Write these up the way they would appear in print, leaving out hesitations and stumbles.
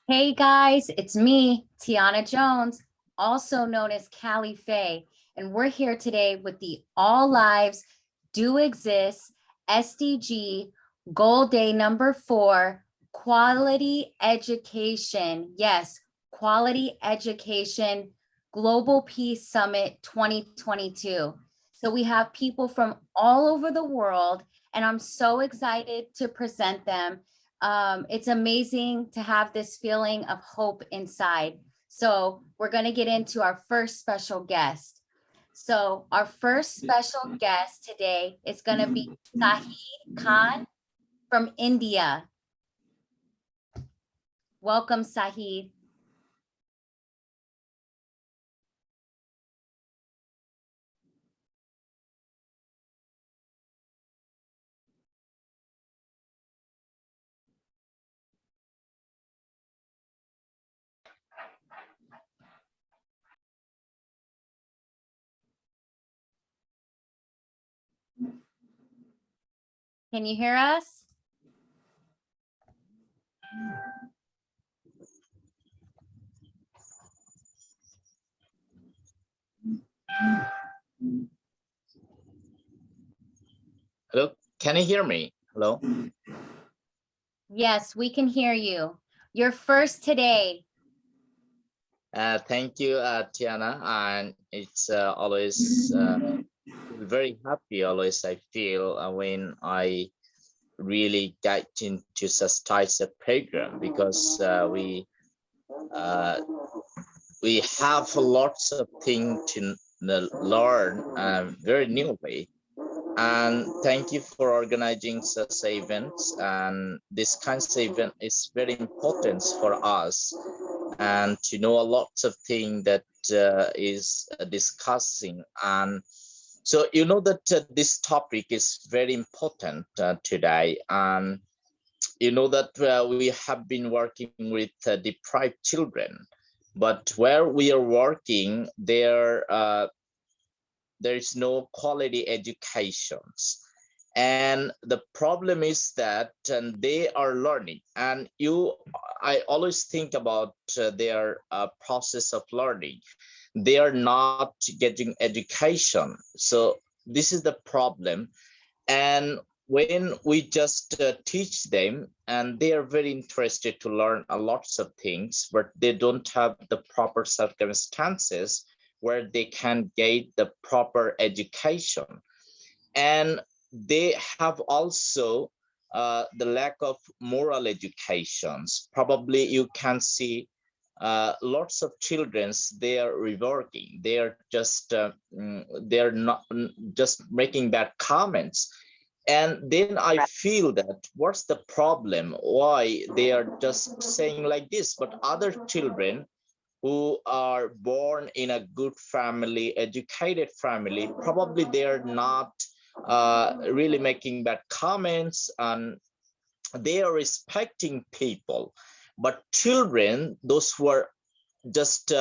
Hey guys, it's me, Tiana Jones, also known as Callie Faye, and we're here today with the All Lives Do Exist SDG Goal Day number 4, Quality Education. Yes, Quality Education Global Peace Summit 2022. So we have people from all over the world, and I'm so excited to present them. It's amazing to have this feeling of hope inside. So we're going to get into our first special guest. So our first special guest today is going to be Sahid Khan from India. Welcome, Sahid. Can you hear us? Hello, can you hear me? Hello? Yes, we can hear you. You're first today. Thank you, Tiana. And it's always very happy, always I feel when I really get into such types of program because uh, we have lots of things to learn very newly. And thank you for organizing such events. And this kind of event is very important for us and to know a lot of things that is discussing. And so you know that this topic is very important today. And you know that we have been working with deprived children, but where we are working there is no quality educations. And the problem is that they are learning, and I always think about their process of learning. They are not getting education, so this is the problem. And when we just teach them, and they are very interested to learn a lots of things, but they don't have the proper circumstances where they can get the proper education. And they have also the lack of moral educations. Probably you can see lots of childrens, they are reworking, they are just they're not just making bad comments. And then I feel that what's the problem, why they are just saying like this. But other children who are born in a good family, educated family, probably they're not really making bad comments, and they are respecting people. But children, those who are just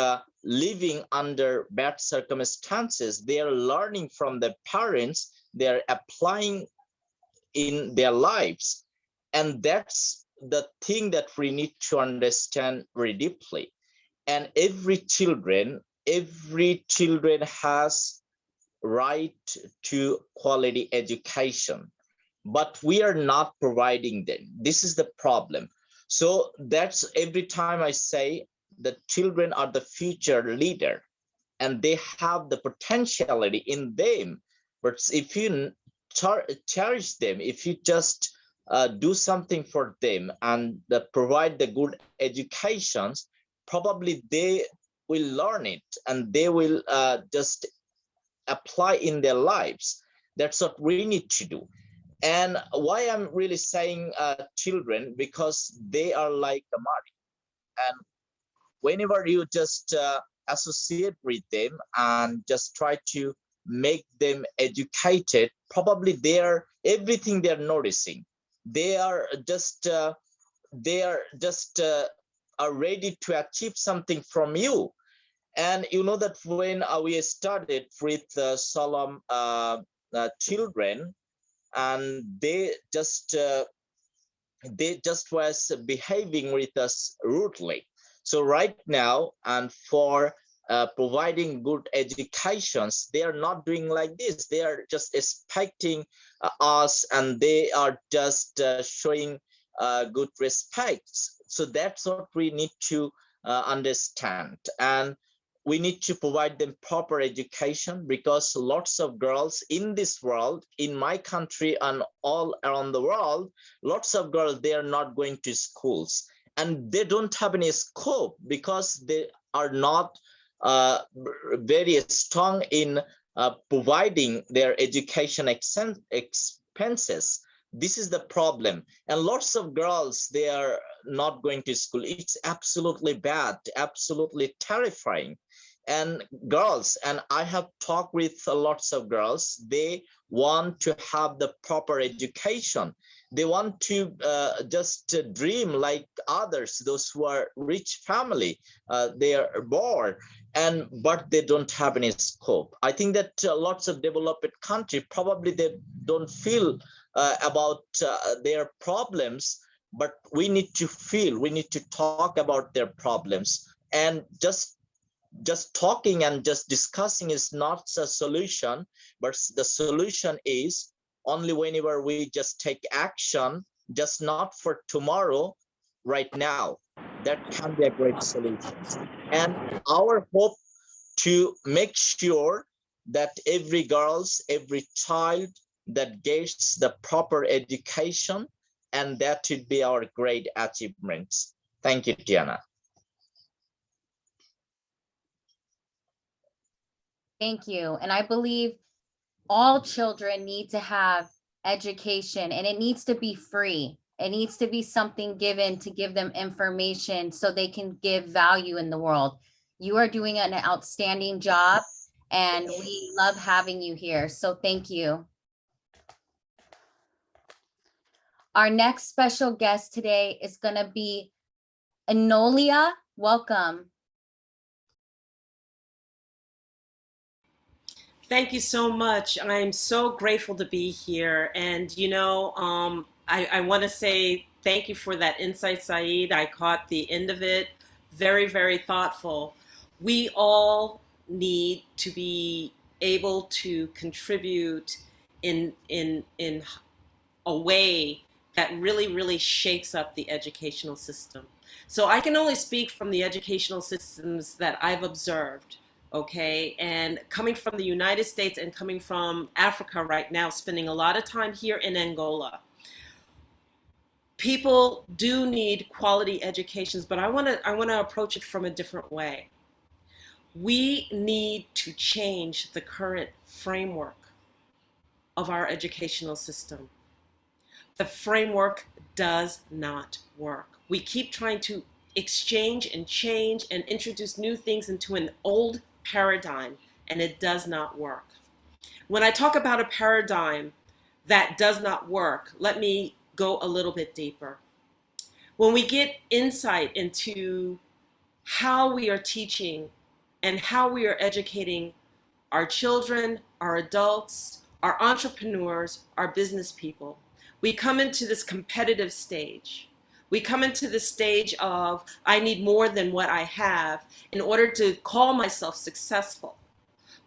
living under bad circumstances, they are learning from their parents, they are applying in their lives. And that's the thing that we need to understand very deeply. And every children has right to quality education, but we are not providing them. This is the problem. So that's every time I say the children are the future leader, and they have the potentiality in them. But if you cherish them, if you just do something for them and provide the good educations, probably they will learn it, and they will just apply in their lives. That's what we need to do. And why I'm really saying children, because they are like the money. And whenever you just associate with them and just try to make them educated, probably they're everything they're noticing, they are just are ready to achieve something from you. And you know that when we started with solemn children, and they just they just was behaving with us rudely. So right now, and for providing good educations, they are not doing like this. They are just expecting us, and they are just showing good respect. So that's what we need to understand. And we need to provide them proper education, because lots of girls in this world, in my country and all around the world, lots of girls, they are not going to schools, and they don't have any scope because they are not very strong in providing their education expenses. This is the problem. And lots of girls, they are not going to school. It's absolutely bad, absolutely terrifying. And girls, and I have talked with lots of girls, they want to have the proper education. They want to just dream like others, those who are rich family. They are born, and but they don't have any scope. I think that lots of developed country, probably they don't feel about their problems, but we need to feel, we need to talk about their problems. And just talking and just discussing is not a solution, but the solution is only whenever we just take action, just not for tomorrow, right now. That can be a great solution. And our hope to make sure that every girls, every child that gets the proper education, and that should be our great achievements. Thank you, Diana. Thank you. And I believe all children need to have education, and it needs to be free. It needs to be something given to give them information so they can give value in the world. You are doing an outstanding job, and we love having you here. So thank you. Our next special guest today is going to be Enolia. Welcome. Thank you so much. I'm so grateful to be here. And, you know, I want to say thank you for that insight, Saeed. I caught the end of it. Very, very thoughtful. We all need to be able to contribute in a way that really, really shakes up the educational system. So I can only speak from the educational systems that I've observed. Okay, and coming from the United States and coming from Africa right now, spending a lot of time here in Angola, people do need quality educations, but I want to approach it from a different way. We need to change the current framework of our educational system. The framework does not work. We keep trying to exchange and change and introduce new things into an old paradigm, and it does not work. When I talk about a paradigm that does not work, let me go a little bit deeper. When we get insight into how we are teaching and how we are educating our children, our adults, our entrepreneurs, our business people, we come into this competitive stage. We come into the stage of, I need more than what I have in order to call myself successful.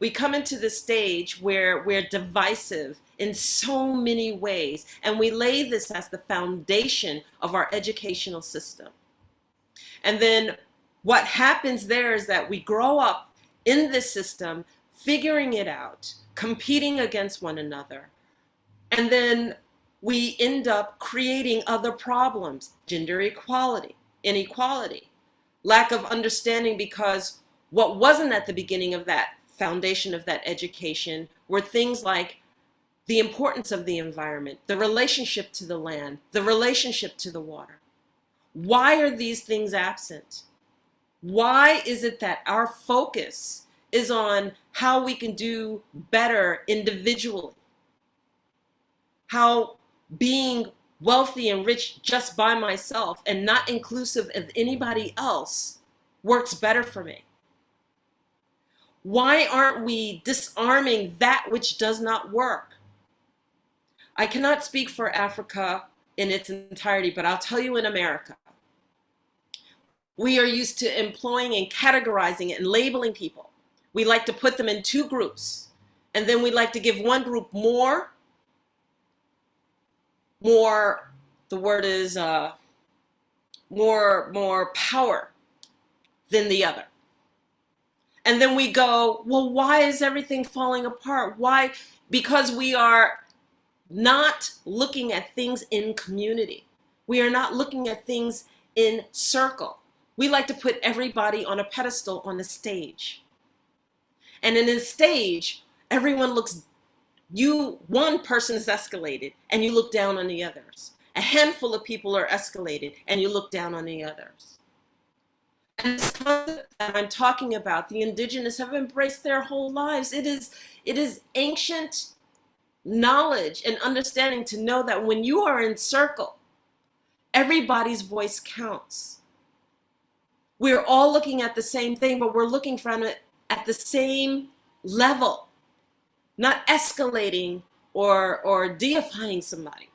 We come into the stage where we're divisive in so many ways, and we lay this as the foundation of our educational system. And then what happens there is that we grow up in this system, figuring it out, competing against one another, and then we end up creating other problems: gender equality, inequality, lack of understanding, because what wasn't at the beginning of that foundation of that education were things like the importance of the environment, the relationship to the land, the relationship to the water. Why are these things absent? Why is it that our focus is on how we can do better individually? How being wealthy and rich just by myself and not inclusive of anybody else works better for me? Why aren't we disarming that which does not work? I cannot speak for Africa in its entirety, but I'll tell you, in America, we are used to employing and categorizing and labeling people. We like to put them in two groups, and then we like to give one group more, the word is more power than the other. And then we go, well, why is everything falling apart? Why? Because we are not looking at things in community. We are not looking at things in circle. We like to put everybody on a pedestal on the stage. And in a stage, everyone looks, one person is escalated and you look down on the others. A handful of people are escalated and you look down on the others. And this concept that I'm talking about, the indigenous have embraced their whole lives. It is ancient knowledge and understanding to know that when you are in circle, everybody's voice counts. We're all looking at the same thing, but we're looking from it at the same level, not escalating or deifying somebody.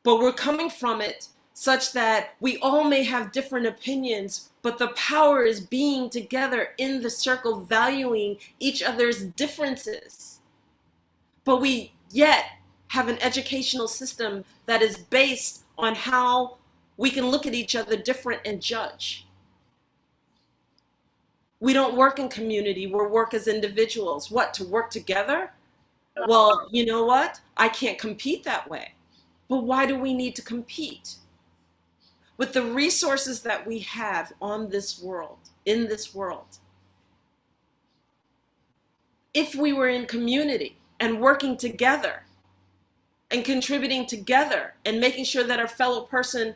But we're coming from it such that we all may have different opinions, but the power is being together in the circle, valuing each other's differences. But we yet have an educational system that is based on how we can look at each other different and judge. We don't work in community, we work as individuals. What, to work together? Well, you know what? I can't compete that way. But why do we need to compete? With the resources that we have on this world, in this world, if we were in community and working together and contributing together and making sure that our fellow person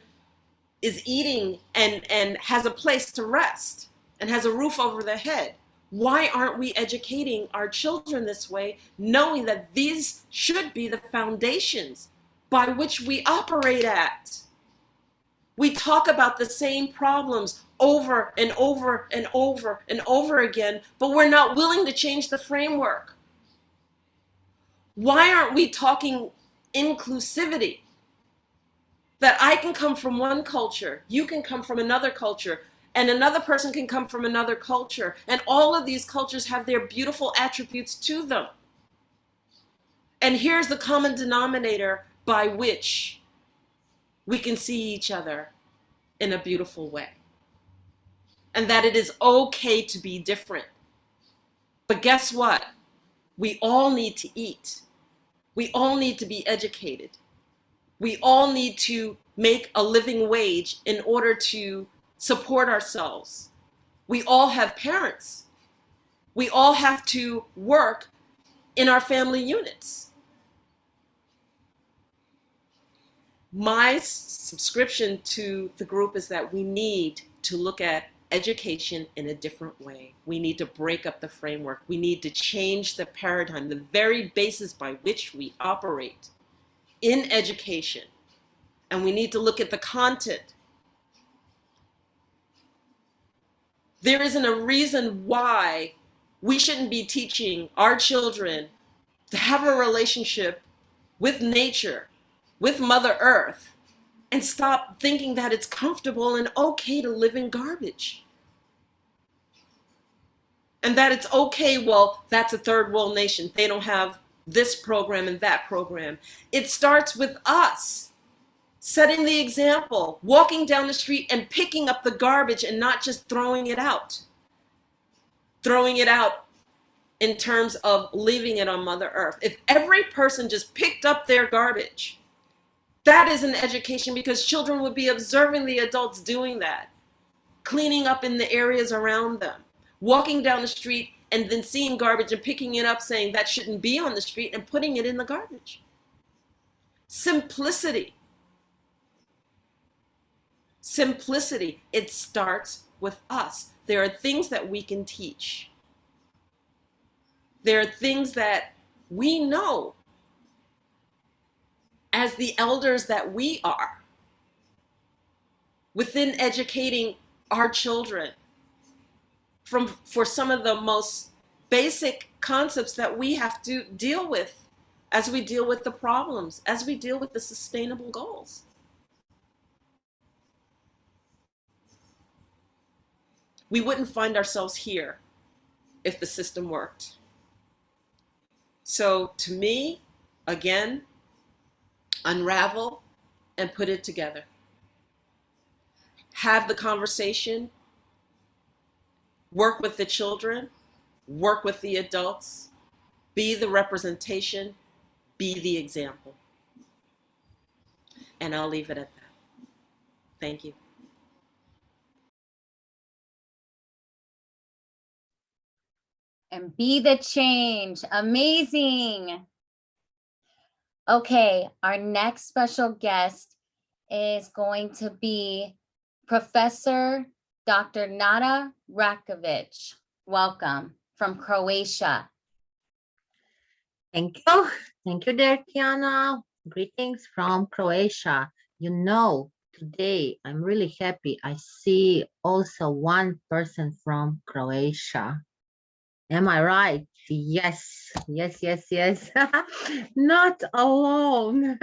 is eating and has a place to rest and has a roof over their head, why aren't we educating our children this way, knowing that these should be the foundations by which we operate at? We talk about the same problems over and over and over and over again, but we're not willing to change the framework. Why aren't we talking inclusivity? That I can come from one culture, you can come from another culture, and another person can come from another culture, and all of these cultures have their beautiful attributes to them. And here's the common denominator by which we can see each other in a beautiful way. And that it is okay to be different. But guess what? We all need to eat. We all need to be educated. We all need to make a living wage in order to support ourselves. We all have parents. We all have to work in our family units. My subscription to the group is that we need to look at education in a different way. We need to break up the framework. We need to change the paradigm, the very basis by which we operate in education. And we need to look at the content. There isn't a reason why we shouldn't be teaching our children to have a relationship with nature, with Mother Earth, and stop thinking that it's comfortable and okay to live in garbage. And that it's okay, well, that's a third world nation. They don't have this program and that program. It starts with us setting the example, walking down the street and picking up the garbage and not just throwing it out. Throwing it out in terms of leaving it on Mother Earth. If every person just picked up their garbage, that is an education, because children would be observing the adults doing that, cleaning up in the areas around them, walking down the street and then seeing garbage and picking it up, saying that shouldn't be on the street, and putting it in the garbage. Simplicity. Simplicity. It starts with us. There are things that we can teach. There are things that we know as the elders that we are, within educating our children for some of the most basic concepts that we have to deal with as we deal with the problems, as we deal with the sustainable goals. We wouldn't find ourselves here if the system worked. So to me, again, unravel and put it together. Have the conversation, work with the children, work with the adults, be the representation, be the example. And I'll leave it at that. Thank you. And be the change. Amazing. Okay, our next special guest is going to be Professor Dr. Nada Rakovich. Welcome from Croatia. Thank you. Thank you, dear Tiana. Greetings from Croatia. You know, today I'm really happy. I see also one person from Croatia. Am I right? Yes, yes, yes, yes. Not alone.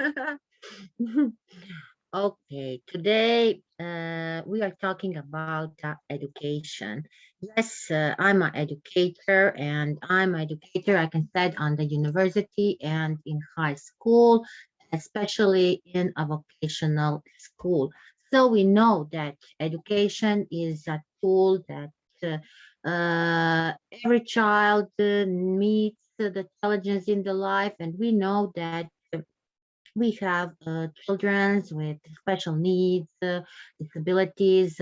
Okay, today we are talking about education. Yes, I'm an educator, and I'm an educator, I can say, on the university and in high school, especially in a vocational school. So we know that education is a tool that every child meets the challenges in the life, and we know that we have children with special needs, disabilities,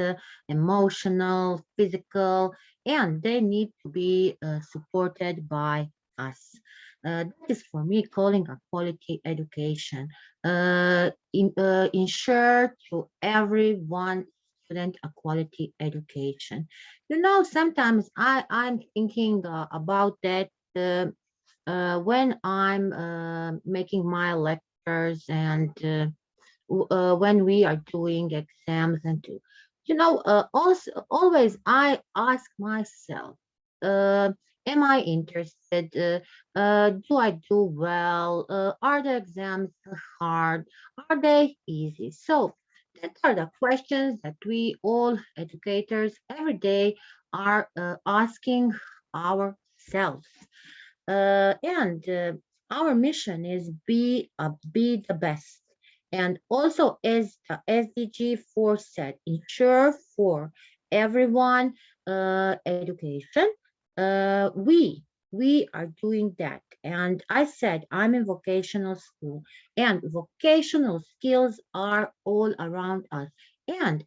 emotional, physical, and they need to be supported by us. That is for me calling a quality education. Ensure to every one student a quality education. You know, sometimes I'm thinking about that when I'm making my lectures and when we are doing exams and you know, also always I ask myself, uh, am I interested? Do I do well? Are the exams hard? Are they easy? So that are the questions that we all educators every day are asking ourselves. And our mission is be the best. And also, as the SDG 4 said, ensure for everyone education. We are doing that. And I said I'm in vocational school, and vocational skills are all around us. And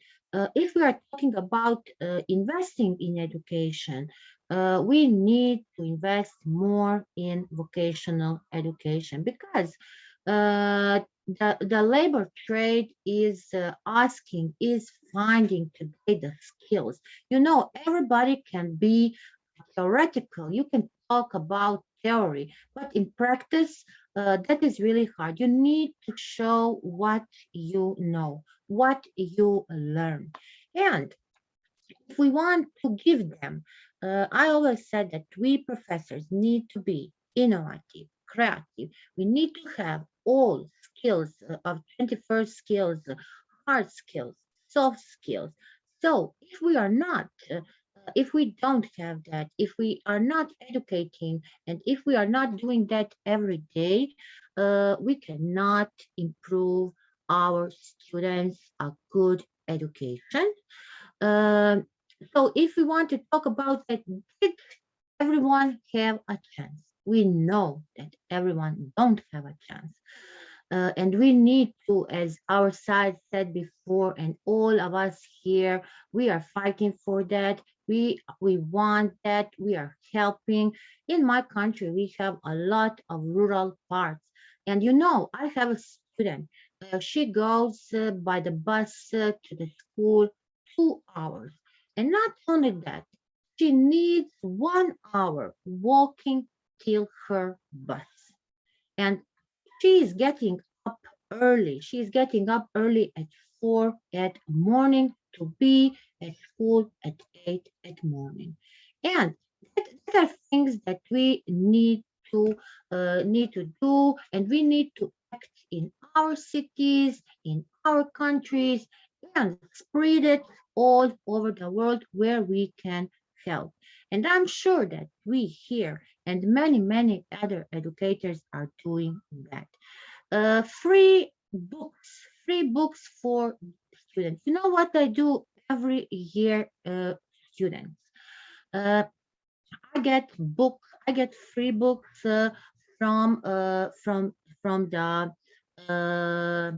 if we are talking about investing in education, we need to invest more in vocational education because the labor trade is is finding today the skills. You know, everybody can be theoretical. You can talk about theory, but in practice, that is really hard. You need to show what you know, what you learn. And if we want to give them, I always said that we professors need to be innovative, creative. We need to have all skills of 21st skills, hard skills, soft skills. So if we don't have that, if we are not educating, and if we are not doing that every day, we cannot improve our students a good education. um, so if we want to talk about that, did everyone have a chance? We know that everyone don't have a chance. And we need to, as our side said before, and all of us here, we are fighting for that. We want that. We are helping. In my country, we have a lot of rural parts. And you know, I have a student. She goes by the bus to the school 2 hours. And not only that, she needs 1 hour walking till her bus. And she is getting up early. She is getting up early at 4 at morning to be at school at 8 at morning. And that are things that we need to do, and we need to act in our cities, in our countries, and spread it all over the world where we can help. And I'm sure that we here and many, many other educators are doing that. Free books for students. You know what I do every year, students? Uh, I get free books from uh, from from the uh,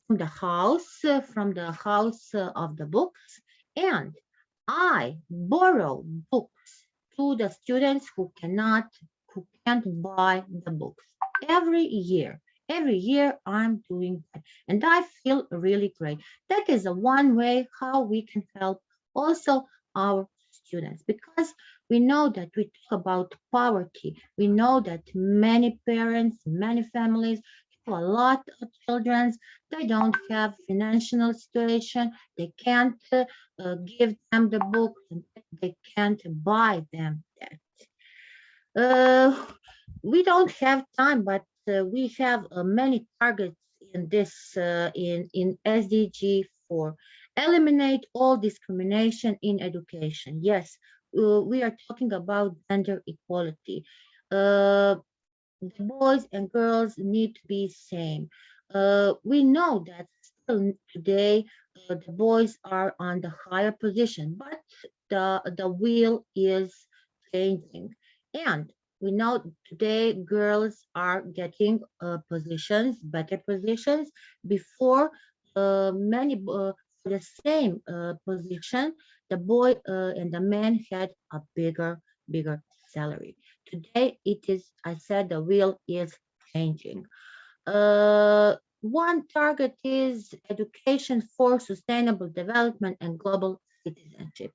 from the house of the books, and I borrow books to the students who can't buy the books every year. Every year I'm doing that, and I feel really great. That is a one way how we can help also our students, because we know that we talk about poverty. We know that many parents, many families have a lot of children. They don't have financial situation. They can't give them the books, and they can't buy them that. We don't have time, but we have many targets in this in SDG 4. Eliminate all discrimination in education. Yes, we are talking about gender equality. The boys and girls need to be same. We know that still today the boys are on the higher position, but the wheel is changing, and we know today girls are getting positions, better positions. Before, many for the same position, the boy and the man had a bigger salary. Today it is, I said, the wheel is changing. One target is education for sustainable development and global citizenship.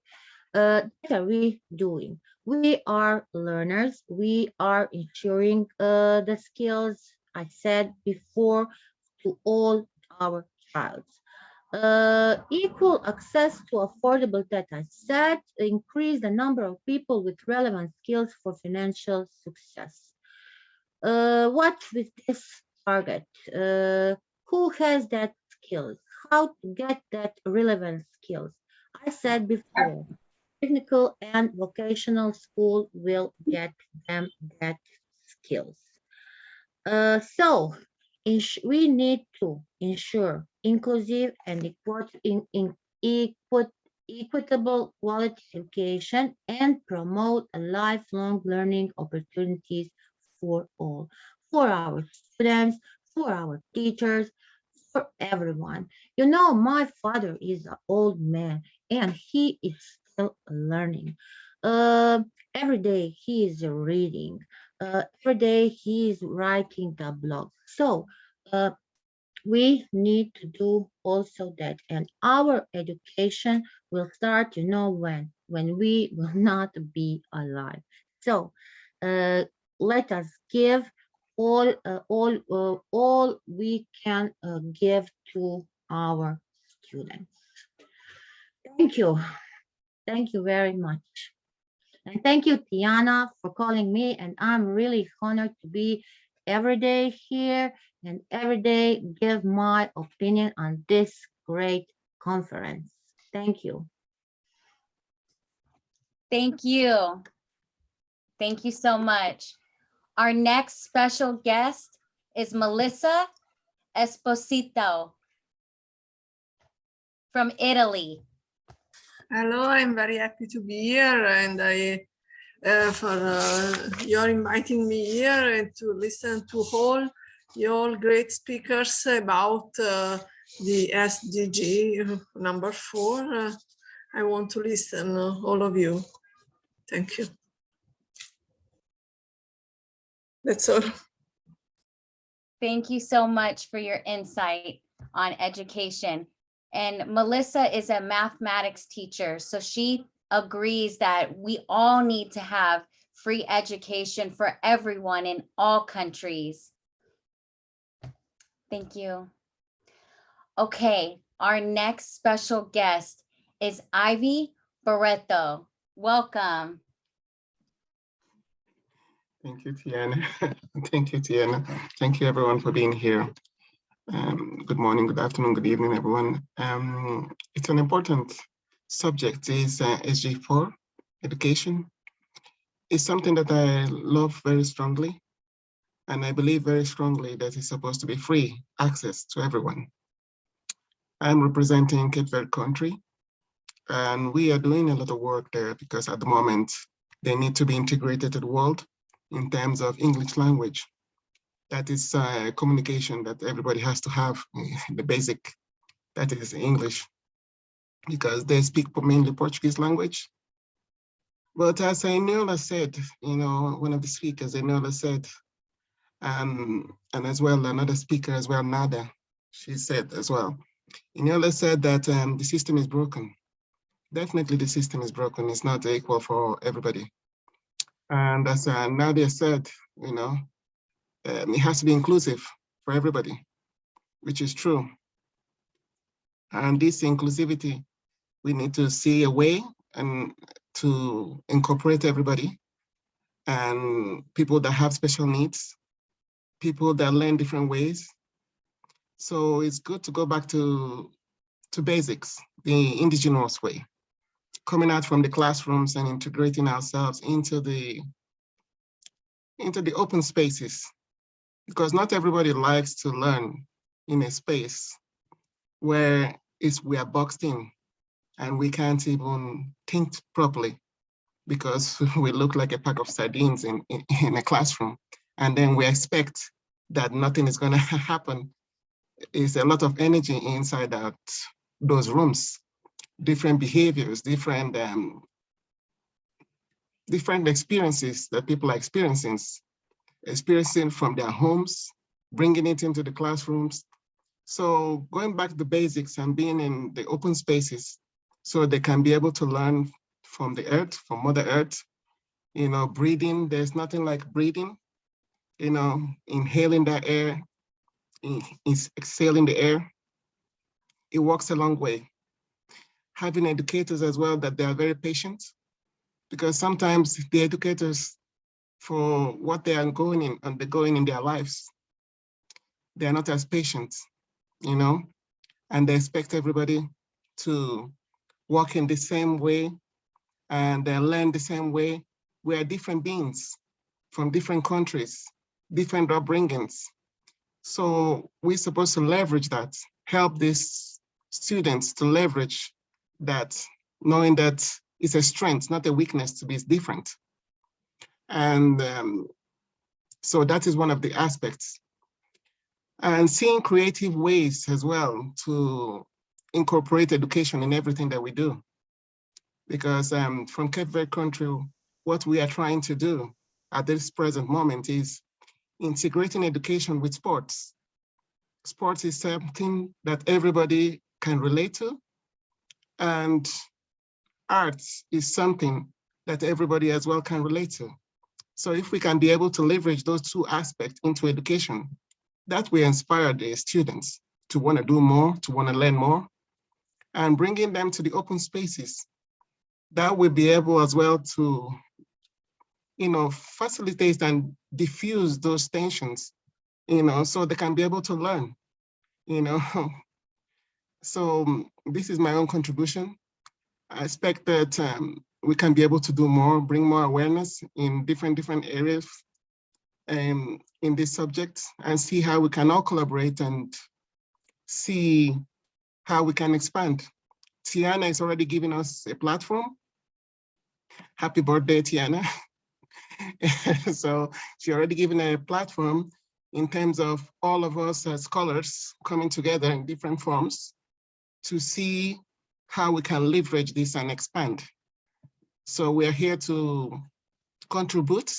What are we doing? We are learners. We are ensuring the skills I said before to all our child. Equal access to affordable data set, increase the number of people with relevant skills for financial success. What with this target? Who has that skills? How to get that relevant skills? I said before, technical and vocational school will get them that skills. So we need to ensure inclusive and equitable quality education and promote a lifelong learning opportunities for all, for our students, for our teachers, for everyone. You know, my father is an old man and he is still learning. Uh, every day he is reading. Every day he is writing the blog. So we need to do also that, and our education will start, you know, when we will not be alive. So let us give all we can give to our students. Thank you very much. And thank you, Tiana, for calling me. And I'm really honored to be every day here and every day give my opinion on this great conference. Thank you. Thank you. Thank you so much. Our next special guest is Melissa Esposito from Italy. Hello, I'm very happy to be here, and I for your inviting me here and to listen to all your great speakers about the SDG number 4. I want to listen, all of you. Thank you. That's all. Thank you so much for your insight on education. And Melissa is a mathematics teacher, so she agrees that we all need to have free education for everyone in all countries. Thank you. Okay, our next special guest is Ivy Barreto. Welcome. Thank you, Tiana. Thank you, Tiana. Thank you, everyone, for being here. Good morning, good afternoon, good evening, everyone. It's an important subject, is SG4, education. It's something that I love very strongly, and I believe very strongly that it's supposed to be free access to everyone. I'm representing Cape Verde country, and we are doing a lot of work there because at the moment, they need to be integrated to the world in terms of English language. That is communication that everybody has to have, the basic, that is English, because they speak mainly Portuguese language. But as Eniola said, you know, one of the speakers, Eniola said, and as well, another speaker as well, Nada, she said as well. Eniola said that the system is broken. Definitely the system is broken. It's not equal for everybody. And as Nadia said, you know, it has to be inclusive for everybody, which is true. And this inclusivity, we need to see a way and to incorporate everybody and people that have special needs, people that learn different ways. So it's good to go back to basics, the indigenous way, coming out from the classrooms and integrating ourselves into the open spaces, because not everybody likes to learn in a space where we are boxed in and we can't even think properly because we look like a pack of sardines in a classroom. And then we expect that nothing is going to happen. It's a lot of energy inside those rooms, different behaviors, different experiences that people are experiencing from their homes, bringing it into the classrooms. So going back to the basics and being in the open spaces so they can be able to learn from the earth, from Mother Earth, you know, breathing, there's nothing like breathing, you know, inhaling that air, exhaling the air. It works a long way. Having educators as well, that they are very patient, because sometimes the educators, for what they are undergoing in their lives, they are not as patient, you know, and they expect everybody to walk in the same way and learn the same way. We are different beings from different countries, different upbringings. So we're supposed to leverage that, help these students to leverage that, knowing that it's a strength, not a weakness to be different. And so that is one of the aspects. And seeing creative ways as well to incorporate education in everything that we do. Because from Cape Verde country, what we are trying to do at this present moment is integrating education with sports. Sports is something that everybody can relate to, and arts is something that everybody as well can relate to. So if we can be able to leverage those two aspects into education, that will inspire the students to want to do more, to want to learn more, and bringing them to the open spaces. That will be able as well to, you know, facilitate and diffuse those tensions, you know, so they can be able to learn, you know. So this is my own contribution. I expect that we can be able to do more, bring more awareness in different areas in this subject, and see how we can all collaborate and see how we can expand. Tiana is already giving us a platform. Happy birthday, Tiana. So she already given a platform in terms of all of us as scholars coming together in different forms to see how we can leverage this and expand. So we are here to contribute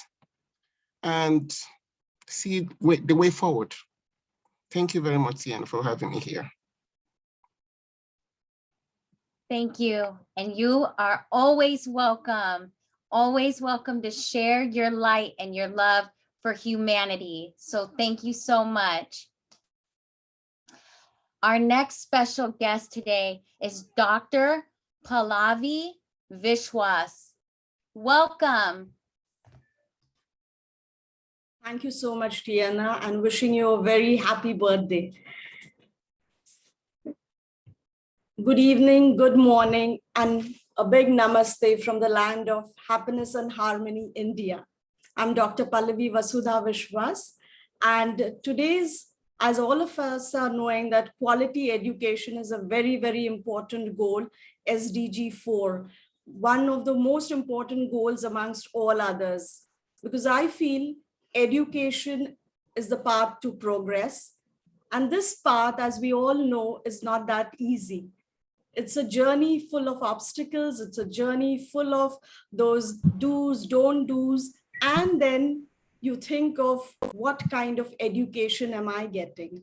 and see the way forward. Thank you very much, Tiana, for having me here. Thank you. And you are always welcome to share your light and your love for humanity. So thank you so much. Our next special guest today is Dr. Pallavi Vishwas. Welcome. Thank you so much, Tiana, and wishing you a very happy birthday. Good evening, good morning, and a big namaste from the land of happiness and harmony, India. I'm Dr. Pallavi Vasudha Vishwas, and today's, as all of us are knowing, that quality education is a very, very important goal, SDG 4, one of the most important goals amongst all others, because I feel education is the path to progress. And this path, as we all know, is not that easy. It's a journey full of obstacles. It's a journey full of those do's, don't do's. And then you think of what kind of education am I getting?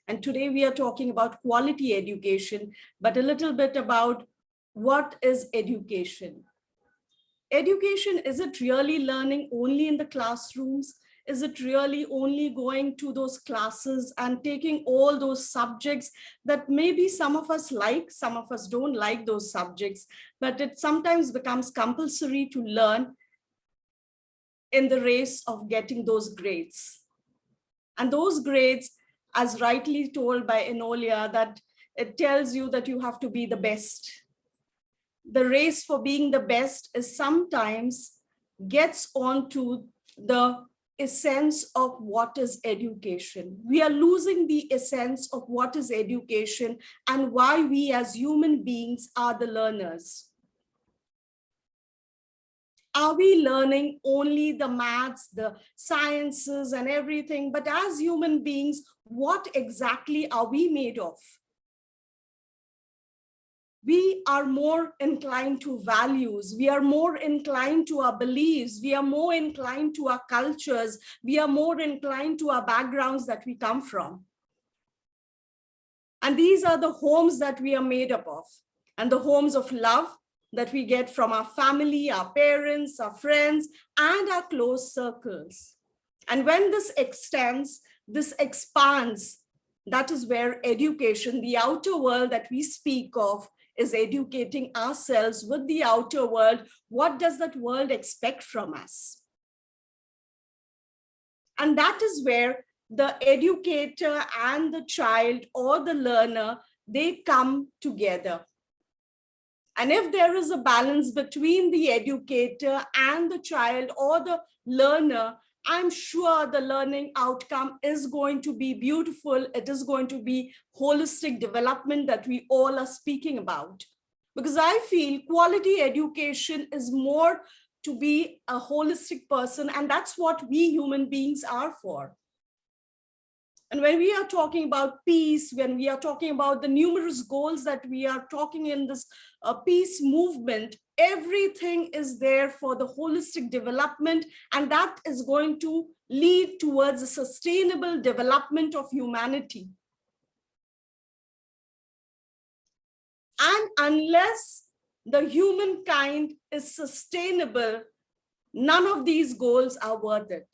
And today we are talking about quality education, but a little bit about what is education. Education, is it really learning only in the classrooms? Is it really only going to those classes and taking all those subjects that maybe some of us like, some of us don't like those subjects, but it sometimes becomes compulsory to learn in the race of getting those grades. And those grades, as rightly told by Enolia, that it tells you that you have to be the best. The race for being the best is sometimes gets onto the essence of what is education. We are losing the essence of what is education and why we as human beings are the learners. Are we learning only the maths, the sciences and everything? But as human beings, what exactly are we made of? We are more inclined to values. We are more inclined to our beliefs. We are more inclined to our cultures. We are more inclined to our backgrounds that we come from. And these are the homes that we are made up of, and the homes of love that we get from our family, our parents, our friends, and our close circles. And when this extends, this expands, that is where education, the outer world that we speak of, is educating ourselves with the outer world. What does that world expect from us? And that is where the educator and the child or the learner, they come together. And if there is a balance between the educator and the child or the learner, I'm sure the learning outcome is going to be beautiful. It is going to be holistic development that we all are speaking about. Because I feel quality education is more to be a holistic person, and that's what we human beings are for. And when we are talking about peace, when we are talking about the numerous goals that we are talking in this peace movement, everything is there for the holistic development, and that is going to lead towards a sustainable development of humanity. And unless the humankind is sustainable, none of these goals are worth it.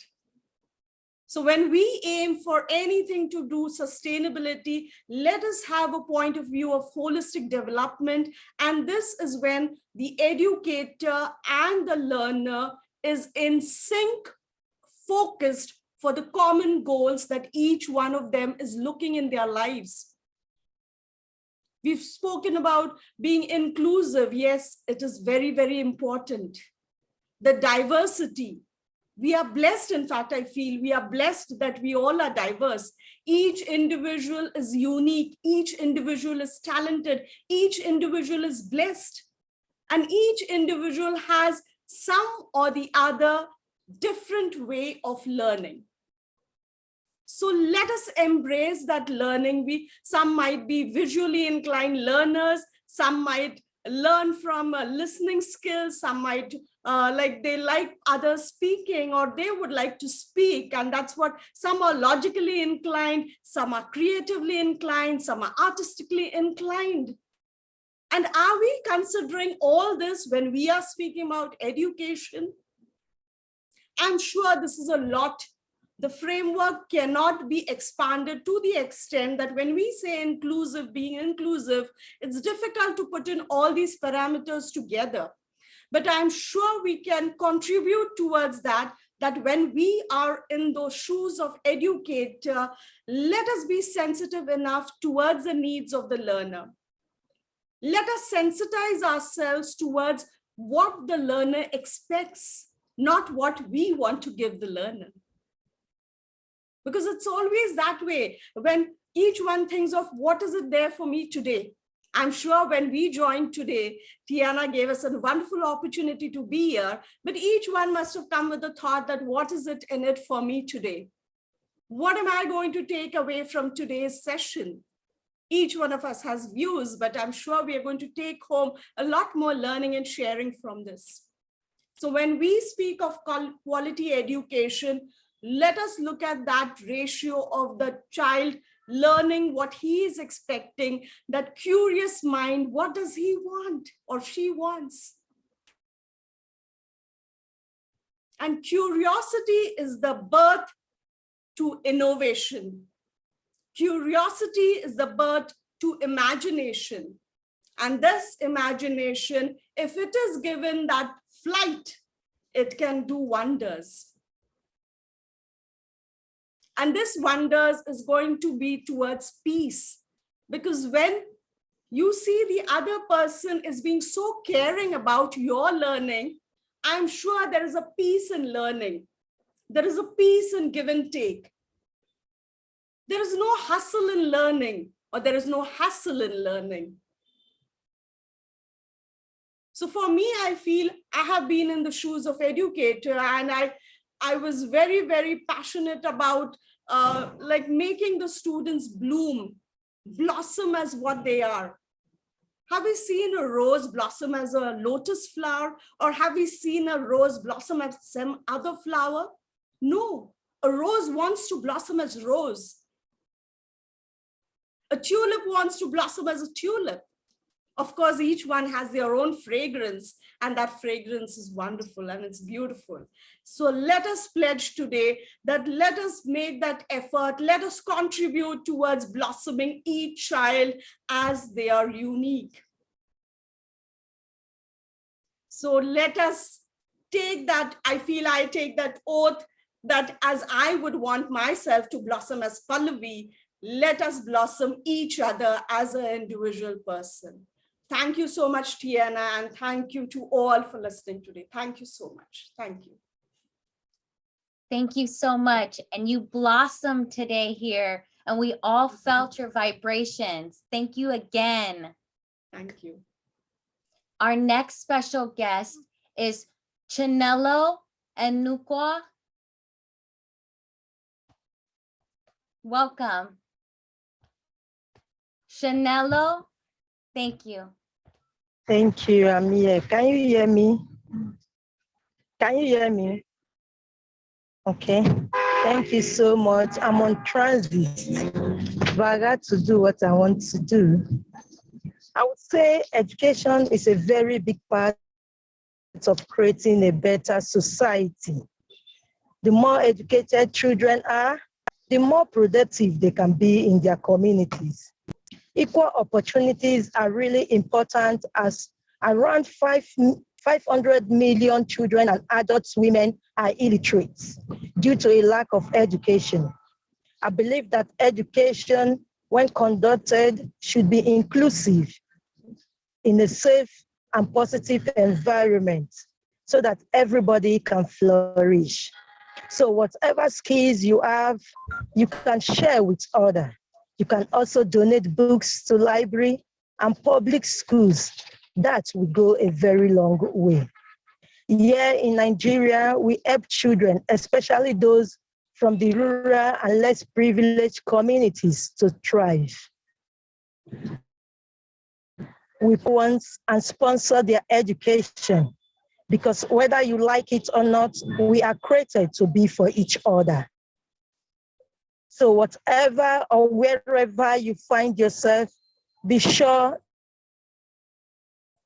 So when we aim for anything to do sustainability, let us have a point of view of holistic development. And this is when the educator and the learner is in sync, focused for the common goals that each one of them is looking in their lives. We've spoken about being inclusive. Yes, it is very, very important. The diversity. We are blessed, in fact, I feel we are blessed that we all are diverse. Each individual is unique. Each individual is talented. Each individual is blessed. And each individual has some or the other different way of learning. So let us embrace that learning. Some might be visually inclined learners. Some might learn from listening skills. Some might they like others speaking, or they would like to speak. And that's what some are logically inclined. Some are creatively inclined. Some are artistically inclined. And are we considering all this when we are speaking about education? I'm sure this is a lot. The framework cannot be expanded to the extent that when we say inclusive, being inclusive, it's difficult to put in all these parameters together. But I'm sure we can contribute towards that that when we are in those shoes of educator, let us be sensitive enough towards the needs of the learner. Let us sensitize ourselves towards what the learner expects, not what we want to give the learner. Because it's always that way. When each one thinks of what is it there for me today? I'm sure when we joined today, Tiana gave us a wonderful opportunity to be here, but each one must have come with the thought that what is it in it for me today? What am I going to take away from today's session? Each one of us has views, but I'm sure we are going to take home a lot more learning and sharing from this. So when we speak of quality education, let us look at that ratio of the child learning what he is expecting, that curious mind, what does he want or she wants? And curiosity is the birth to innovation. Curiosity is the birth to imagination. And this imagination, if it is given that flight, it can do wonders. And this wonders is going to be towards peace. Because when you see the other person is being so caring about your learning, I'm sure there is a peace in learning. There is a peace in give and take. There is no hustle in learning, or there is no hassle in learning. So for me, I feel I have been in the shoes of educator, and I was very, very passionate about like making the students bloom, blossom as what they are. Have we seen a rose blossom as a lotus flower, or have we seen a rose blossom as some other flower? No, a rose wants to blossom as rose. A tulip wants to blossom as a tulip. Of course, each one has their own fragrance, and that fragrance is wonderful and it's beautiful. So let us pledge today that let us make that effort. Let us contribute towards blossoming each child as they are unique. So let us take that, I feel I take that oath that as I would want myself to blossom as Pallavi, let us blossom each other as an individual person. Thank you so much, Tiana, and thank you to all for listening today. Thank you so much. Thank you. Thank you so much. And you blossomed today here, and we all felt your vibrations. Thank you again. Thank you. Our next special guest is Chinelo Enukwa. Welcome. Chinelo, thank you. Thank you, I'm here. Can you hear me? Can you hear me? Okay. Thank you so much. I'm on transit, but I got to do what I want to do. I would say education is a very big part of creating a better society. The more educated children are, the more productive they can be in their communities. Equal opportunities are really important, as around 500 million children and adult women are illiterate due to a lack of education. I believe that education, when conducted, should be inclusive in a safe and positive environment so that everybody can flourish. So whatever skills you have, you can share with others. You can also donate books to library and public schools. That will go a very long way. Here in Nigeria, we help children, especially those from the rural and less privileged communities, to thrive. We want and sponsor their education, because whether you like it or not, we are created to be for each other. So whatever or wherever you find yourself, be sure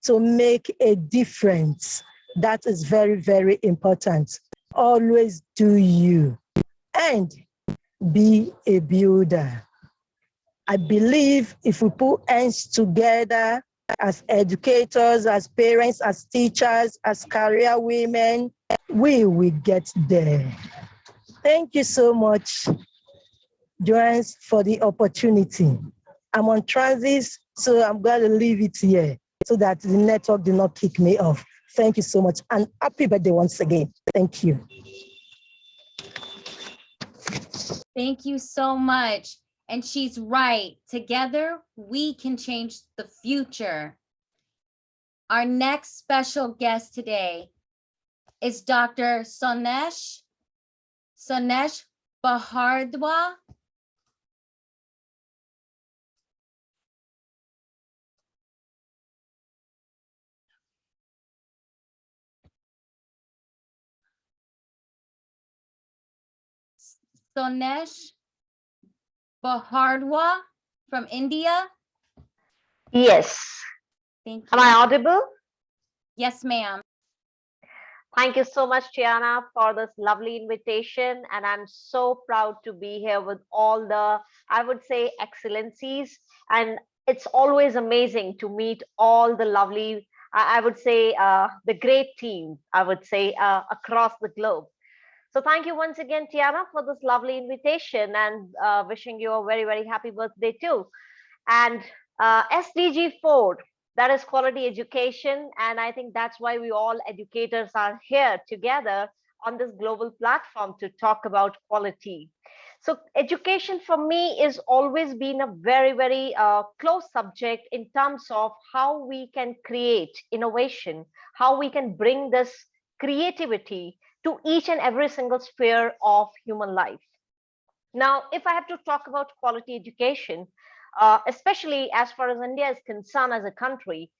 to make a difference. That is very, very important. Always do you, and be a builder. I believe if we put hands together as educators, as parents, as teachers, as career women, we will get there. Thank you so much, Joanne, for the opportunity. I'm on transit, so I'm going to leave it here so that the network do not kick me off. Thank you so much, and happy birthday once again. Thank you. Thank you so much. And she's right. Together, we can change the future. Our next special guest today is Dr. Sonesh Bahardwa. Sonesh Bahardwa from India. Yes. Thank you. Am I audible? Yes, ma'am. Thank you so much, Tiana, for this lovely invitation. And I'm so proud to be here with all the, I would say, excellencies. And it's always amazing to meet all the lovely, I would say, the great team, I would say, across the globe. So thank you once again, Tiana, for this lovely invitation, and wishing you a very, very happy birthday too. And SDG 4, that is quality education. And I think that's why we all educators are here together on this global platform to talk about quality. So education for me is always been a very, very close subject in terms of how we can create innovation, how we can bring this creativity to each and every single sphere of human life. Now, if I have to talk about quality education, especially as far as India is concerned as a country,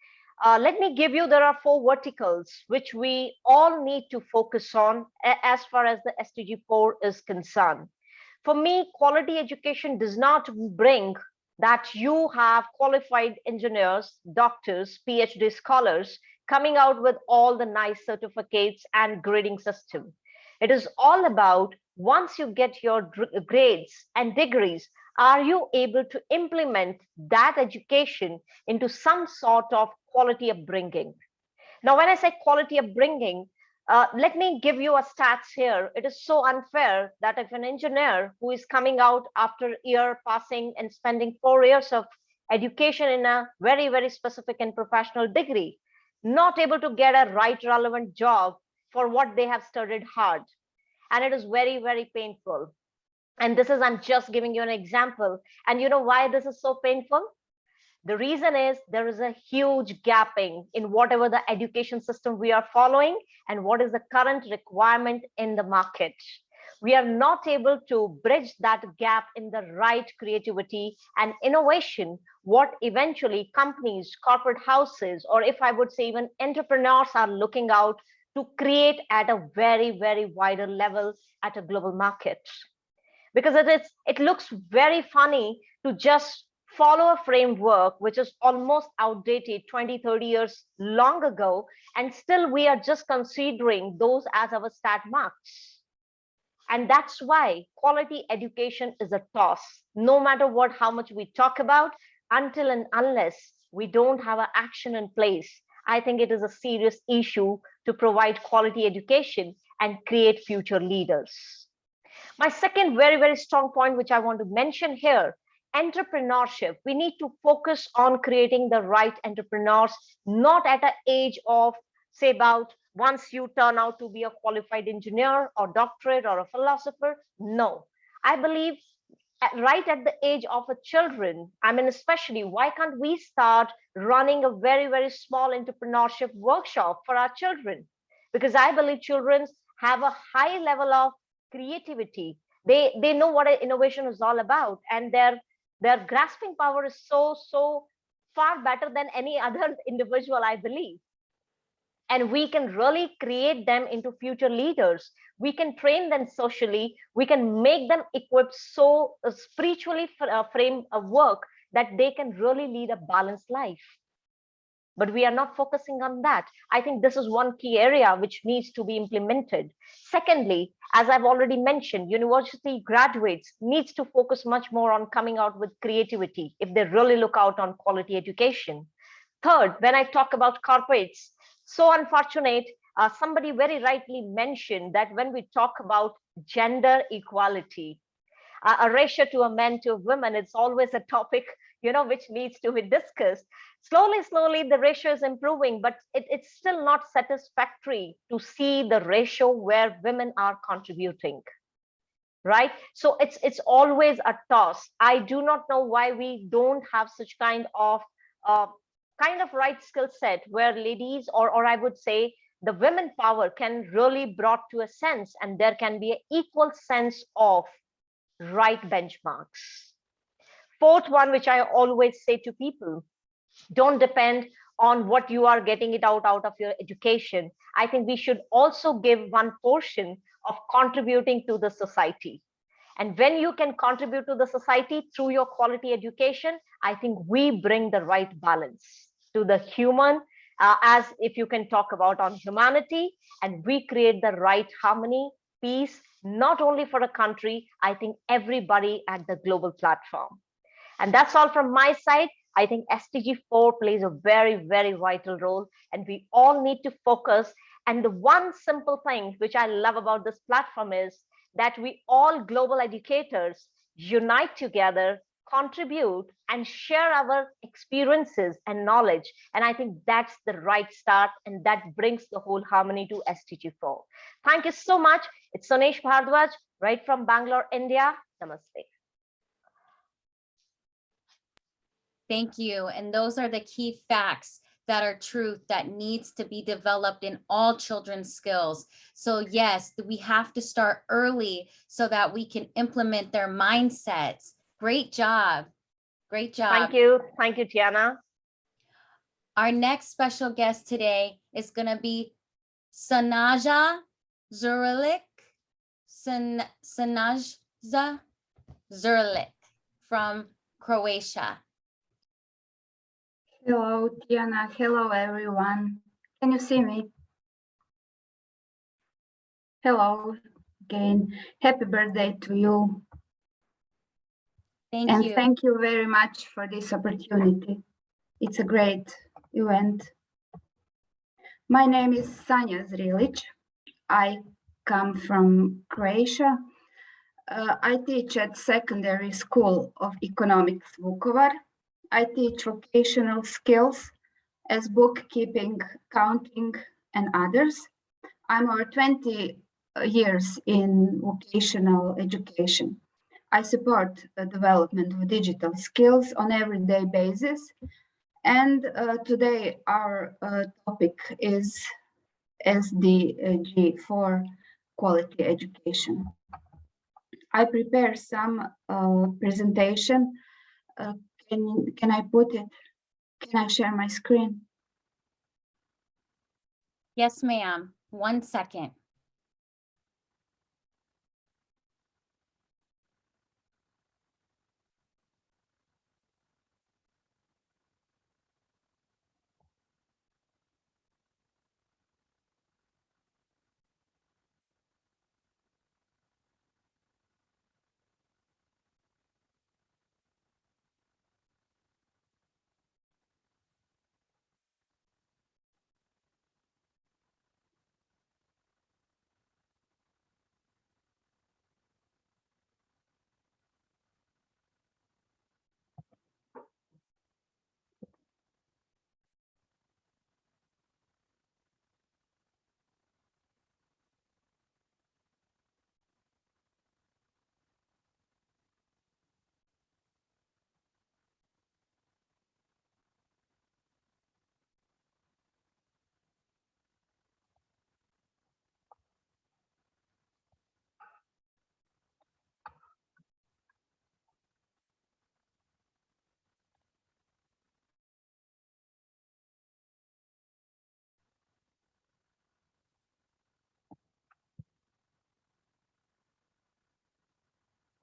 let me give you, there are 4 verticals which we all need to focus on as far as the SDG 4 is concerned. For me, quality education does not bring that you have qualified engineers, doctors, PhD scholars coming out with all the nice certificates and grading system. It is all about, once you get your grades and degrees, are you able to implement that education into some sort of quality upbringing? Now, when I say quality upbringing, let me give you a stats here. It is so unfair that if an engineer who is coming out after year passing and spending 4 years of education in a very, very specific and professional degree, not able to get a right relevant job for what they have studied hard. And it is very, very painful. And this is, I'm just giving you an example. And you know why this is so painful? The reason is there is a huge gapping in whatever the education system we are following and what is the current requirement in the market. We are not able to bridge that gap in the right creativity and innovation, what eventually companies, corporate houses, or if I would say even entrepreneurs are looking out to create at a very, very wider level at a global market. Because it looks very funny to just follow a framework which is almost outdated 20, 30 years long ago, and still we are just considering those as our stat marks. And that's why quality education is a toss. No matter what, how much we talk about, until and unless we don't have an action in place, I think it is a serious issue to provide quality education and create future leaders. My second very, very strong point, which I want to mention here, entrepreneurship. We need to focus on creating the right entrepreneurs, not at an age of, say, about once you turn out to be a qualified engineer or doctorate or a philosopher. No, I believe right at the age of a children, I mean, especially, why can't we start running a very, very small entrepreneurship workshop for our children? Because I believe children have a high level of creativity. They know what innovation is all about, and their grasping power is so far better than any other individual, I believe. And we can really create them into future leaders. We can train them socially. We can make them equipped so spiritually frame a work that they can really lead a balanced life. But we are not focusing on that. I think this is one key area which needs to be implemented. Secondly, as I've already mentioned, university graduates needs to focus much more on coming out with creativity if they really look out on quality education. Third, when I talk about corporates, so unfortunate, somebody very rightly mentioned that when we talk about gender equality, a ratio to a man to a woman, it's always a topic, which needs to be discussed. Slowly, the ratio is improving, but it's still not satisfactory to see the ratio where women are contributing. Right? So it's always a toss. I do not know why we don't have such kind of right skill set where ladies, or I would say the women power can really brought to a sense, and there can be an equal sense of right benchmarks. Fourth one, which I always say to people, don't depend on what you are getting it out of your education. I think we should also give one portion of contributing to the society. And when you can contribute to the society through your quality education, I think we bring the right balance to the human, as if you can talk about on humanity, and we create the right harmony, peace, not only for a country, I think everybody at the global platform. And that's all from my side. I think SDG 4 plays a very, very vital role, and we all need to focus. And the one simple thing which I love about this platform is that we all global educators unite together, contribute, and share our experiences and knowledge. And I think that's the right start, and that brings the whole harmony to SDG 4. Thank you so much. It's Sonesh Bahardwa, right from Bangalore, India. Namaste. Thank you. And those are the key facts that are truth that needs to be developed in all children's skills. So yes, we have to start early so that we can implement their mindsets. Great job. Great job. Thank you. Thank you, Tiana. Our next special guest today is going to be Sanaja Zurlik. Sanaja Zurlik from Croatia. Hello, Tiana. Hello, everyone. Can you see me? Hello again. Happy birthday to you. Thank you. Thank you very much for this opportunity. It's a great event. My name is Sanja Zrilic. I come from Croatia. I teach at Secondary School of Economics, Vukovar. I teach vocational skills as bookkeeping, accounting, and others. I'm over 20 years in vocational education. I support the development of digital skills on an everyday basis. And today our topic is SDG for quality education. I prepare some presentation. Can I put it? Can I share my screen? Yes, ma'am. 1 second.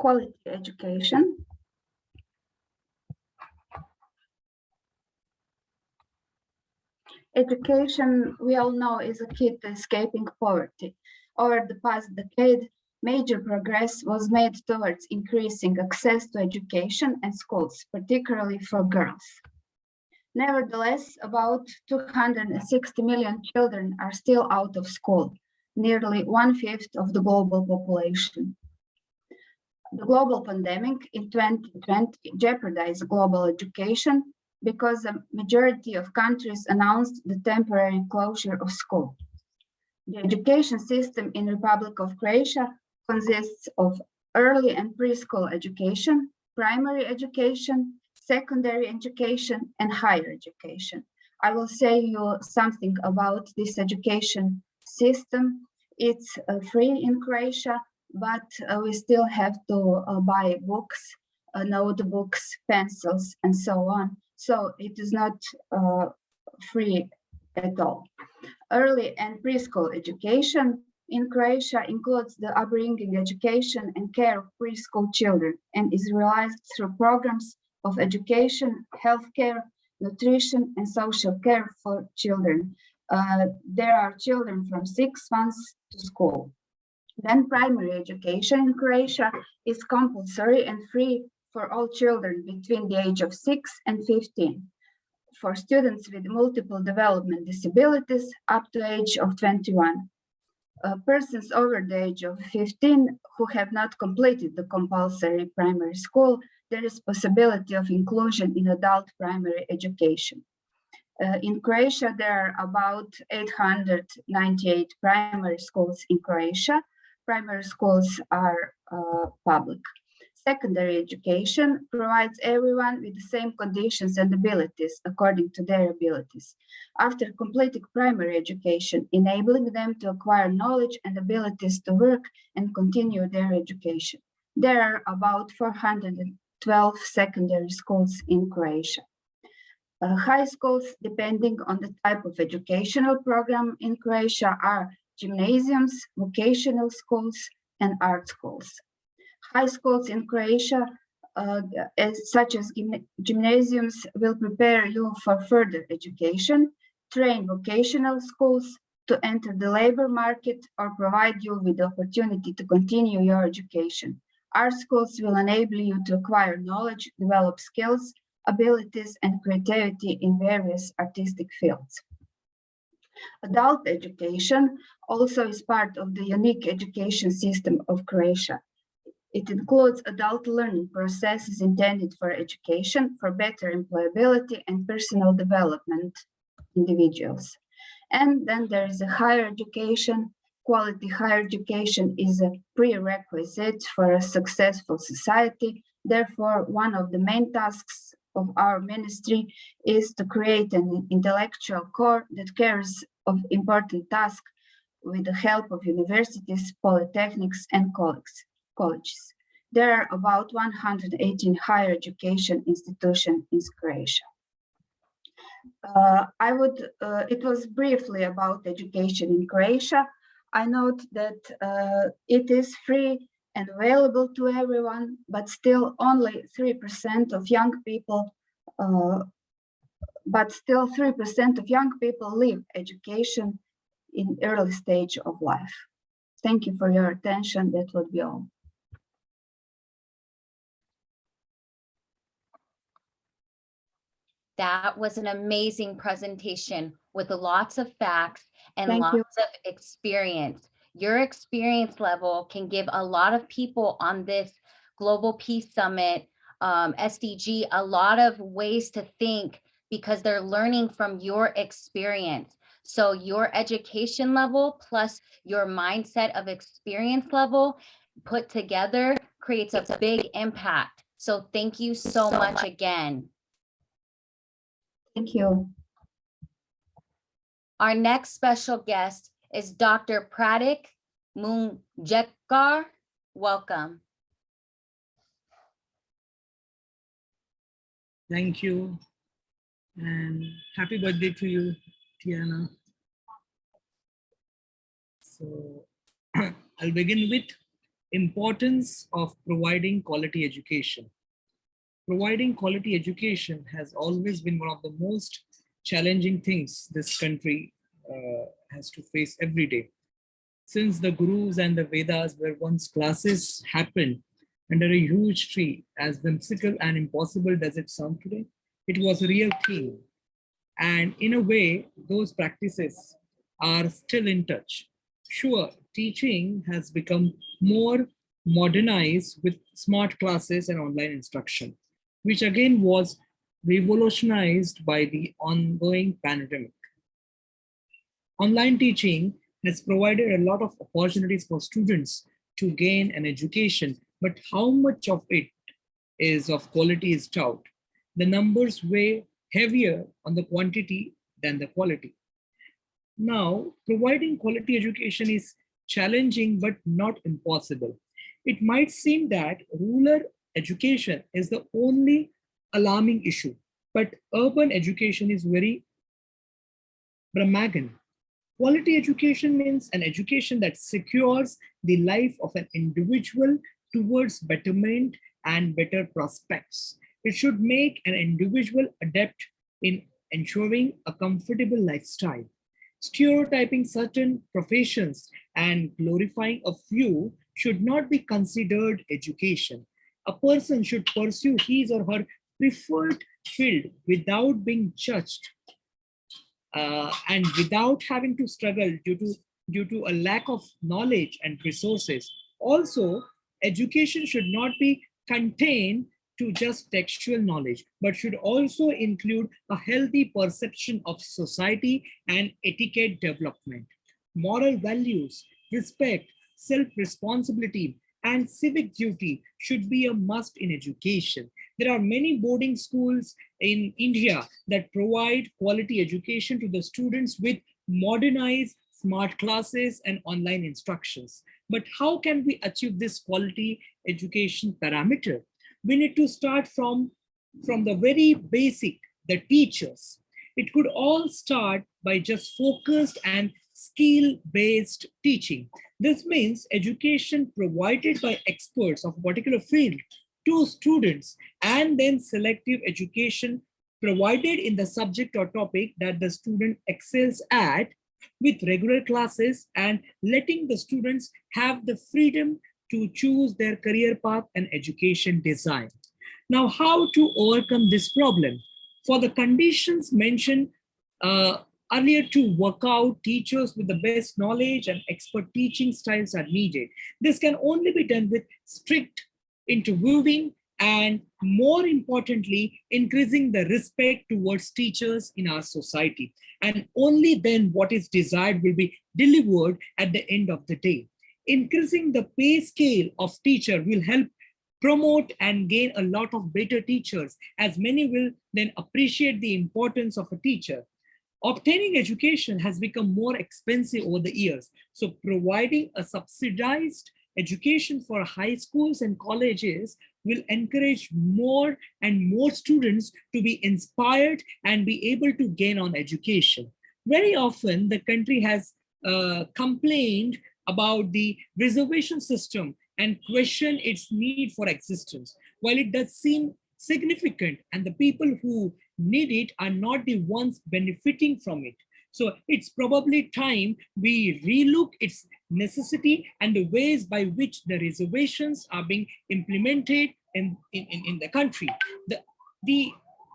Quality education. Education, we all know, is a key to escaping poverty. Over the past decade, major progress was made towards increasing access to education and schools, particularly for girls. Nevertheless, about 260 million children are still out of school, nearly 1/5 of the global population. The global pandemic in 2020 jeopardized global education because a majority of countries announced the temporary closure of school. The education system in Republic of Croatia consists of early and preschool education, primary education, secondary education, and higher education. I will say you something about this education system. It's free in Croatia, but we still have to buy books, notebooks, pencils, and so on. So it is not free at all. Early and preschool education in Croatia includes the upbringing, education, and care of preschool children and is realized through programs of education, healthcare, nutrition, and social care for children. There are children from 6 months to school. Then primary education in Croatia is compulsory and free for all children between the age of 6 and 15. For students with multiple development disabilities up to age of 21. Persons over the age of 15 who have not completed the compulsory primary school, there is possibility of inclusion in adult primary education. In Croatia, there are about 898 primary schools in Croatia. Primary schools are public. Secondary education provides everyone with the same conditions and abilities according to their abilities. After completing primary education, enabling them to acquire knowledge and abilities to work and continue their education. There are about 412 secondary schools in Croatia. High schools, depending on the type of educational program in Croatia, are gymnasiums, vocational schools, and art schools. High schools in Croatia, such as gymnasiums, will prepare you for further education, train vocational schools to enter the labor market, or provide you with the opportunity to continue your education. Art schools will enable you to acquire knowledge, develop skills, abilities, and creativity in various artistic fields. Adult education also is part of the unique education system of Croatia. It includes adult learning processes intended for education, for better employability and personal development individuals. And then there is a higher education. Quality higher education is a prerequisite for a successful society. Therefore, one of the main tasks of our ministry is to create an intellectual core that carries of important tasks with the help of universities, polytechnics, and colleges. There are about 118 higher education institutions in Croatia. It was briefly about education in Croatia. I note that it is free and available to everyone, but still only 3% of young people leave education in early stage of life. Thank you for your attention. That would be all. That was an amazing presentation with lots of facts and Thank you. lots of experience. Your experience level can give a lot of people on this Global Peace Summit, SDG, a lot of ways to think because they're learning from your experience. So your education level plus your mindset of experience level put together creates a big impact. So thank you so much again. Thank you. Our next special guest is Dr. Pratik Munjekar. Welcome. Thank you, and happy birthday to you, Tiana. So I'll begin with importance of providing quality education. Providing quality education has always been one of the most challenging things this country has to face every day. Since the Gurus and the Vedas were once classes happened under a huge tree, as whimsical and impossible does it sound today, it was a real thing And in a way, those practices are still in touch. Sure, teaching has become more modernized with smart classes and online instruction, which again was revolutionized by the ongoing pandemic. Online teaching has provided a lot of opportunities for students to gain an education, but how much of it is of quality is doubt. The numbers weigh heavier on the quantity than the quality. Now, providing quality education is challenging but not impossible. It might seem that rural education is the only alarming issue, but urban education is very pragmatic. Quality education means an education that secures the life of an individual towards betterment and better prospects. It should make an individual adept in ensuring a comfortable lifestyle. Stereotyping certain professions and glorifying a few should not be considered education. A person should pursue his or her preferred field without being judged and without having to struggle due to a lack of knowledge and resources. Also, education should not be contained to just textual knowledge, but should also include a healthy perception of society and etiquette development. Moral values, respect, self-responsibility, and civic duty should be a must in education. There are many boarding schools in India that provide quality education to the students with modernized smart classes and online instructions. But how can we achieve this quality education parameter? We need to start from the very basic, the teachers. It could all start by just focused and skill-based teaching. This means education provided by experts of a particular field to students, and then selective education provided in the subject or topic that the student excels at, with regular classes and letting the students have the freedom to choose their career path and education design. Now, how to overcome this problem? For the conditions mentioned earlier to work out, teachers with the best knowledge and expert teaching styles are needed. This can only be done with strict interviewing and, more importantly, increasing the respect towards teachers in our society. And only then what is desired will be delivered at the end of the day. Increasing the pay scale of teacher will help promote and gain a lot of better teachers, as many will then appreciate the importance of a teacher. Obtaining education has become more expensive over the years. So providing a subsidized education for high schools and colleges will encourage more and more students to be inspired and be able to gain on education. Very often the country has complained about the reservation system and question its need for existence. While it does seem significant and the people who need it are not the ones benefiting from it. So it's probably time we relook its necessity and the ways by which the reservations are being implemented in the country.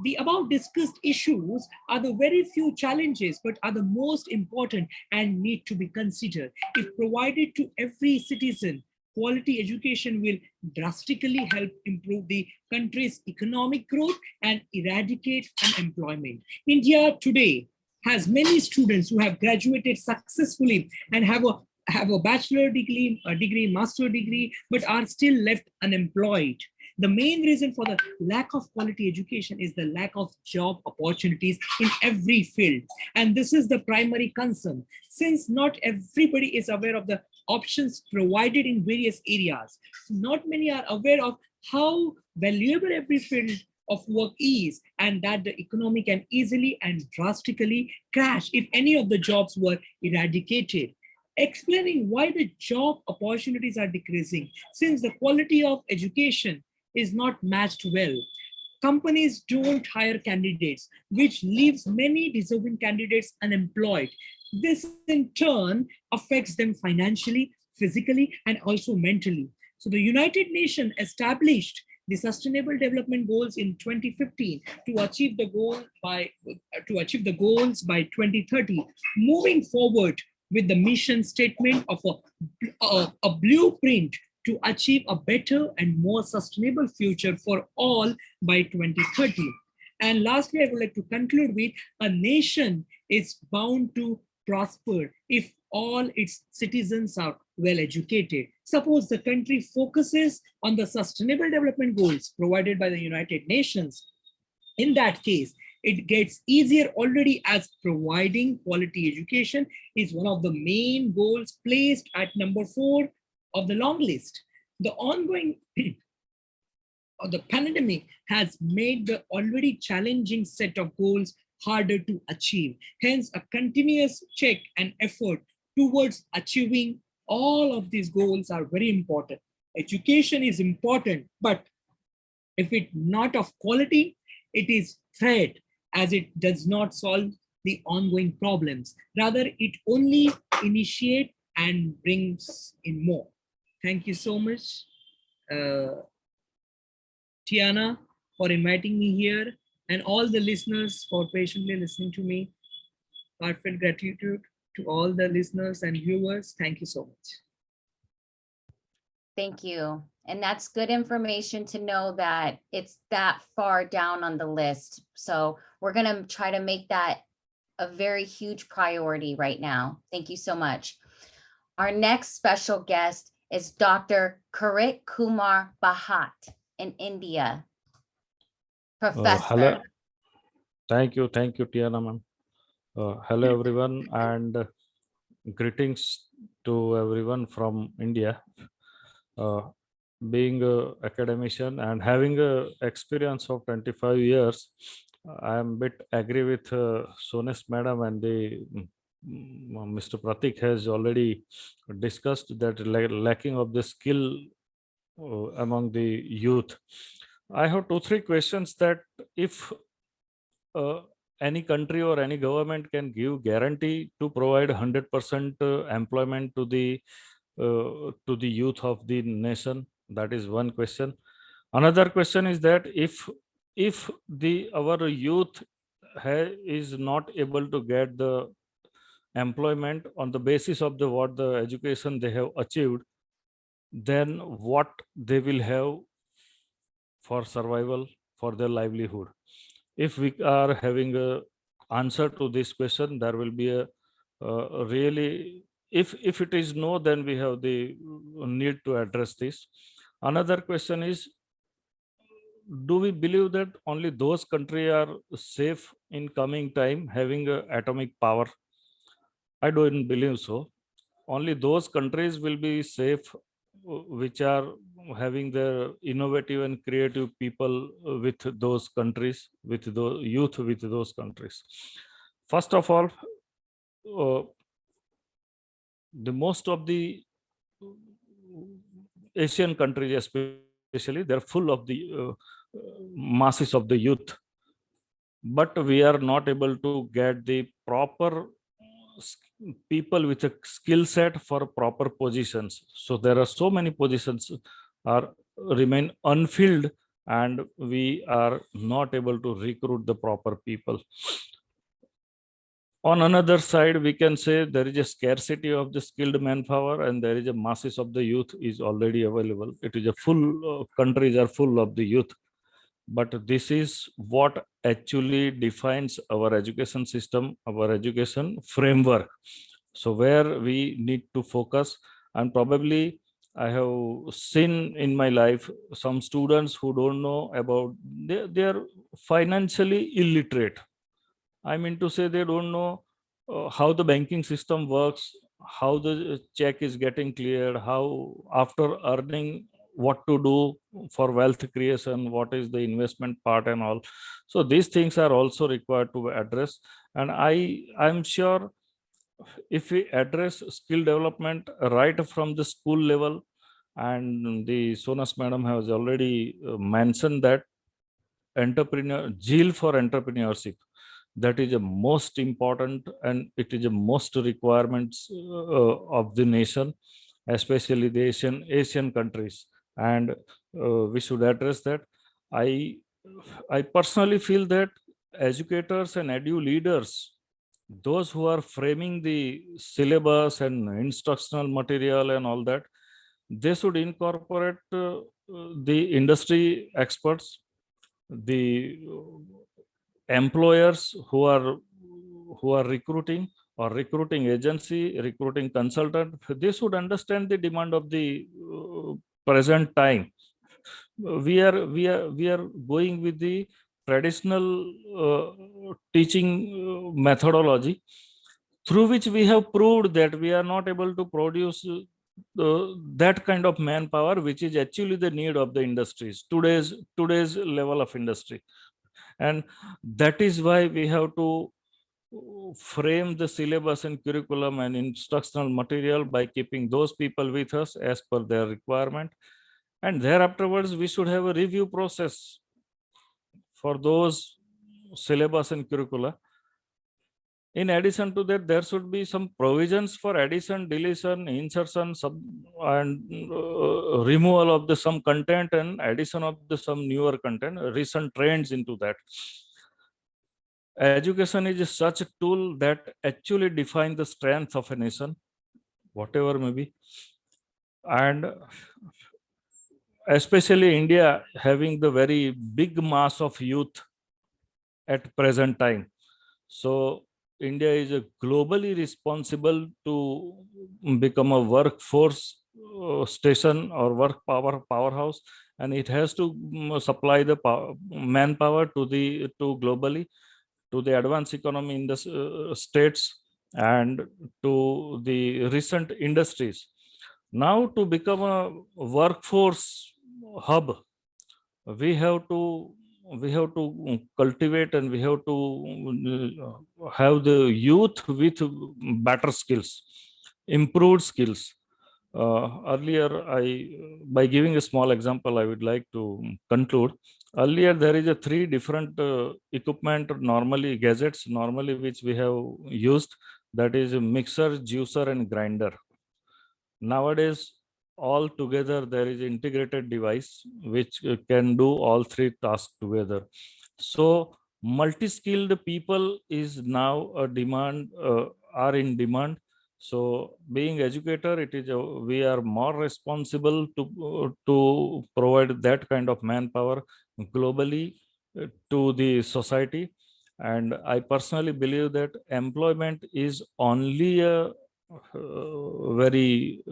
The above discussed issues are the very few challenges, but are the most important and need to be considered. If provided to every citizen, quality education will drastically help improve the country's economic growth and eradicate unemployment. India today has many students who have graduated successfully and have a bachelor degree, master degree, but are still left unemployed. The main reason for the lack of quality education is the lack of job opportunities in every field. And this is the primary concern. Since not everybody is aware of the options provided in various areas, not many are aware of how valuable every field of work is, and that the economy can easily and drastically crash if any of the jobs were eradicated. Explaining why the job opportunities are decreasing, since the quality of education is not matched well. Companies don't hire candidates, which leaves many deserving candidates unemployed. This in turn affects them financially, physically, and also mentally. So the United Nations established the Sustainable Development Goals in 2015 to achieve the goals by 2030, moving forward with the mission statement of a blueprint to achieve a better and more sustainable future for all by 2030. And lastly, I would like to conclude with a nation is bound to prosper if all its citizens are well educated. Suppose the country focuses on the Sustainable Development Goals provided by the United Nations. In that case, it gets easier already, as providing quality education is one of the main goals placed at number 4 of the long list. The ongoing the pandemic has made the already challenging set of goals harder to achieve. Hence, a continuous check and effort towards achieving all of these goals are very important. Education is important, but if it's not of quality, it is threat, as it does not solve the ongoing problems. Rather, it only initiate and brings in more. Thank you so much, Tiana, for inviting me here, and all the listeners for patiently listening to me. Heartfelt gratitude to all the listeners and viewers. Thank you so much. Thank you. And that's good information to know that it's that far down on the list. So we're going to try to make that a very huge priority right now. Thank you so much. Our next special guest is Dr. Kirik Kumar Bahat in India. Professor. Hello. Thank you, Tiana ma'am. Hello everyone, and greetings to everyone from India. Being an academician and having a experience of 25 years, I am a bit agree with Sonesh madam, and the Mr. Pratik has already discussed that lacking of the skill among the youth. I have 2-3 questions that if any country or any government can give guarantee to provide 100% employment to the youth of the nation. That is one question. Another question is that if our youth is not able to get the employment on the basis of what the education they have achieved, then what they will have for survival, for their livelihood. If we are having a answer to this question, there will be a really, if it is no, then we have the need to address this. Another question is, do we believe that only those countries are safe in coming time having atomic power? I don't believe so. Only those countries will be safe which are having their innovative and creative people with those countries, with the youth with those countries. First of all, the most of the Asian countries especially, they're full of the masses of the youth, but we are not able to get the proper people with a skill set for proper positions. So there are so many positions are remain unfilled, and we are not able to recruit the proper people. On another side, we can say there is a scarcity of the skilled manpower, and there is a masses of the youth is already available. It is a full countries are full of the youth. But this is what actually defines our education system, our education framework. So where we need to focus, and probably I have seen in my life some students who don't know about, they are financially illiterate. I mean to say they don't know how the banking system works, how the check is getting cleared, how after earning what to do for wealth creation, what is the investment part and all. So these things are also required to address. And I'm sure if we address skill development right from the school level, and the Sonesh madam has already mentioned that zeal for entrepreneurship, that is the most important, and it is the most requirements of the nation, especially the Asian countries. And we should address that. I personally feel that educators and edu leaders, those who are framing the syllabus and instructional material and all that, they should incorporate the industry experts, the employers who are recruiting, or recruiting agency, recruiting consultant. They should understand the demand of the present time. We are going with the traditional teaching methodology, through which we have proved that we are not able to produce that kind of manpower which is actually the need of the industries, today's level of industry. And that is why we have to frame the syllabus and curriculum and instructional material by keeping those people with us as per their requirement. And thereafterwards, we should have a review process for those syllabus and curricula. In addition to that, there should be some provisions for addition, deletion, insertion, and removal of the some content and addition of the some newer content, recent trends into that. Education is such a tool that actually defines the strength of a nation, whatever may be. And especially India having the very big mass of youth at present time. So India is globally responsible to become a workforce station or work powerhouse, and it has to supply the manpower to globally, to the advanced economy in the states and to the recent industries. Now, to become a workforce hub, we have to cultivate, and we have to have the youth with better skills, improved skills. Earlier, by giving a small example, I would like to conclude. Earlier, there is a 3 different equipment, normally gadgets, normally which we have used. That is a mixer, juicer, and grinder. Nowadays, all together there is integrated device which can do all 3 tasks together. So multi-skilled people is now a demand, are in demand. So being educator, it is we are more responsible to provide that kind of manpower globally to the society. And I personally believe that employment is only a very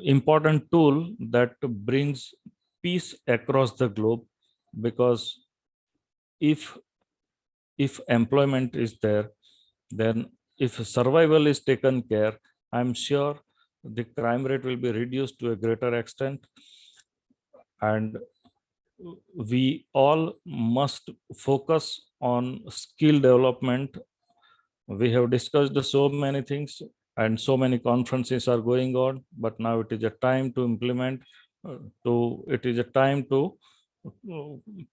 important tool that brings peace across the globe, because if employment is there, then if survival is taken care, I'm sure the crime rate will be reduced to a greater extent. And we all must focus on skill development. We have discussed so many things and so many conferences are going on, but now it is a time to implement, it is a time to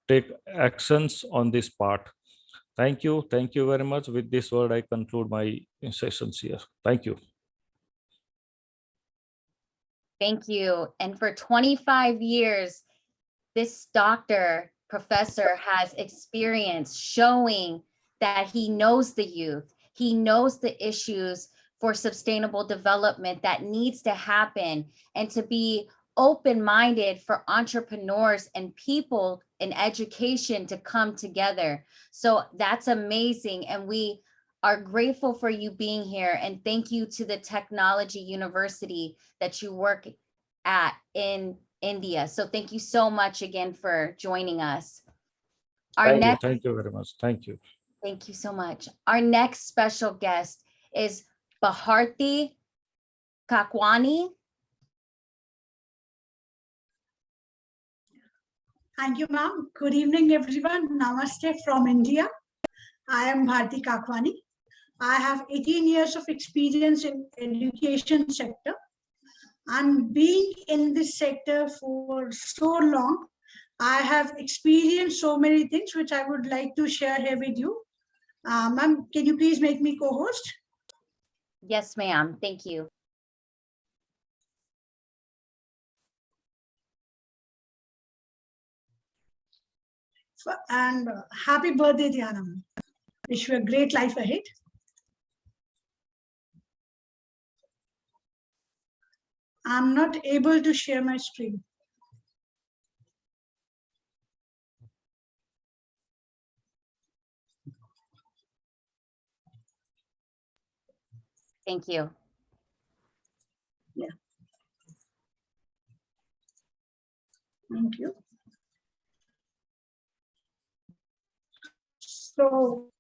take actions on this part. Thank you very much. With this word, I conclude my sessions here. Thank you. Thank you. And for 25 years, this professor has experience showing that he knows the youth. He knows the issues for sustainable development that needs to happen, and to be open-minded for entrepreneurs and people in education to come together. So that's amazing. And we are grateful for you being here. And thank you to the technology university that you work at in India. So thank you so much again for joining us. Thank you very much. Thank you. Thank you so much. Our next special guest is Bahardwa Kakwani. Thank you, ma'am. Good evening, everyone. Namaste from India. I am Bharti Kakwani. I have 18 years of experience in education sector. And being in this sector for so long, I have experienced so many things which I would like to share here with you. Ma'am, can you please make me co-host? Yes, ma'am. Thank you. And happy birthday, Diana. Wish you a great life ahead. I'm not able to share my screen. Thank you. Yeah. Thank you. So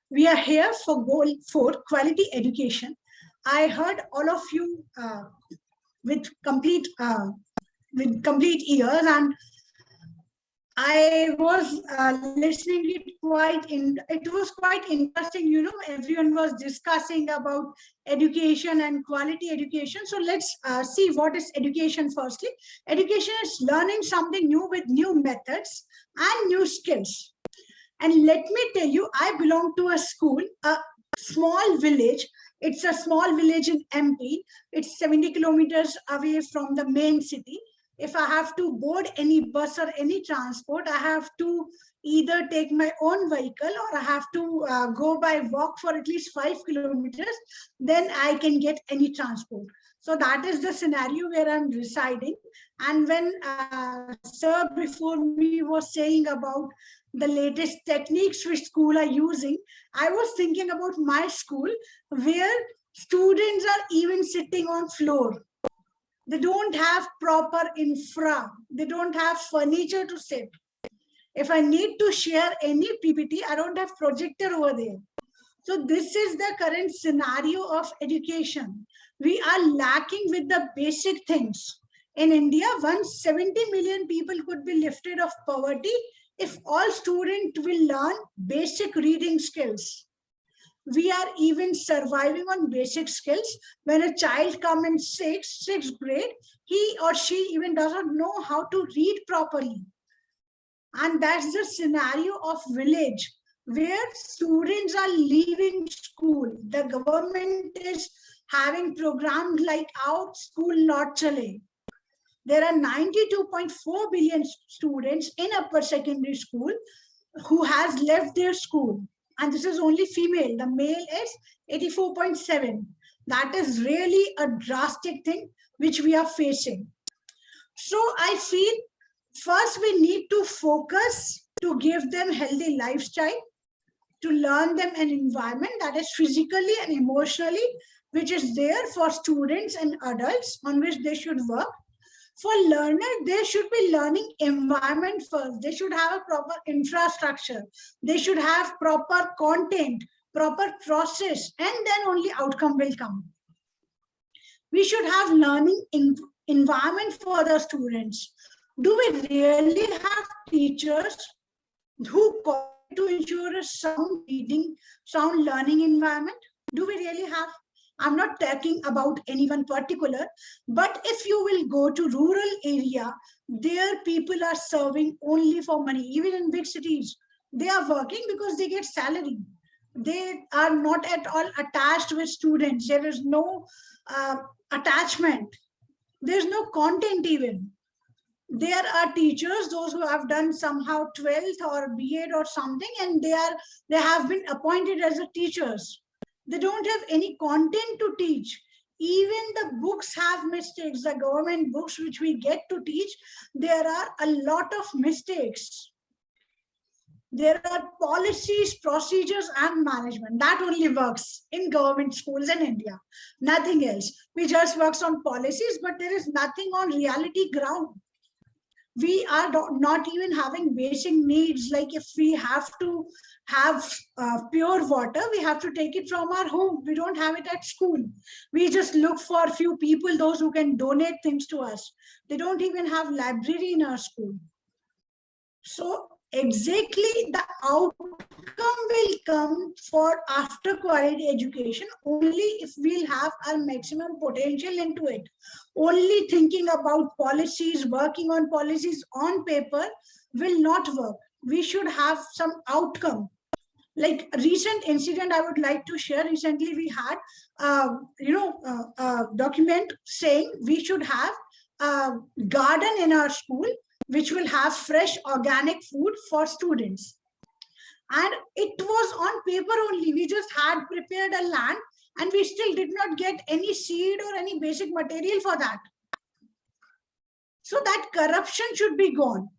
we are here for goal 4, quality education. I heard all of you with complete ears, and I was listening it was quite interesting. You know, everyone was discussing about education and quality education. So let's see what is education firstly. Education is learning something new with new methods and new skills. And let me tell you, I belong to a school, a small village. It's a small village in MP. It's 70 kilometers away from the main city. If I have to board any bus or any transport, I have to either take my own vehicle or I have to go by walk for at least 5 kilometers. Then I can get any transport. So that is the scenario where I'm residing. And when sir before me was saying about the latest techniques which school are using, I was thinking about my school where students are even sitting on floor. They don't have proper infra. They don't have furniture to sit. If I need to share any PPT, I don't have projector over there. So this is the current scenario of education. We are lacking with the basic things. In India, 170 million people could be lifted of poverty if all students will learn basic reading skills. We are even surviving on basic skills. When a child comes in sixth grade, he or she even doesn't know how to read properly. And that's the scenario of village where students are leaving school. The government is having programs like Out School Not Chale. There are 92.4 billion students in upper secondary school who has left their school. And this is only female. The male is 84.7. That is really a drastic thing which we are facing. So I feel first we need to focus to give them healthy lifestyle, to learn them an environment that is physically and emotionally, which is there for students and adults on which they should work. For learners, they should be learning environment first. They should have a proper infrastructure. They should have proper content, proper process, and then only outcome will come. We should have learning environment for the students. Do we really have teachers who call to ensure a sound reading, sound learning environment? Do we really have? I'm not talking about anyone particular, but if you will go to rural area, there people are serving only for money. Even in big cities, they are working because they get salary. They are not at all attached with students. There is no attachment. There's no content even. There are teachers, those who have done somehow 12th or B.Ed or something, and they have been appointed as the teachers. They don't have any content to teach. Even the books have mistakes. The government books which we get to teach, there are a lot of mistakes. There are policies, procedures, and management. That only works in government schools in India. Nothing else. We just works on policies, but there is nothing on reality ground. We are not even having basic needs. Like if we have to have pure water, we have to take it from our home. We don't have it at school. We just look for a few people, those who can donate things to us. They don't even have library in our school. So exactly the outcome will come for after quality education only if we'll have our maximum potential into it. Only thinking about policies, working on policies on paper will not work. We should have some outcome. Like a recent incident I would like to share. Recently we had a document saying we should have a garden in our school which will have fresh organic food for students. And it was on paper only. We just had prepared a land and we still did not get any seed or any basic material for that. So that corruption should be gone.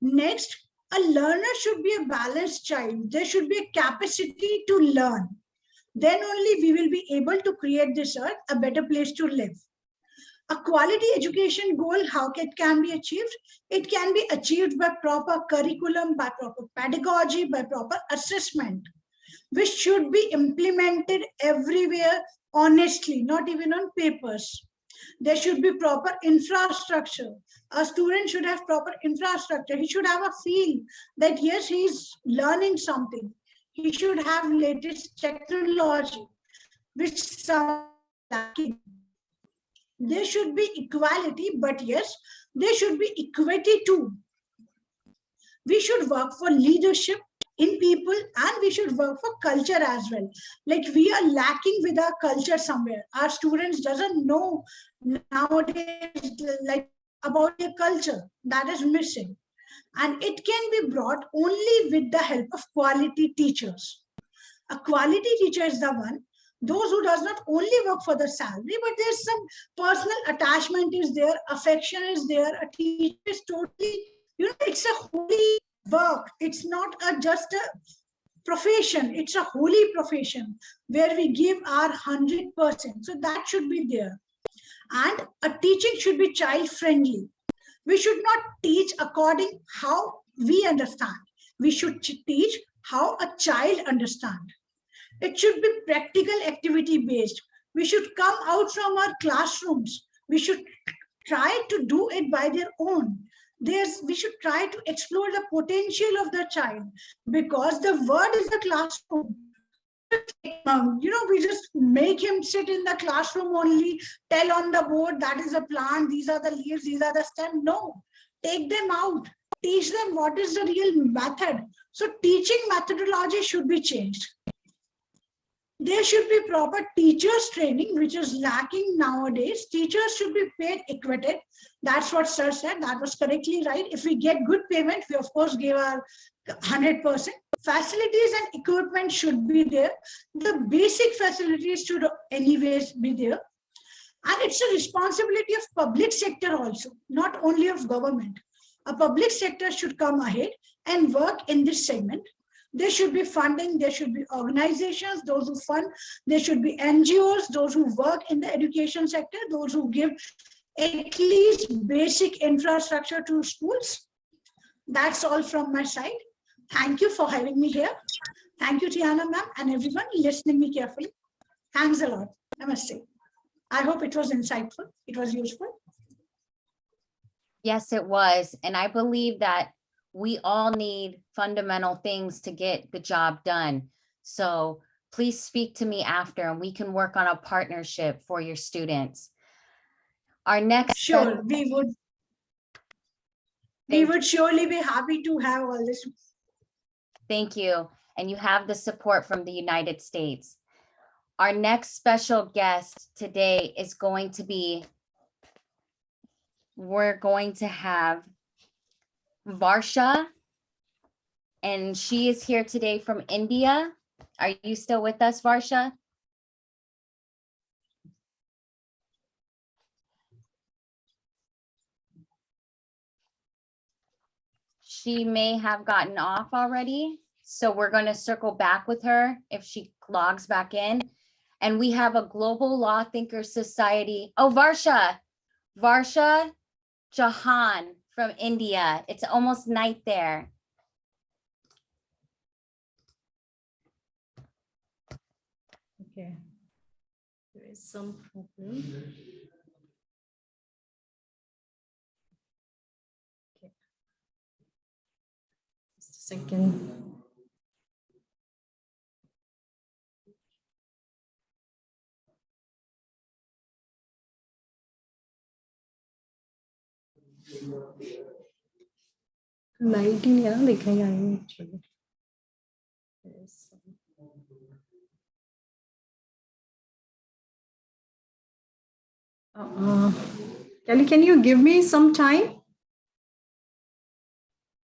Next, a learner should be a balanced child. There should be a capacity to learn. Then only we will be able to create this earth a better place to live. A quality education goal, how it can be achieved? It can be achieved by proper curriculum, by proper pedagogy, by proper assessment, which should be implemented everywhere honestly, not even on papers. There should be proper infrastructure. A student should have proper infrastructure. He should have a feel that yes, he's learning something. He should have latest technology, which some lacking. There should be equality, but yes, there should be equity too. We should work for leadership in people and we should work for culture as well. Like we are lacking with our culture somewhere. Our students doesn't know nowadays like about their culture. That is missing. And it can be brought only with the help of quality teachers. A quality teacher is the one, those who does not only work for the salary, but there's some personal attachment is there, affection is there. A teacher is totally, it's a holy work. It's not just a profession. It's a holy profession where we give our 100%. So that should be there. And a teaching should be child friendly. We should not teach according how we understand. We should teach how a child understands. It should be practical activity based. We should come out from our classrooms. We should try to do it by their own. We should try to explore the potential of the child, because the world is the classroom. We just make him sit in the classroom only, tell on the board that is a plant, these are the leaves, these are the stems. No, take them out, teach them what is the real method. So teaching methodology should be changed. There should be proper teachers training, which is lacking nowadays. Teachers should be paid equated. That's what sir said. That was correctly right. If we get good payment, we of course give our 100%. Facilities and equipment should be there. The basic facilities should anyways be there. And it's a responsibility of public sector also, not only of government. A public sector should come ahead and work in this segment. There should be funding, there should be organizations, those who fund, there should be NGOs, those who work in the education sector, those who give at least basic infrastructure to schools. That's all from my side. Thank you for having me here. Thank you, Tiana ma'am, and everyone listening me carefully. Thanks a lot. Namaste. I hope it was insightful. It was useful. Yes, it was. And I believe that we all need fundamental things to get the job done. So please speak to me after and we can work on a partnership for your students. Our next— Sure, we would surely be happy to have all this. Thank you. And you have the support from the United States. Our next special guest today is going to be, we're going to have Varsha, and she is here today from India. Are you still with us, Varsha? She may have gotten off already, so we're going to circle back with her if she logs back in. And we have a Global Law Thinkers Society. Oh, Varsha Jahan from India. It's almost night there. Okay, there is some problem. Okay, just a second. Light ही नहीं है ना, दिखेगा ये actually. Kelly, can you give me some time?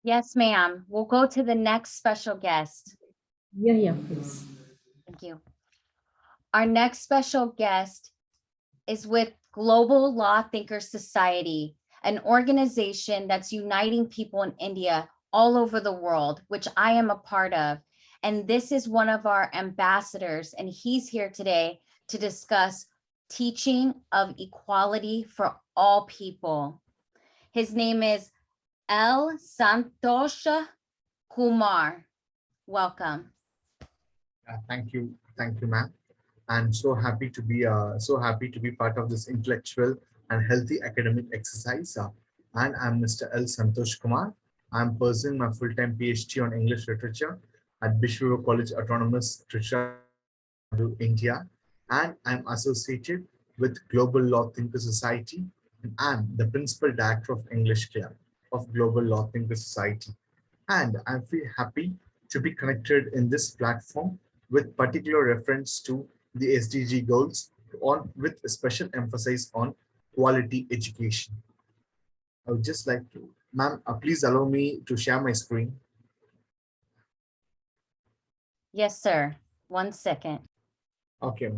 Yes, ma'am. We'll go to the next special guest. Yeah, please. Thank you. Our next special guest is with Global Law Thinkers Society, an organization that's uniting people in India all over the world, which I am a part of. And this is one of our ambassadors, and he's here today to discuss teaching of equality for all people. His name is L. Santosha Kumar. Welcome. Thank you, ma'am. I'm so happy to be part of this intellectual and healthy academic exercise. And I'm Mr. L. Santosh Kumar. I'm pursuing my full-time PhD on English literature at Bishop College Autonomous, Trichardu, India, and I'm associated with Global Law Thinkers Society, and I'm the principal director of English Club of Global Law Thinkers Society. And I feel happy to be connected in this platform with particular reference to the SDG goals with a special emphasis on quality education. I would just like to, ma'am, please allow me to share my screen. Yes, sir. 1 second. Okay.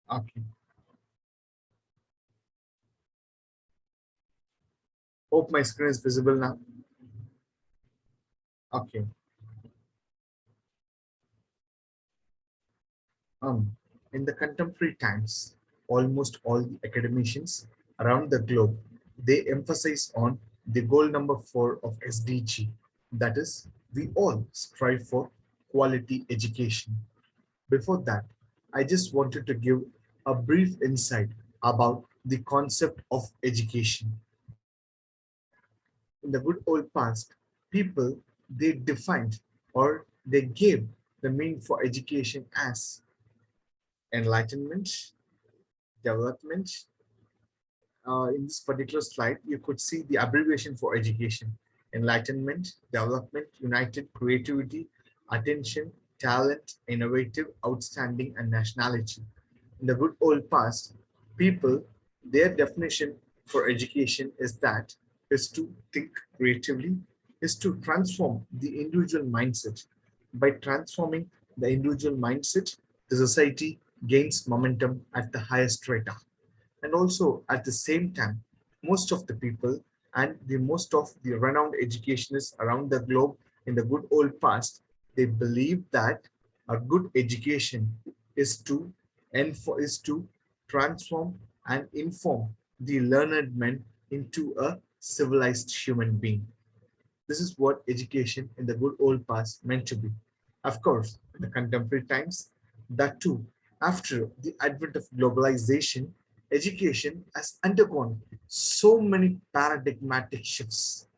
Okay. Hope my screen is visible now. Okay. In the contemporary times, almost all the academicians around the globe, they emphasize on the goal number 4 of SDG. That is, we all strive for quality education. Before that, I just wanted to give a brief insight about the concept of education. In the good old past, people, they defined or they gave the meaning for education as enlightenment, development. In this particular slide, you could see the abbreviation for education: enlightenment, development, united, creativity, attention, talent, innovative, outstanding, and nationality. In the good old past, people, their definition for education is to think creatively, is to transform the individual mindset. By transforming the individual mindset, the society gains momentum at the highest rate. And also at the same time, most of the people and the most of the renowned educationists around the globe in the good old past, they believe that a good education is to transform and inform the learned men into a civilized human being. This is what education in the good old past meant to be. Of course, in the contemporary times, that too, after the advent of globalization, education has undergone so many paradigmatic shifts.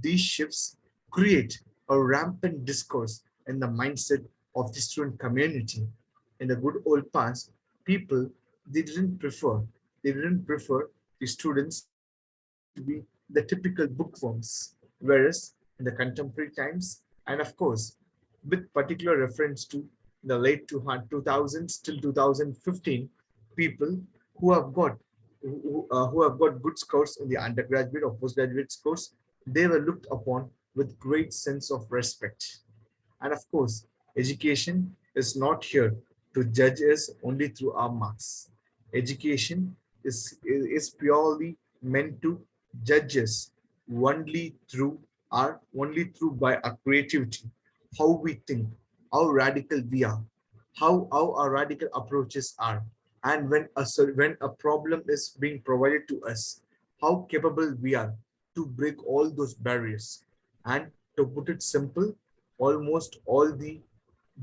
These shifts create a rampant discourse in the mindset of the student community. In the good old past, people, they didn't prefer the students to be the typical bookworms, whereas in the contemporary times, and of course, with particular reference to the late 2000s till 2015, people who have got who have got good scores in the undergraduate or postgraduate scores, they were looked upon with great sense of respect. And of course, education is not here to judge us only through our marks. Education is purely meant to judge us only through by our creativity, how we think, how radical we are, how our radical approaches are, and when a problem is being provided to us, how capable we are to break all those barriers. And to put it simple, almost all the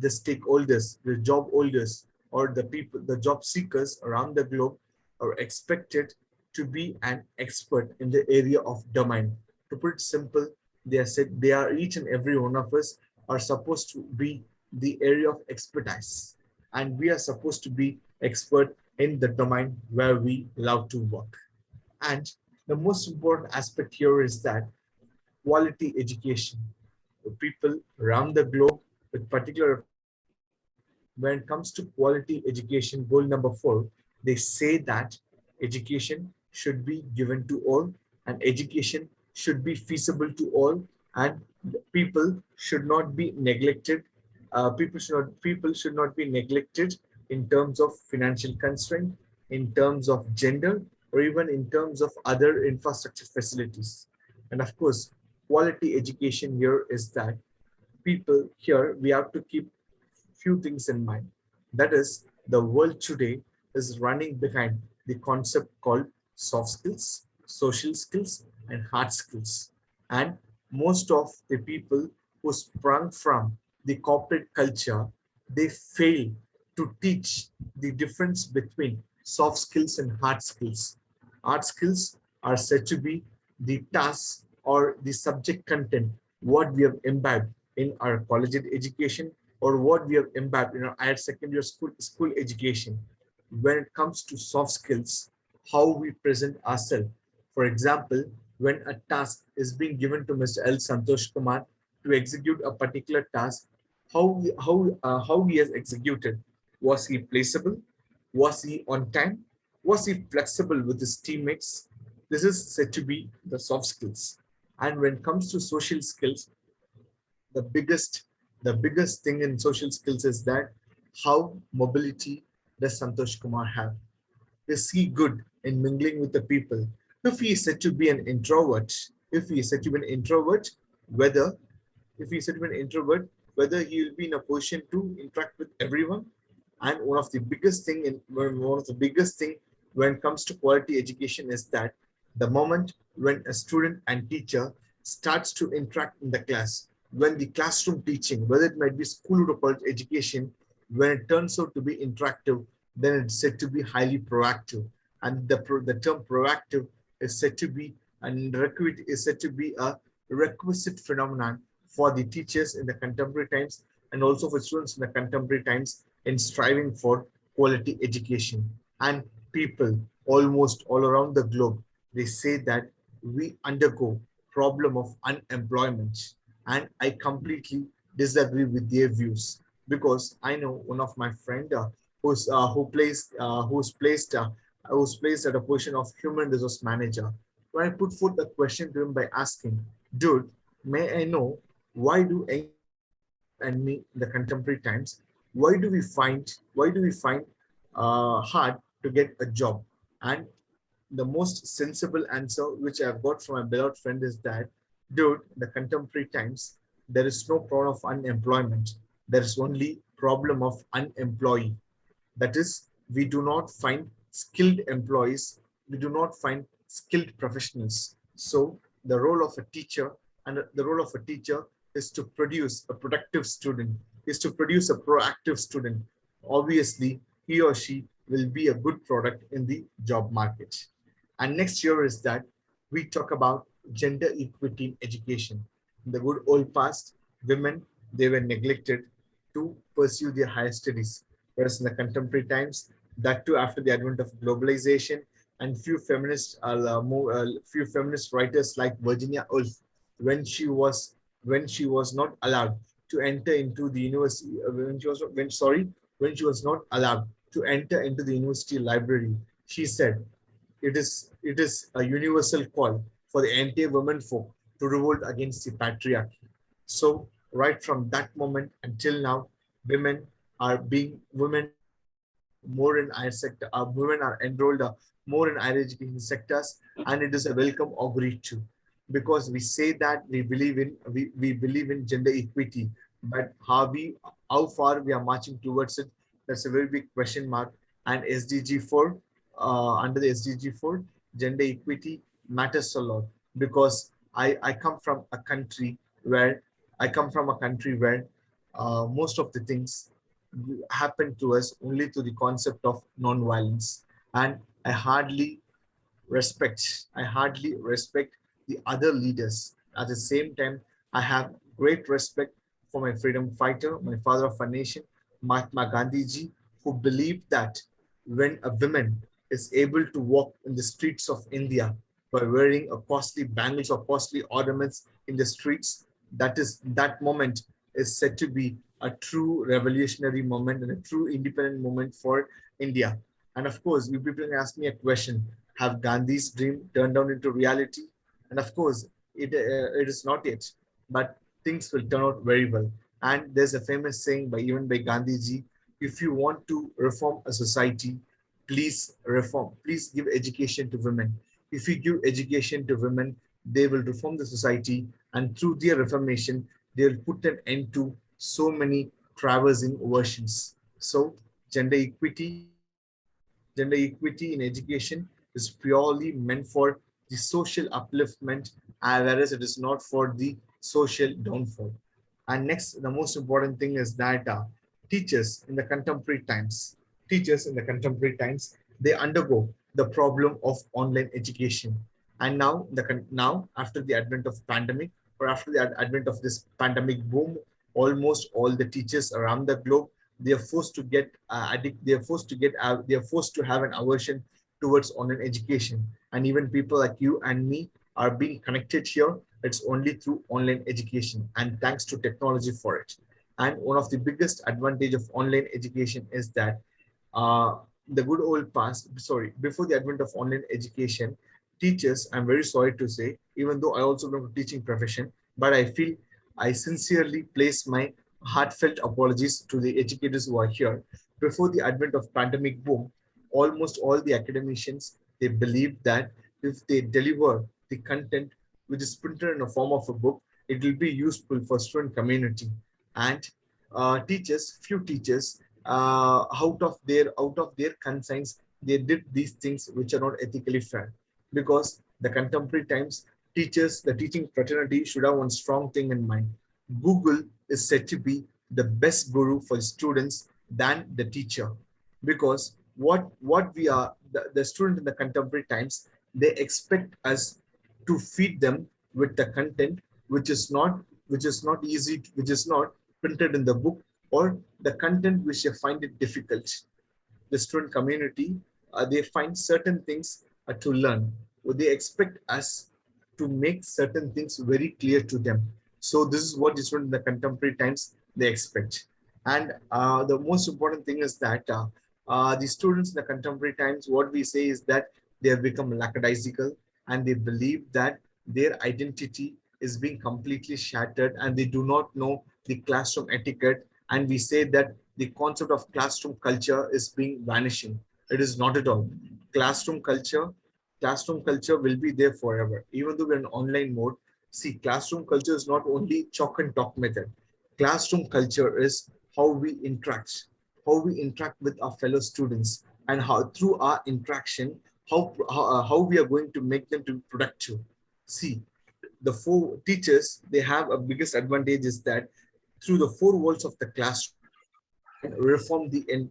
stakeholders, the job holders, or the people, the job seekers around the globe are expected to be an expert in the area of domain. To put it simple, they are each and every one of us are supposed to be the area of expertise. and we are supposed to be expert in the domain where we love to work. And the most important aspect here is that quality education. The people around the globe, with particular when it comes to quality education, goal number 4, they say that education should be given to all, and education should be feasible to all, and people should not be neglected. People should not be neglected in terms of financial constraint, in terms of gender, or even in terms of other infrastructure facilities. And of course, quality education here is that people here, we have to keep few things in mind. That is, the world today is running behind the concept called soft skills, social skills, and hard skills. And most of the people who sprung from the corporate culture, they fail to teach the difference between soft skills and hard skills. Hard skills are said to be the tasks or the subject content, what we have imbibed in our college education, or what we have imbibed in our higher secondary school education. When it comes to soft skills, how we present ourselves. For example, when a task is being given to Mr. L. Santosh Kumar to execute a particular task, how he has executed. Was he placeable? Was he on time? Was he flexible with his teammates? This is said to be the soft skills. And when it comes to social skills, the biggest thing in social skills is that how mobility does Santosh Kumar have? Is he good in mingling with the people? If he is said to be an introvert, if he is said to be an introvert, whether if he is said to be an introvert, whether he will be in a position to interact with everyone. And one of the biggest thing when it comes to quality education is that the moment when a student and teacher starts to interact in the class, when the classroom teaching, whether it might be school or college education, when it turns out to be interactive, then it's said to be highly proactive. And the term proactive is said to be a requisite phenomenon for the teachers in the contemporary times, and also for students in the contemporary times, in striving for quality education. And people almost all around the globe, they say that we undergo problem of unemployment, and I completely disagree with their views, because I know one of my friend who's placed at a position of human resource manager. When I put forth a question to him by asking, dude, may I know why do and me in the contemporary times, why do we find hard to get a job? And the most sensible answer which I've got from my beloved friend is that, dude, in the contemporary times, there is no problem of unemployment. There is only problem of unemployed. That is, we do not find skilled employees. We do not find skilled professionals. So the role of a teacher is to produce a productive student, is to produce a proactive student. Obviously, he or she will be a good product in the job market. And next year is that we talk about gender equity in education. In the good old past, women, they were neglected to pursue their higher studies. Whereas in the contemporary times, that too after the advent of globalization, and few feminist writers like Virginia Woolf, when she was not allowed to enter into the university, when she was not allowed to enter into the university library, she said, it is a universal call for the entire women folk to revolt against the patriarchy. So right from that moment until now, women more in higher sector, women are enrolled more in higher education sectors, and it is a welcome augury too, because we say that we believe in gender equity, but how far we are marching towards it, that's a very big question mark. And SDG 4, under the SDG 4, gender equity matters a lot, because I come from a country where most of the things happen to us only through the concept of non-violence. And I hardly respect the other leaders. At the same time, I have great respect for my freedom fighter, my father of a nation, Mahatma Gandhi ji, who believe that when a woman is able to walk in the streets of India by wearing a costly bangles or costly ornaments in the streets, that moment is said to be a true revolutionary moment and a true independent moment for India. And of course, you people can ask me a question: have Gandhi's dream turned down into reality? And of course, it is not yet, but things will turn out very well. And there's a famous saying by even by Gandhiji: if you want to reform a society, please reform, please give education to women. If you give education to women, they will reform the society, and through their reformation, they'll put an end to so many traversing versions. So gender equity, gender equity in education is purely meant for the social upliftment, whereas it is not for the social downfall. And next, the most important thing is that teachers in the contemporary times, they undergo the problem of online education. And now after the advent of pandemic, or after the advent of this pandemic boom, almost all the teachers around the globe, they are forced to get they are forced to have an aversion towards online education. And even people like you and me are being connected here, it's only through online education, and thanks to technology for it. And one of the biggest advantage of online education is that the good old past, sorry, before the advent of online education, teachers, I'm very sorry to say, even though I also belong to teaching profession, but I feel I sincerely place my heartfelt apologies to the educators who are here. Before the advent of pandemic boom, almost all the academicians, they believe that if they deliver the content which is printed in a form of a book, it will be useful for student community. And few teachers, out of their conscience, they did these things which are not ethically fair. Because the contemporary times, teachers, the teaching fraternity should have one strong thing in mind. Google is said to be the best guru for students than the teacher. Because what we are, the student in the contemporary times, they expect us to feed them with the content which is not printed in the book, or the content which they find it difficult. The student community, they find certain things to learn. They expect us to make certain things very clear to them. So this is what the student in the contemporary times they expect. And the most important thing is that the students in the contemporary times, what we say is that they have become lackadaisical, and they believe that their identity is being completely shattered, and they do not know the classroom etiquette. And we say that the concept of classroom culture is being vanishing. It is not at all. Classroom culture, classroom culture will be there forever, even though we're in online mode. See, classroom culture is not only chalk and talk method. Classroom culture is how we interact with our fellow students, and how through our interaction, how we are going to make them to be productive. See, the four teachers, they have a biggest advantage is that through the four walls of the classroom,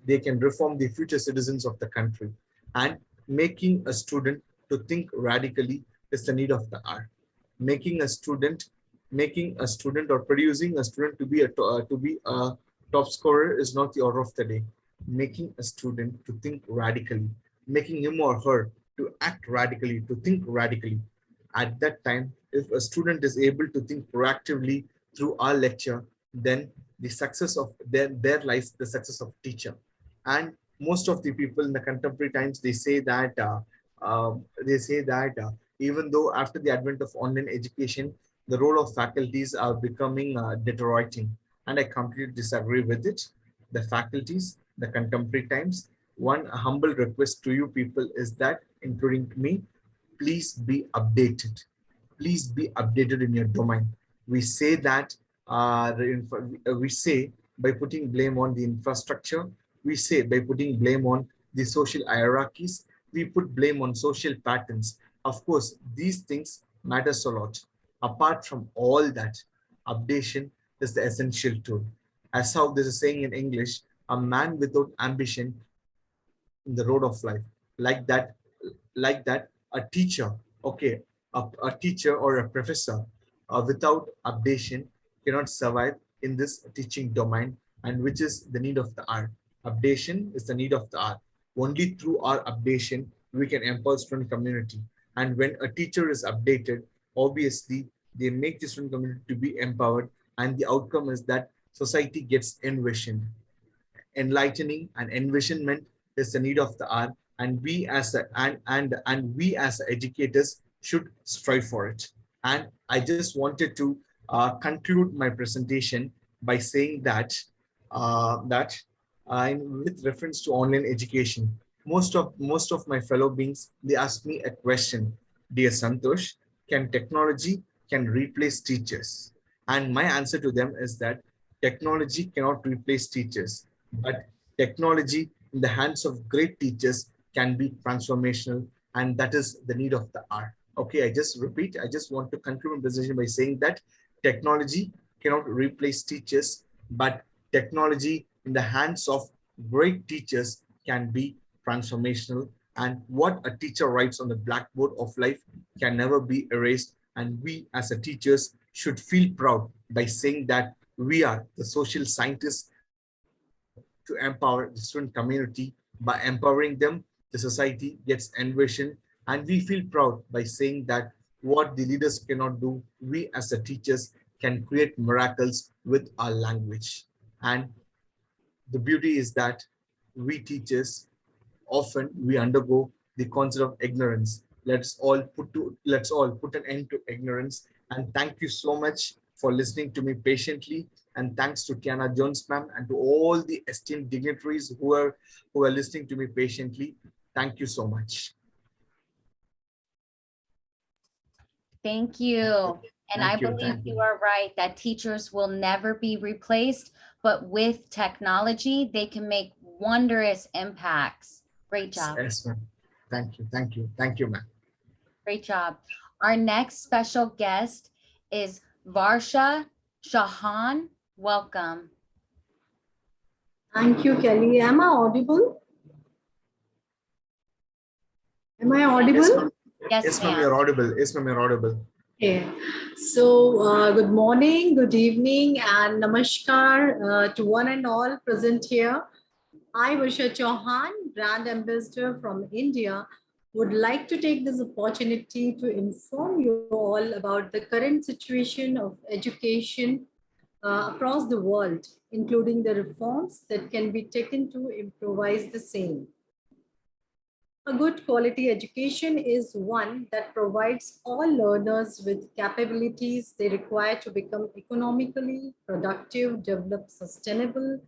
they can reform the future citizens of the country. And making a student to think radically is the need of the hour. Making a student or producing a student to be a top scorer is not the order of the day. Making a student to think radically, making him or her to act radically, to think radically. At that time, if a student is able to think proactively through our lecture, then the success of there lies the success of teacher. And most of the people in the contemporary times, they say that even though after the advent of online education, the role of faculties are becoming deteriorating, and I completely disagree with it. The faculties, the contemporary times, one humble request to you people is that, including me, please be updated. Please be updated in your domain. We say that we say by putting blame on the infrastructure, we say by putting blame on the social hierarchies, we put blame on social patterns. Of course, these things matters a lot. Apart from all that, updation is the essential tool. As how there's a saying in English, a man without ambition in the road of life. Like that, a teacher, okay, a teacher or a professor without updation cannot survive in this teaching domain, and which is the need of the hour. Updation is the need of the hour. Only through our updation, we can empower student community. And when a teacher is updated, obviously, they make the student community to be empowered. And the outcome is that society gets envisioned. Enlightening and envisionment is the need of the hour, and we as we as educators should strive for it. And I just wanted to conclude my presentation by saying that with reference to online education, most of my fellow beings, they ask me a question: dear Santosh, can replace teachers? And my answer to them is that technology cannot replace teachers, but technology in the hands of great teachers can be transformational, and that is the need of the hour. Okay, I just repeat, I just want to conclude my presentation by saying that technology cannot replace teachers, but technology in the hands of great teachers can be transformational, and what a teacher writes on the blackboard of life can never be erased. And we as a teachers should feel proud by saying that we are the social scientists to empower the student community. By empowering them, the society gets envisioned, and we feel proud by saying that what the leaders cannot do, we as the teachers can create miracles with our language. And the beauty is that we teachers, often we undergo the concept of ignorance. Let's all put an end to ignorance. And thank you so much for listening to me patiently. And thanks to Tiana Jones ma'am and to all the esteemed dignitaries who are listening to me patiently. Thank you so much. Thank you. And I Thank you, believe thank you you. are right that teachers will never be replaced, but with technology, they can make wondrous impacts. Great job. Yes, ma'am. Thank you, thank you, thank you, ma'am. Great job. Our next special guest is Varsha Shahan. Welcome. Thank you, Kelly. Am I audible? Am I audible? Yes, ma'am, you're audible. Yes, ma'am, you're audible. Okay. So, good morning, good evening, and namaskar to one and all present here. I, Varsha Chauhan, brand ambassador from India, would like to take this opportunity to inform you all about the current situation of education across the world, including the reforms that can be taken to improvise the same. A good quality education is one that provides all learners with capabilities they require to become economically productive, develop sustainable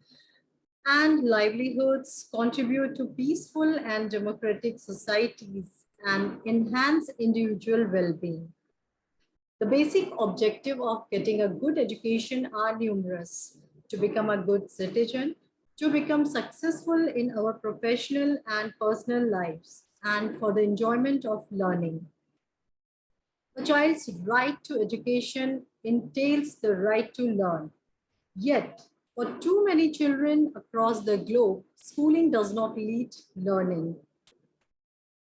and livelihoods, contribute to peaceful and democratic societies, and enhance individual well-being. The basic objective of getting a good education are numerous: to become a good citizen, to become successful in our professional and personal lives, and for the enjoyment of learning. A child's right to education entails the right to learn. Yet, for too many children across the globe, schooling does not lead learning.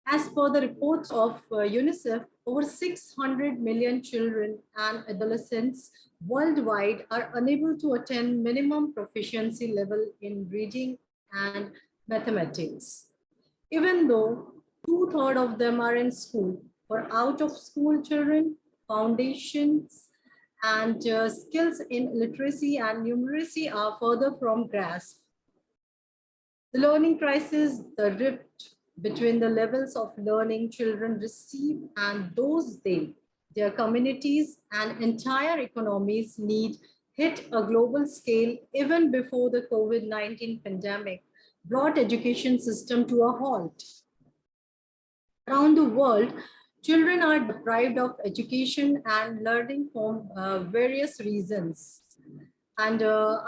As per the reports of UNICEF, over 600 million children and adolescents worldwide are unable to attain minimum proficiency level in reading and mathematics. Even though 2/3 of them are in school, for out of school children, foundations and skills in literacy and numeracy are further from grasp. The learning crisis, the rift between the levels of learning children receive and those their communities and entire economies need, hit a global scale even before the COVID-19 pandemic brought education system to a halt. Around the world, children are deprived of education and learning for various reasons. And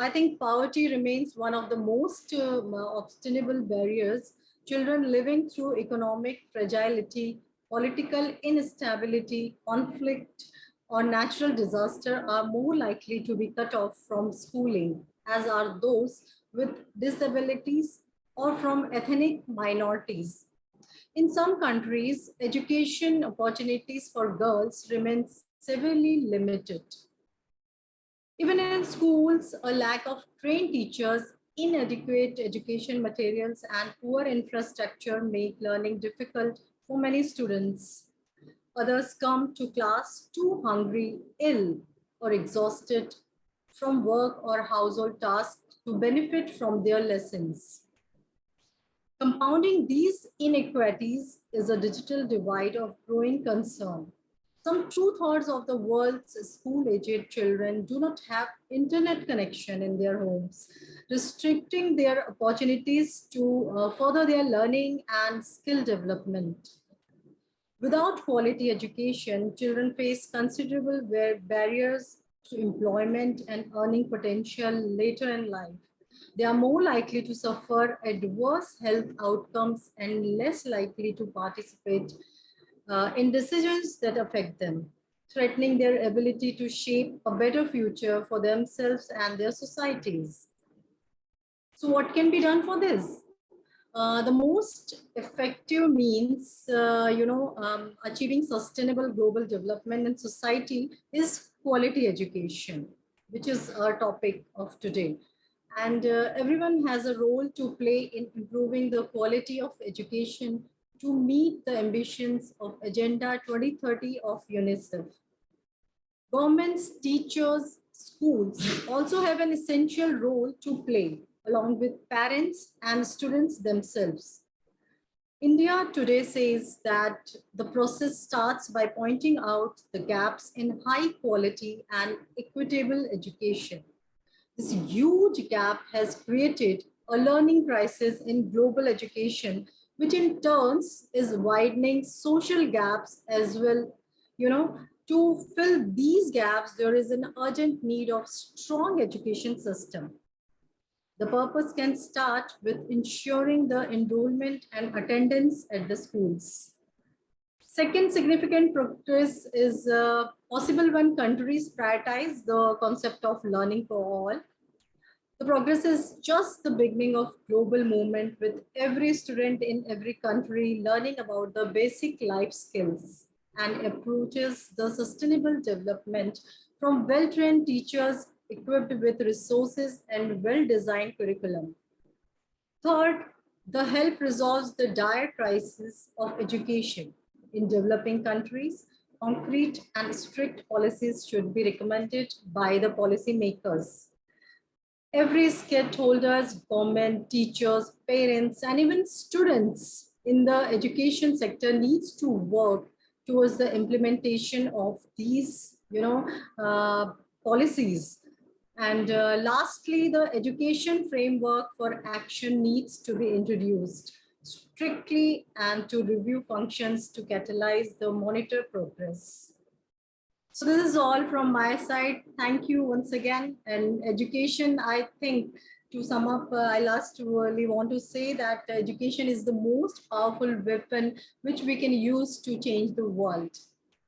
I think poverty remains one of the most obstinable barriers. Children living through economic fragility, political instability, conflict, or natural disaster are more likely to be cut off from schooling, as are those with disabilities or from ethnic minorities. In some countries, education opportunities for girls remain severely limited. Even in schools, a lack of trained teachers, inadequate education materials and poor infrastructure make learning difficult for many students. Others come to class too hungry, ill, or exhausted from work or household tasks to benefit from their lessons. Compounding these inequalities is a digital divide of growing concern. Some two-thirds of the world's school-aged children do not have internet connection in their homes, restricting their opportunities to further their learning and skill development. Without quality education, children face considerable barriers to employment and earning potential later in life. They are more likely to suffer adverse health outcomes and less likely to participate in decisions that affect them, threatening their ability to shape a better future for themselves and their societies. So what can be done for this? The most effective means, achieving sustainable global development in society is quality education, which is our topic of today. And everyone has a role to play in improving the quality of education to meet the ambitions of Agenda 2030 of UNICEF. Governments, teachers, schools also have an essential role to play, along with parents and students themselves. India today says that the process starts by pointing out the gaps in high quality and equitable education. This huge gap has created a learning crisis in global education, which in turn is widening social gaps as well. To fill these gaps, there is an urgent need of strong education system. The purpose can start with ensuring the enrollment and attendance at the schools. Second significant progress is possible when countries prioritize the concept of learning for all. The progress is just the beginning of global movement, with every student in every country learning about the basic life skills and approaches the sustainable development from well-trained teachers equipped with resources and well-designed curriculum. Third, the help resolves the dire crisis of education. In developing countries, concrete and strict policies should be recommended by the policymakers. Every stakeholders, government, teachers, parents, and even students in the education sector needs to work towards the implementation of these, policies. And lastly, the education framework for action needs to be introduced strictly and to review functions to catalyze the monitor progress. So this is all from my side. Thank you once again. And education, I think, to sum up, I lastly want to say that education is the most powerful weapon which we can use to change the world.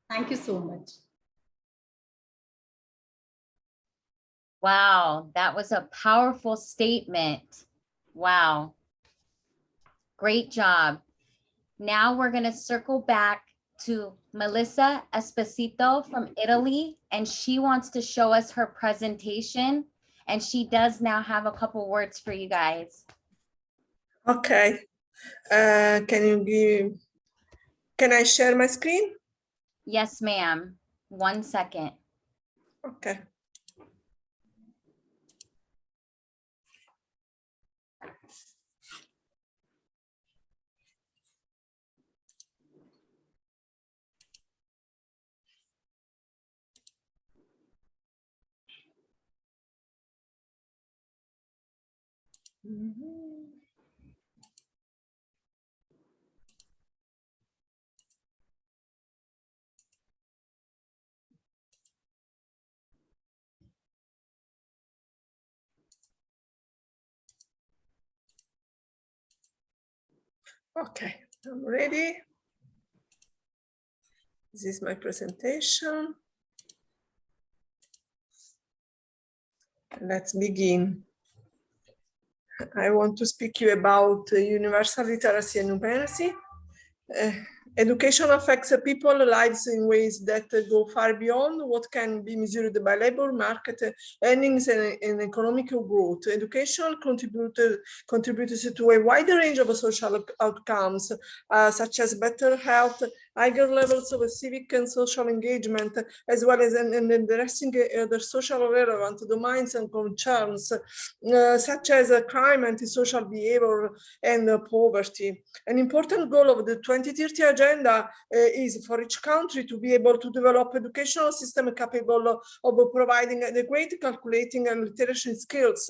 Thank you so much. Wow, that was a powerful statement. Wow. Great job. Now we're going to circle back to Melissa Esposito from Italy, and she wants to show us her presentation, and she does now have a couple words for you guys. Okay. Can I share my screen? Yes, ma'am. 1 second. Okay. Okay, I'm ready. This is my presentation. Let's begin. I want to speak to you about universal literacy and numeracy. Education affects people's lives in ways that go far beyond what can be measured by labor market earnings and economic growth. Education contributes to a wide range of social outcomes, such as better health, higher levels of civic and social engagement, as well as in addressing other social relevant domains and concerns, such as crime, antisocial behavior, and poverty. An important goal of the 2030 agenda is for each country to be able to develop educational system capable of providing adequate calculating and literacy skills,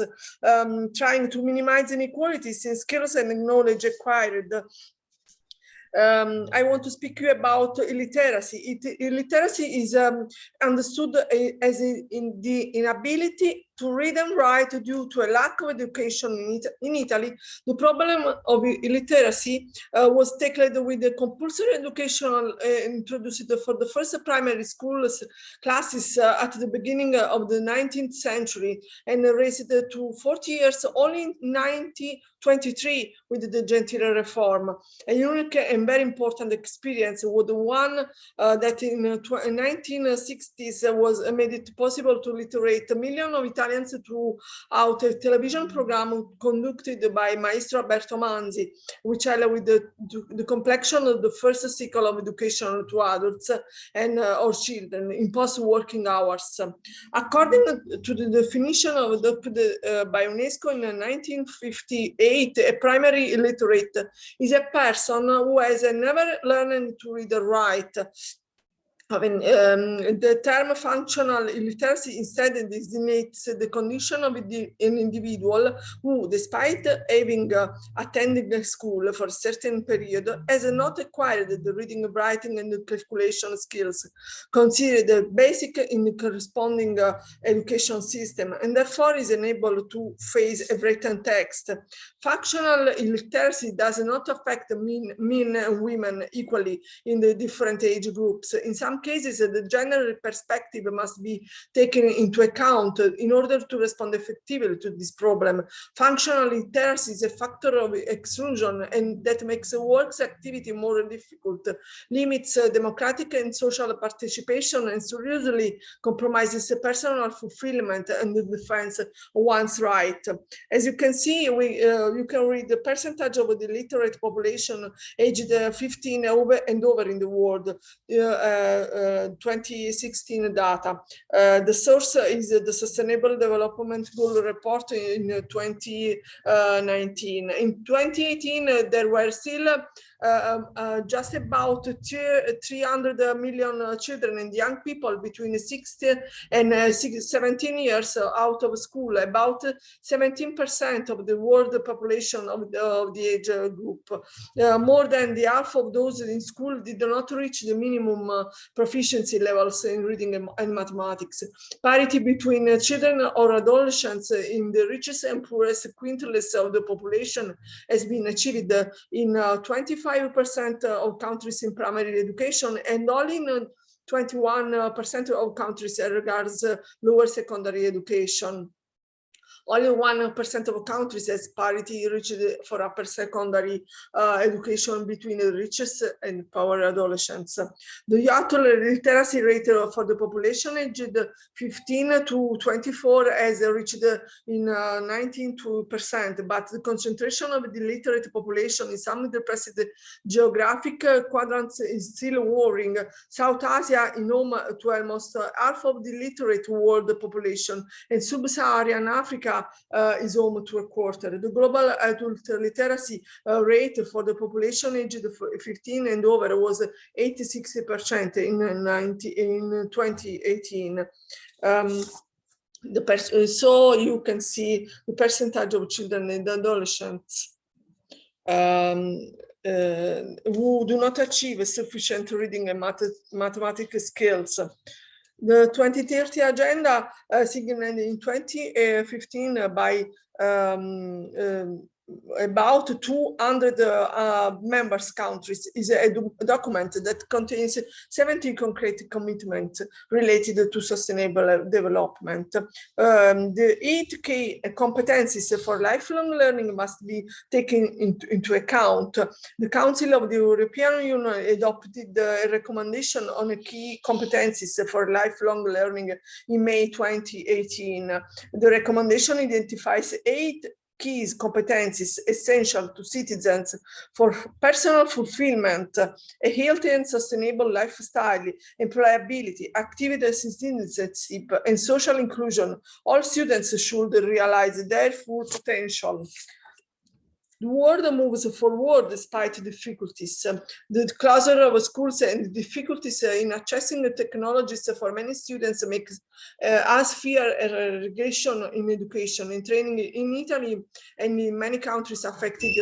trying to minimize inequalities in skills and knowledge acquired. I want to speak to you about illiteracy. Illiteracy is understood as the inability to read and write due to a lack of education in Italy. The problem of illiteracy was tackled with the compulsory education introduced for the first primary school classes at the beginning of the 19th century and raised to 40 years only in 1923 with the Gentile reform. A unique and very important experience was the one that in the 1960s was made it possible to literate millions of Italians throughout a television program conducted by Maestro Alberto Manzi, which allowed the completion of the first cycle of education to adults and or children in post-working hours. According to the definition adopted by UNESCO in 1958, a primary illiterate is a person who has never learned to read or write. The term functional illiteracy instead designates the condition of an individual who, despite having attended school for a certain period, has not acquired the reading, writing, and calculation skills considered basic in the corresponding education system, and therefore is unable to face a written text. Functional illiteracy does not affect men and women equally in the different age groups. In some cases, the gender perspective must be taken into account in order to respond effectively to this problem. Functional illiteracy is a factor of exclusion, and that makes work activity more difficult, limits democratic and social participation, and seriously compromises personal fulfillment and the defense of one's right. As you can see, you can read the percentage of the literate population aged 15 and over in the world. 2016 data. The source is the Sustainable Development Goal report in 2019. In 2018, there were still just about 300 million children and young people between 16 and 17 years out of school, about 17% of the world population of the age group. More than the half of those in school did not reach the minimum proficiency levels in reading and mathematics. Parity between children or adolescents in the richest and poorest quintiles of the population has been achieved in 25% of countries in primary education and only in 21% of countries as regards lower secondary education. Only 1% of countries has parity reached for upper secondary education between the richest and poor adolescents. The total literacy rate for the population aged 15 to 24 has reached in 19%, but the concentration of the literate population in some depressed geographic quadrants is still worrying. South Asia is home to almost half of the literate world population, and sub-Saharan Africa is home to a quarter. The global adult literacy rate for the population aged 15 and over was 86% in 2018. So you can see the percentage of children and adolescents who do not achieve sufficient reading and mathematical skills. The 2030 agenda, signed in 2015 by about 200 members countries is a document that contains 17 concrete commitments related to sustainable development. The 8 key competencies for lifelong learning must be taken into account. The Council of the European Union adopted a recommendation on key competencies for lifelong learning in May 2018. The recommendation identifies 8 key competencies essential to citizens for personal fulfillment, a healthy and sustainable lifestyle, employability, activity citizenship, and social inclusion. All students should realize their full potential. The world moves forward despite difficulties. The closure of schools and the difficulties in accessing the technologies for many students makes us fear a regression in education and training in Italy and in many countries affected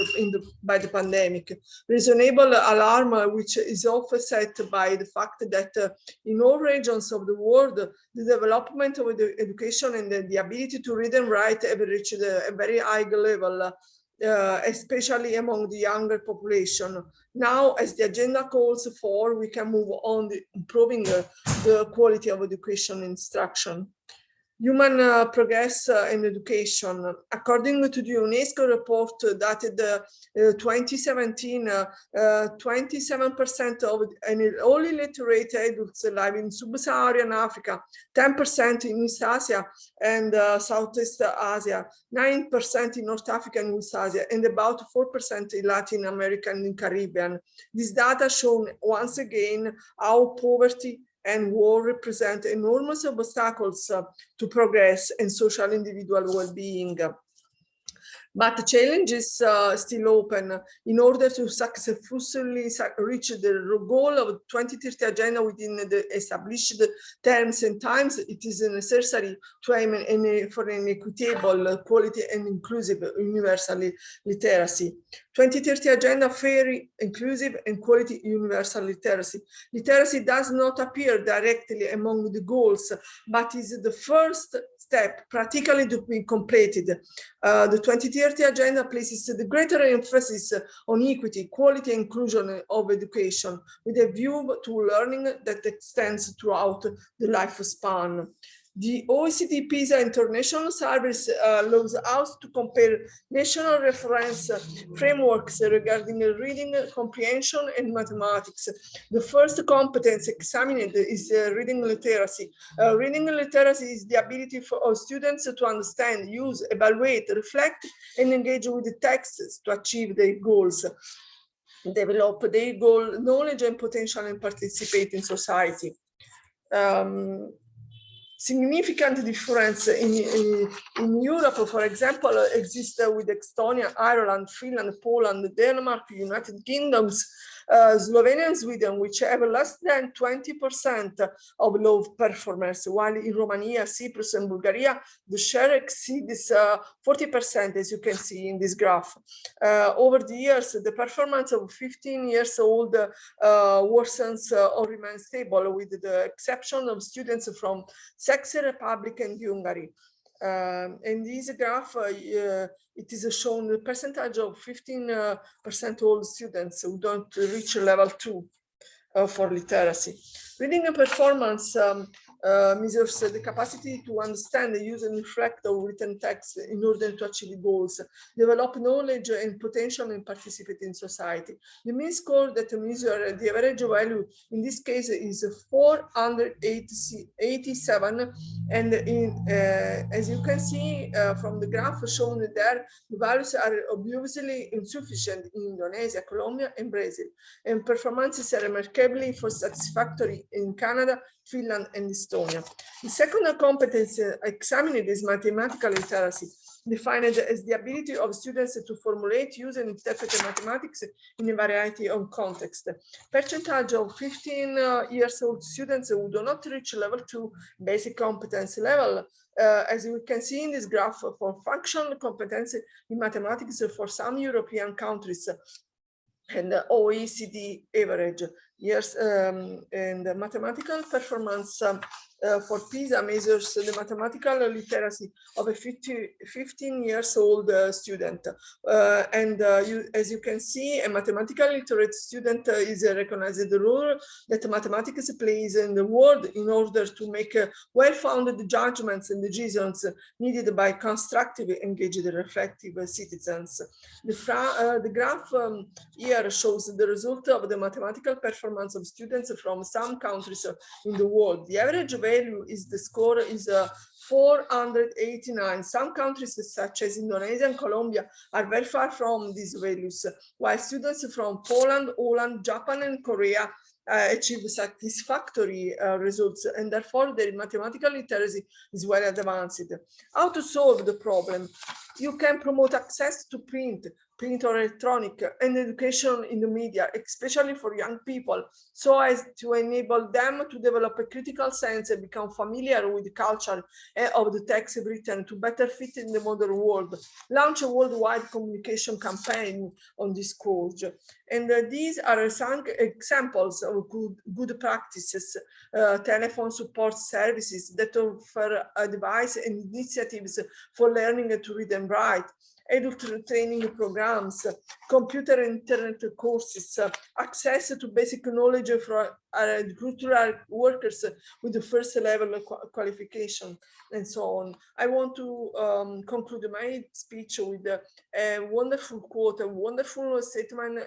by the pandemic. Reasonable alarm, which is offset by the fact that in all regions of the world, the development of the education and the ability to read and write have reached a very high level. Especially among the younger population. Now, as the agenda calls for, we can move on improving the quality of education instruction. Human progress in education. According to the UNESCO report dated 2017, 27% of all illiterate adults live in sub-Saharan Africa, 10% in East Asia and Southeast Asia, 9% in North Africa and West Asia, and about 4% in Latin America and in Caribbean. This data show once again how poverty and war represent enormous obstacles to progress and social individual well-being. But the challenge is still open. In order to successfully reach the goal of 2030 agenda within the established terms and times, it is necessary to aim for an equitable, quality and inclusive universal literacy. 2030 agenda, fair, inclusive and quality universal literacy. Literacy does not appear directly among the goals, but is the first step practically to be completed. The 2030 agenda places the greater emphasis on equity, quality, and inclusion of education, with a view to learning that extends throughout the lifespan. The OECD PISA International Service allows us to compare national reference frameworks regarding reading, comprehension, and mathematics. The first competence examined is reading literacy. Reading literacy is the ability for students to understand, use, evaluate, reflect, and engage with the texts to achieve their goals, develop their goal, knowledge and potential, and participate in society. Significant difference in Europe, for example, exists with Estonia, Ireland, Finland, Poland, Denmark, United Kingdoms, Slovenia and Sweden, which have less than 20% of low performers, while in Romania, Cyprus and Bulgaria, the share exceeds 40%, as you can see in this graph. Over the years, the performance of 15 years old worsens or remains stable, with the exception of students from Czech Republic and Hungary. In this graph, it is shown the percentage of 15% old students who don't reach level 2 for literacy. Reading and performance measures the capacity to understand, use, and reflect on written text in order to achieve goals, develop knowledge and potential, and participate in society. The mean score that measures the average value in this case is 487, and as you can see from the graph shown there, the values are obviously insufficient in Indonesia, Colombia, and Brazil, and performances are remarkably satisfactory in Canada, Finland, and Estonia. The second competence examined is mathematical literacy, defined as the ability of students to formulate, use, and interpret mathematics in a variety of contexts. Percentage of 15 years old students who do not reach level 2 basic competence level, as we can see in this graph, for functional competence in mathematics for some European countries and the OECD average. years, and the mathematical performance for PISA measures the mathematical literacy of a 15 years old student. As you can see, a mathematical literate student is recognized the role that mathematics plays in the world in order to make well-founded judgments and decisions needed by constructive, engaged, reflective citizens. The graph here shows the result of the mathematical performance of students from some countries in the world. The average value is the score is 489. Some countries such as Indonesia and Colombia are very far from these values, while students from Poland, Holland, Japan, and Korea achieve satisfactory results, and therefore their mathematical literacy is well advanced. How to solve the problem? You can promote access to print or electronic, and education in the media, especially for young people, so as to enable them to develop a critical sense and become familiar with the culture of the text written to better fit in the modern world. Launch a worldwide communication campaign on this cause. And these are some examples of good practices, telephone support services that offer advice and initiatives for learning to read and write, edu training programs, computer and internet courses, access to basic knowledge for agricultural workers with the first level qualification, and so on. I want to conclude my speech with a wonderful quote, a wonderful statement,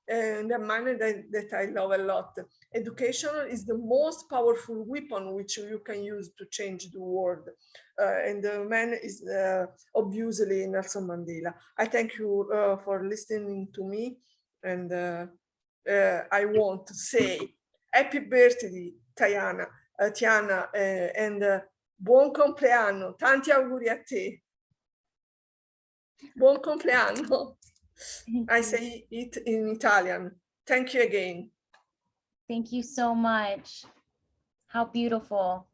and a man that I love a lot. Education is the most powerful weapon which you can use to change the world. And the man is obviously Nelson Mandela. I thank you for listening to me, and I want to say happy birthday, Tiana, and buon compleanno, tanti auguri a te. Buon compleanno. I say it in Italian. Thank you again. Thank you so much. How beautiful.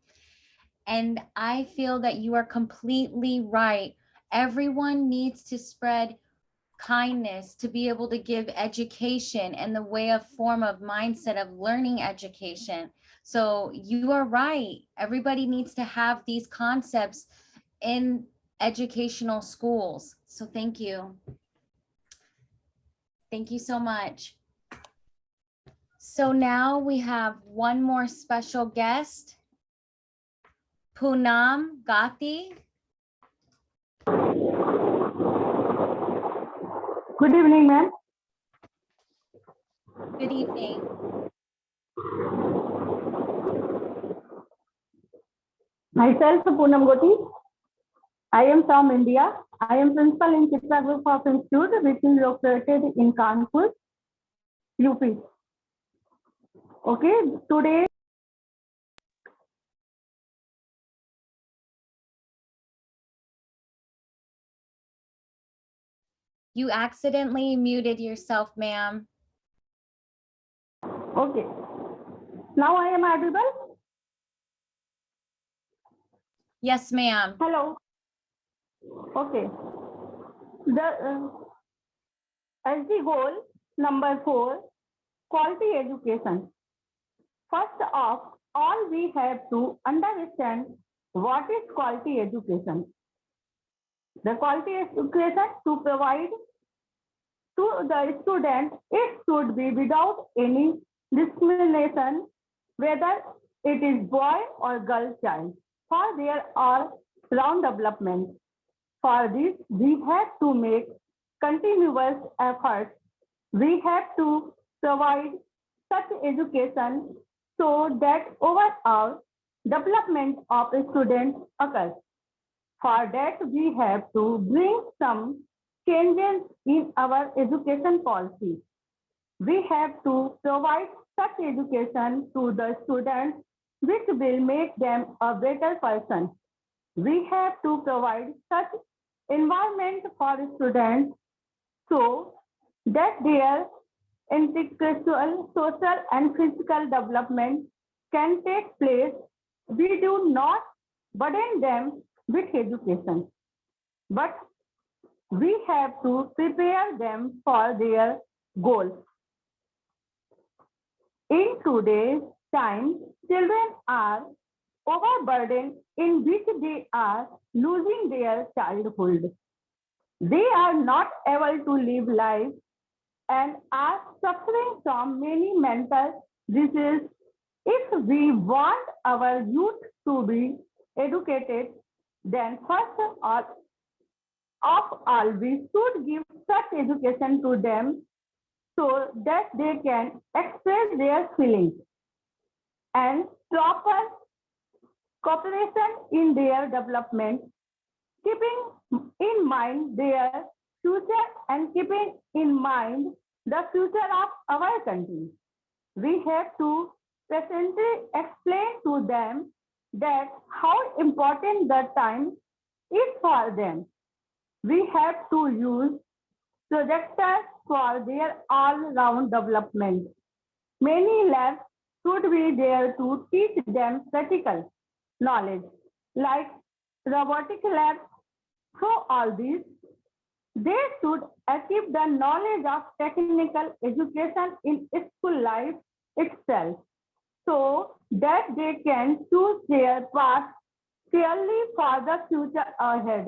And I feel that you are completely right. Everyone needs to spread kindness, to be able to give education and the way of form of mindset of learning education. So you are right. Everybody needs to have these concepts in educational schools. So thank you. Thank you so much. So now we have one more special guest, Poonam Gati. Good evening, ma'am. Good evening. Myself, Poonam Goti. I am from India. I am principal in Chitra Group of Institute, which is located in Kanpur, UP. Okay, today. You accidentally muted yourself, ma'am. Okay. Now I am audible? Yes, ma'am. Hello. Okay. As the goal, number 4, quality education. First of all, we have to understand what is quality education. The quality education to provide to the student, it should be without any discrimination, whether it is boy or girl child, for their all-round development. For this, we have to make continuous efforts. We have to provide such education so that overall development of a student occurs. For that, we have to bring some changes in our education policy. We have to provide such education to the students which will make them a better person. We have to provide such environment for students so that their intellectual, social, and physical development can take place. We do not burden them with education, but we have to prepare them for their goals. In today's time, children are overburdened in which they are losing their childhood. They are not able to live life and are suffering from many mental diseases. If we want our youth to be educated, then first of all, we should give such education to them so that they can express their feelings and proper cooperation in their development, keeping in mind their future and keeping in mind the future of our country. We have to presently explain to them that how important the time is for them. We have to use projectors for their all-round development. Many labs should be there to teach them practical knowledge, like robotic labs. Through all this, they should achieve the knowledge of technical education in school life itself, so that they can choose their path clearly for the future ahead.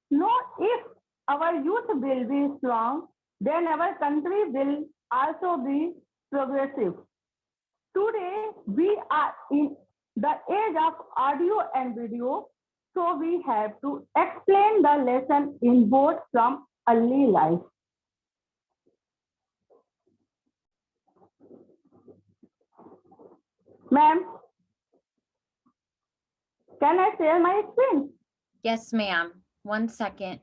Know if our youth will be strong, then our country will also be progressive. Today, we are in the age of audio and video, so we have to explain the lesson in both from early life. Ma'am, can I share my screen? Yes, ma'am. 1 second.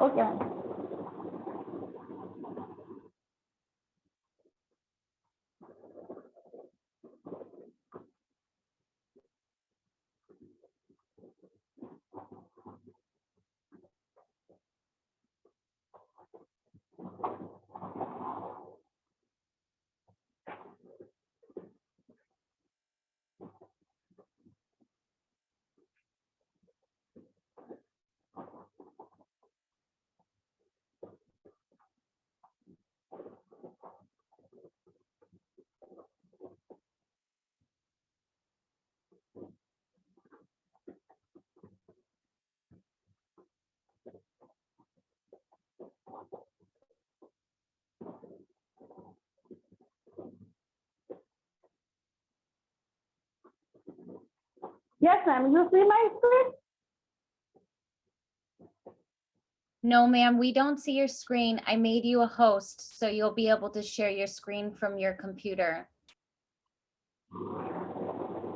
Okay. Yes, ma'am. You see my screen? No, ma'am, we don't see your screen. I made you a host, so you'll be able to share your screen from your computer.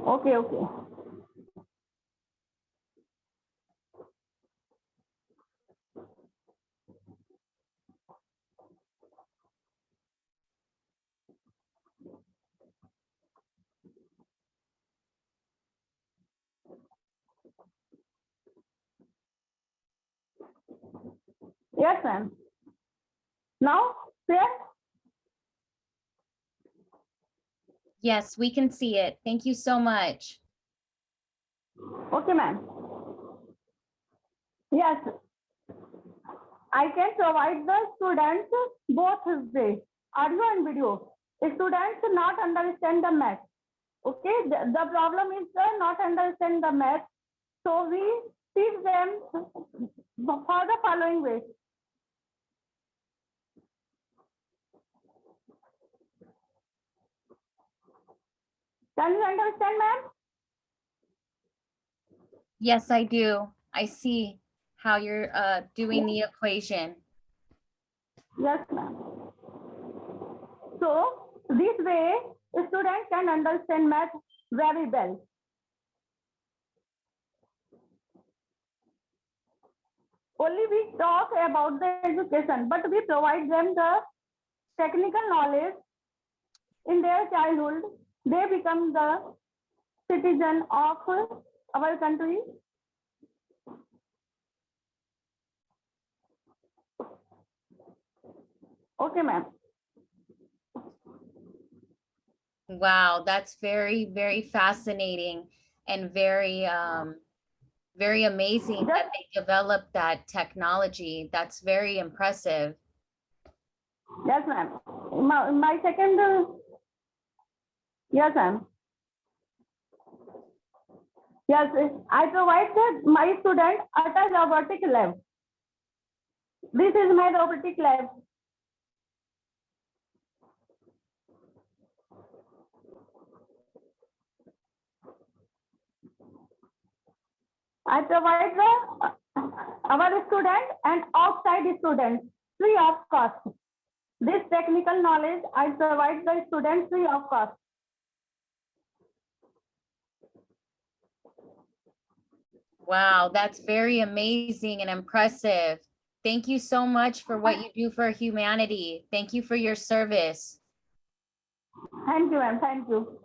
Okay, okay. Yes, ma'am. Now, there. Yes, we can see it. Thank you so much. Okay, ma'am. Yes, I can provide the students both way, audio and video. Students not understand the math. Okay, the problem is not understand the math. So we teach them for the following way. Can you understand, ma'am? Yes, I do. I see how you're doing the equation. Yes, ma'am. So this way, a student can understand math very well. Only we talk about the education, but we provide them the technical knowledge in their childhood. They become the citizen of our country. Okay, ma'am. Wow, that's very, very fascinating and very, very amazing that they developed that technology. That's very impressive. Yes, ma'am. My second Yes, ma'am. Yes, I provide my student at a robotic lab. This is my robotic lab. I provide our student and outside students free of cost. This technical knowledge I provide the students free of cost. Wow, that's very amazing and impressive. Thank you so much for what you do for humanity. Thank you for your service. Thank you, ma'am. Thank you.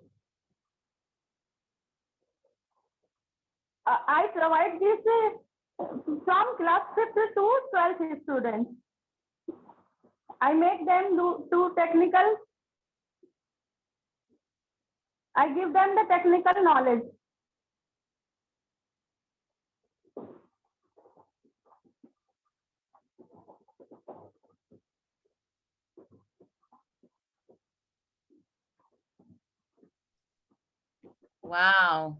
I provide this from class 5th to 12th students. I make them do technical. I give them the technical knowledge. Wow.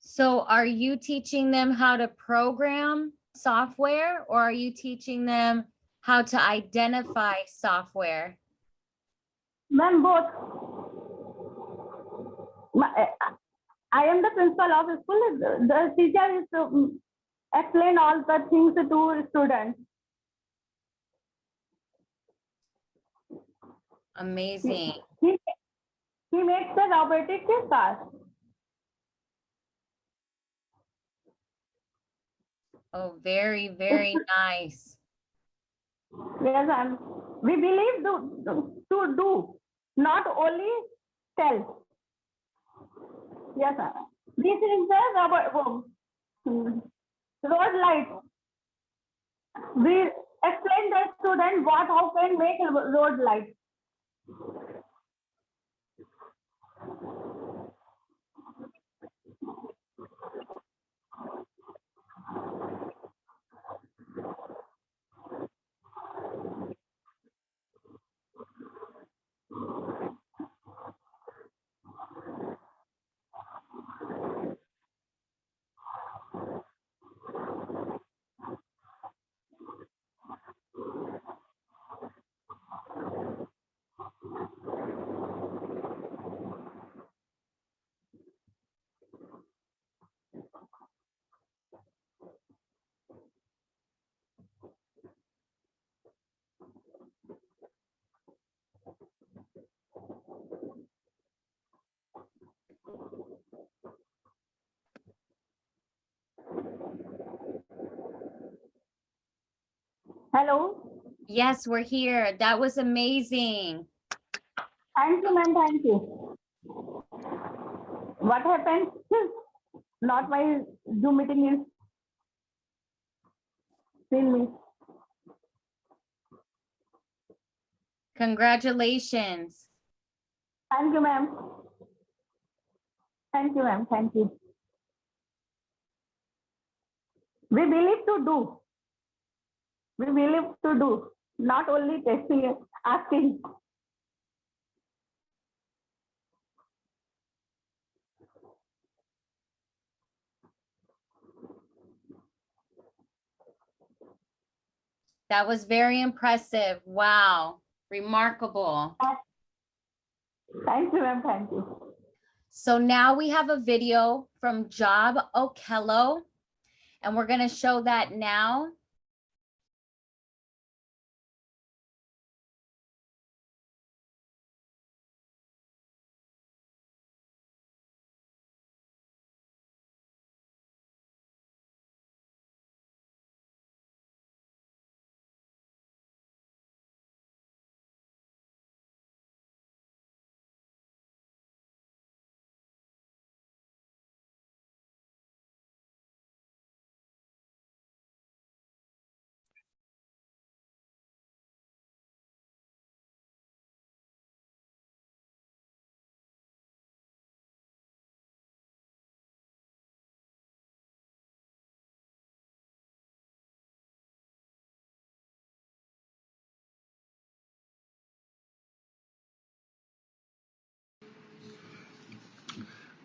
So are you teaching them how to program software, or are you teaching them how to identify software? Ma'am, both. I am the principal of the school. The teacher is to explain all the things to students. Amazing. He makes the robotic car. Oh, very, very nice. Yes, and we believe to do, not only tell. Yes, sir. This is the road light. We explain the student how can make a road light. Hello. Yes, we're here. That was amazing. Thank you, ma'am. Thank you. What happened? Not my Zoom meeting is still me. Congratulations. Thank you, ma'am. Thank you, ma'am. Thank you. We believe to do. We believe to do, not only testing, asking. That was very impressive. Wow. Remarkable. Thank you, ma'am. Thank you. So now we have a video from Job Okello, and we're going to show that now.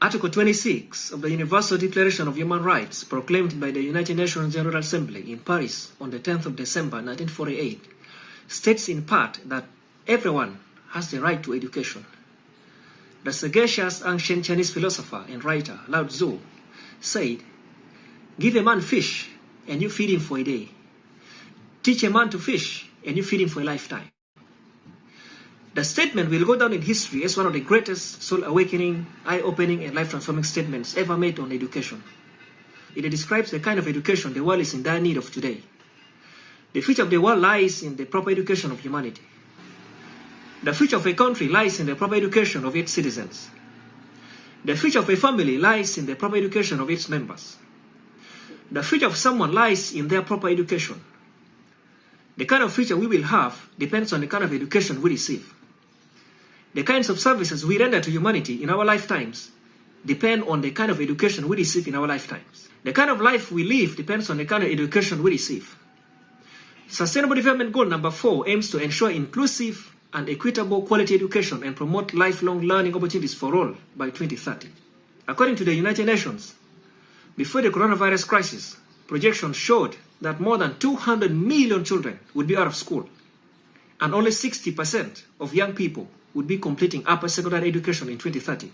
Article 26 of the Universal Declaration of Human Rights, proclaimed by the United Nations General Assembly in Paris on the 10th of December 1948, states in part that everyone has the right to education. The sagacious ancient Chinese philosopher and writer Lao Tzu said, "Give a man fish and you feed him for a day. Teach a man to fish and you feed him for a lifetime." The statement will go down in history as one of the greatest soul-awakening, eye-opening, and life-transforming statements ever made on education. It describes the kind of education the world is in dire need of today. The future of the world lies in the proper education of humanity. The future of a country lies in the proper education of its citizens. The future of a family lies in the proper education of its members. The future of someone lies in their proper education. The kind of future we will have depends on the kind of education we receive. The kinds of services we render to humanity in our lifetimes depend on the kind of education we receive in our lifetimes. The kind of life we live depends on the kind of education we receive. Sustainable Development Goal number 4 aims to ensure inclusive and equitable quality education and promote lifelong learning opportunities for all by 2030. According to the United Nations, before the coronavirus crisis, projections showed that more than 200 million children would be out of school, and only 60% of young people would be completing upper secondary education in 2030.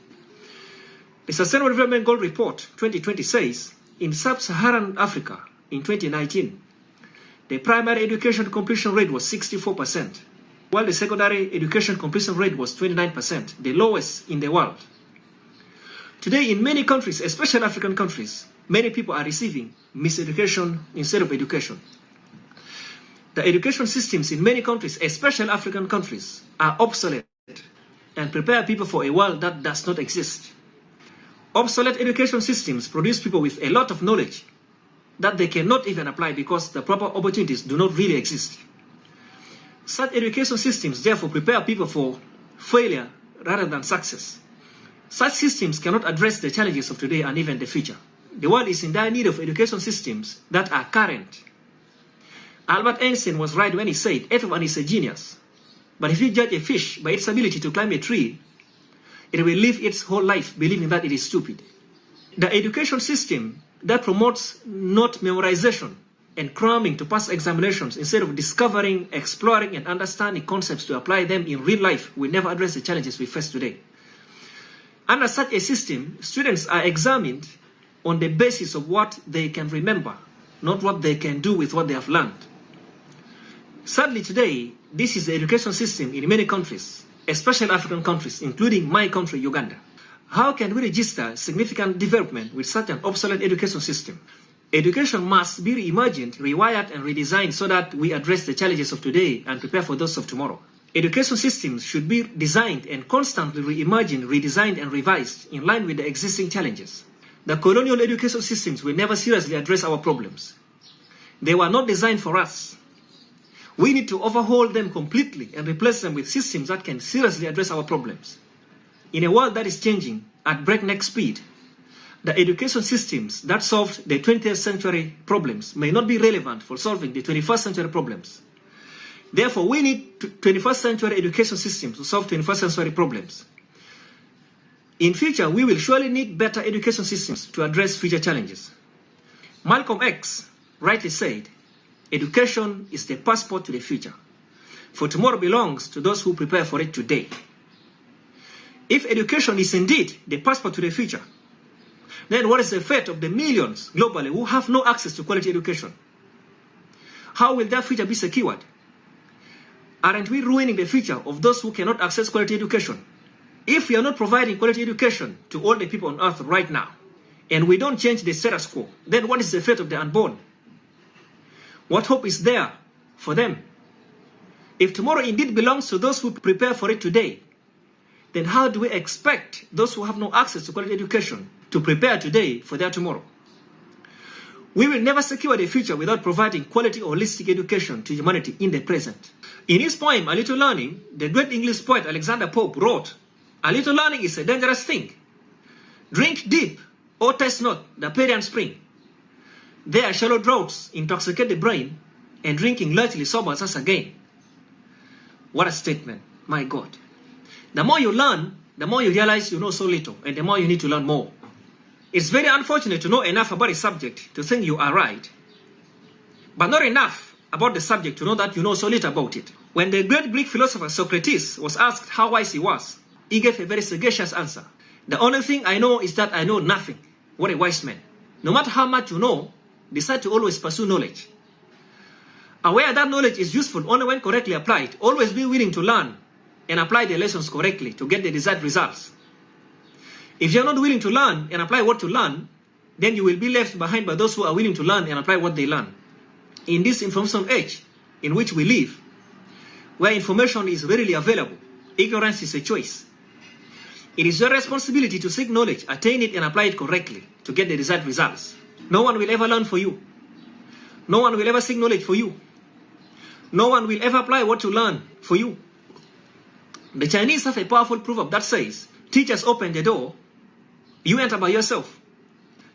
The Sustainable Development Goal Report 2020 says, in sub-Saharan Africa in 2019, the primary education completion rate was 64%, while the secondary education completion rate was 29%, the lowest in the world. Today, in many countries, especially African countries, many people are receiving miseducation instead of education. The education systems in many countries, especially African countries, are obsolete and prepare people for a world that does not exist. Obsolete education systems produce people with a lot of knowledge that they cannot even apply because the proper opportunities do not really exist. Such education systems therefore prepare people for failure rather than success. Such systems cannot address the challenges of today and even the future. The world is in dire need of education systems that are current. Albert Einstein was right when he said, everyone is a genius. But if you judge a fish by its ability to climb a tree, it will live its whole life believing that it is stupid. The education system that promotes not memorization and cramming to pass examinations instead of discovering, exploring, and understanding concepts to apply them in real life will never address the challenges we face today. Under such a system, students are examined on the basis of what they can remember, not what they can do with what they have learned. Sadly today, this is the education system in many countries, especially African countries, including my country, Uganda. How can we register significant development with such an obsolete education system? Education must be reimagined, rewired, and redesigned so that we address the challenges of today and prepare for those of tomorrow. Education systems should be designed and constantly reimagined, redesigned, and revised in line with the existing challenges. The colonial education systems will never seriously address our problems. They were not designed for us. We need to overhaul them completely and replace them with systems that can seriously address our problems. In a world that is changing at breakneck speed, the education systems that solved the 20th century problems may not be relevant for solving the 21st century problems. Therefore, we need 21st century education systems to solve 21st century problems. In future, we will surely need better education systems to address future challenges. Malcolm X rightly said, education is the passport to the future, for tomorrow belongs to those who prepare for it today. If education is indeed the passport to the future, then what is the fate of the millions globally who have no access to quality education? How will their future be secured? Aren't we ruining the future of those who cannot access quality education? If we are not providing quality education to all the people on earth right now, and we don't change the status quo, then what is the fate of the unborn? What hope is there for them? If tomorrow indeed belongs to those who prepare for it today, then how do we expect those who have no access to quality education to prepare today for their tomorrow? We will never secure the future without providing quality holistic education to humanity in the present. In his poem, A Little Learning, the great English poet Alexander Pope wrote, "A little learning is a dangerous thing. Drink deep, or taste not the Parian spring. There shallow draughts intoxicate the brain, and drinking lightly sobers us again." What a statement, my God. The more you learn, the more you realize you know so little, and the more you need to learn more. It's very unfortunate to know enough about a subject to think you are right, but not enough about the subject to know that you know so little about it. When the great Greek philosopher Socrates was asked how wise he was, he gave a very sagacious answer. The only thing I know is that I know nothing. What a wise man. No matter how much you know, decide to always pursue knowledge. Aware that knowledge is useful only when correctly applied, always be willing to learn and apply the lessons correctly to get the desired results. If you're not willing to learn and apply what you learn, then you will be left behind by those who are willing to learn and apply what they learn. In this information age in which we live, where information is readily available, ignorance is a choice. It is your responsibility to seek knowledge, attain it, and apply it correctly to get the desired results. No one will ever learn for you. No one will ever seek knowledge for you. No one will ever apply what you learn for you. The Chinese have a powerful proverb that says, teachers open the door, you enter by yourself.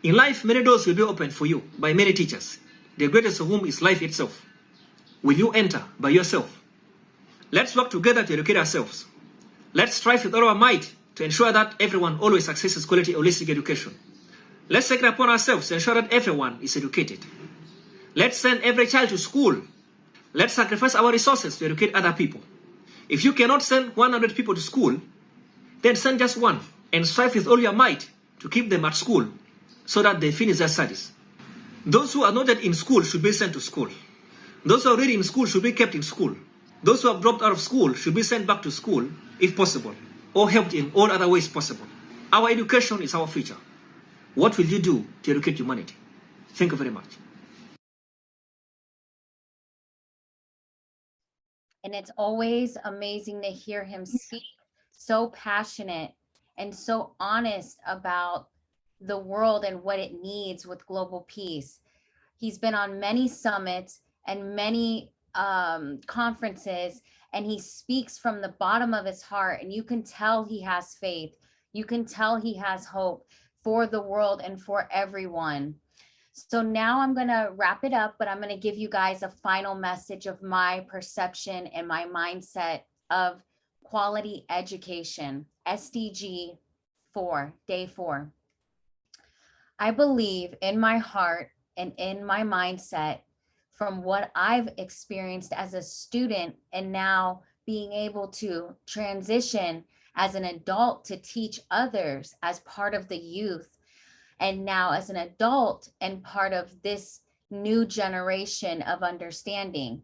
In life, many doors will be opened for you by many teachers, the greatest of whom is life itself. Will you enter by yourself? Let's work together to educate ourselves. Let's strive with all our might to ensure that everyone always accesses quality holistic education. Let's take it upon ourselves to ensure that everyone is educated. Let's send every child to school. Let's sacrifice our resources to educate other people. If you cannot send 100 people to school, then send just one and strive with all your might to keep them at school so that they finish their studies. Those who are not yet in school should be sent to school. Those who are already in school should be kept in school. Those who have dropped out of school should be sent back to school if possible, or helped in all other ways possible. Our education is our future. What will you do to educate humanity? Thank you very much. And it's always amazing to hear him speak so passionate and so honest about the world and what it needs with global peace. He's been on many summits and many conferences, and he speaks from the bottom of his heart, and you can tell he has faith. You can tell he has hope for the world and for everyone. So now I'm going to wrap it up, but I'm going to give you guys a final message of my perception and my mindset of quality education, SDG 4, day 4. I believe in my heart and in my mindset, from what I've experienced as a student and now being able to transition as an adult to teach others as part of the youth, and now as an adult and part of this new generation of understanding.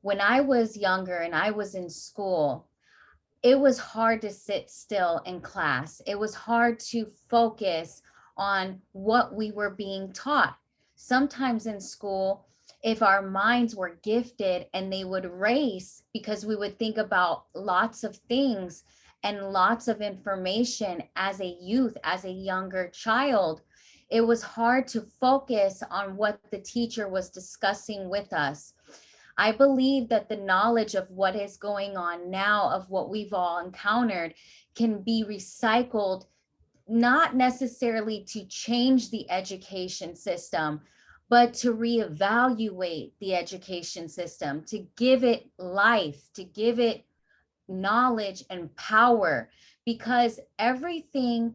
When I was younger and I was in school, it was hard to sit still in class. It was hard to focus on what we were being taught. Sometimes in school, if our minds were gifted and they would race because we would think about lots of things and lots of information as a youth, as a younger child, it was hard to focus on what the teacher was discussing with us. I believe that the knowledge of what is going on now, of what we've all encountered, can be recycled, not necessarily to change the education system, but to reevaluate the education system, to give it life, to give it knowledge and power, because everything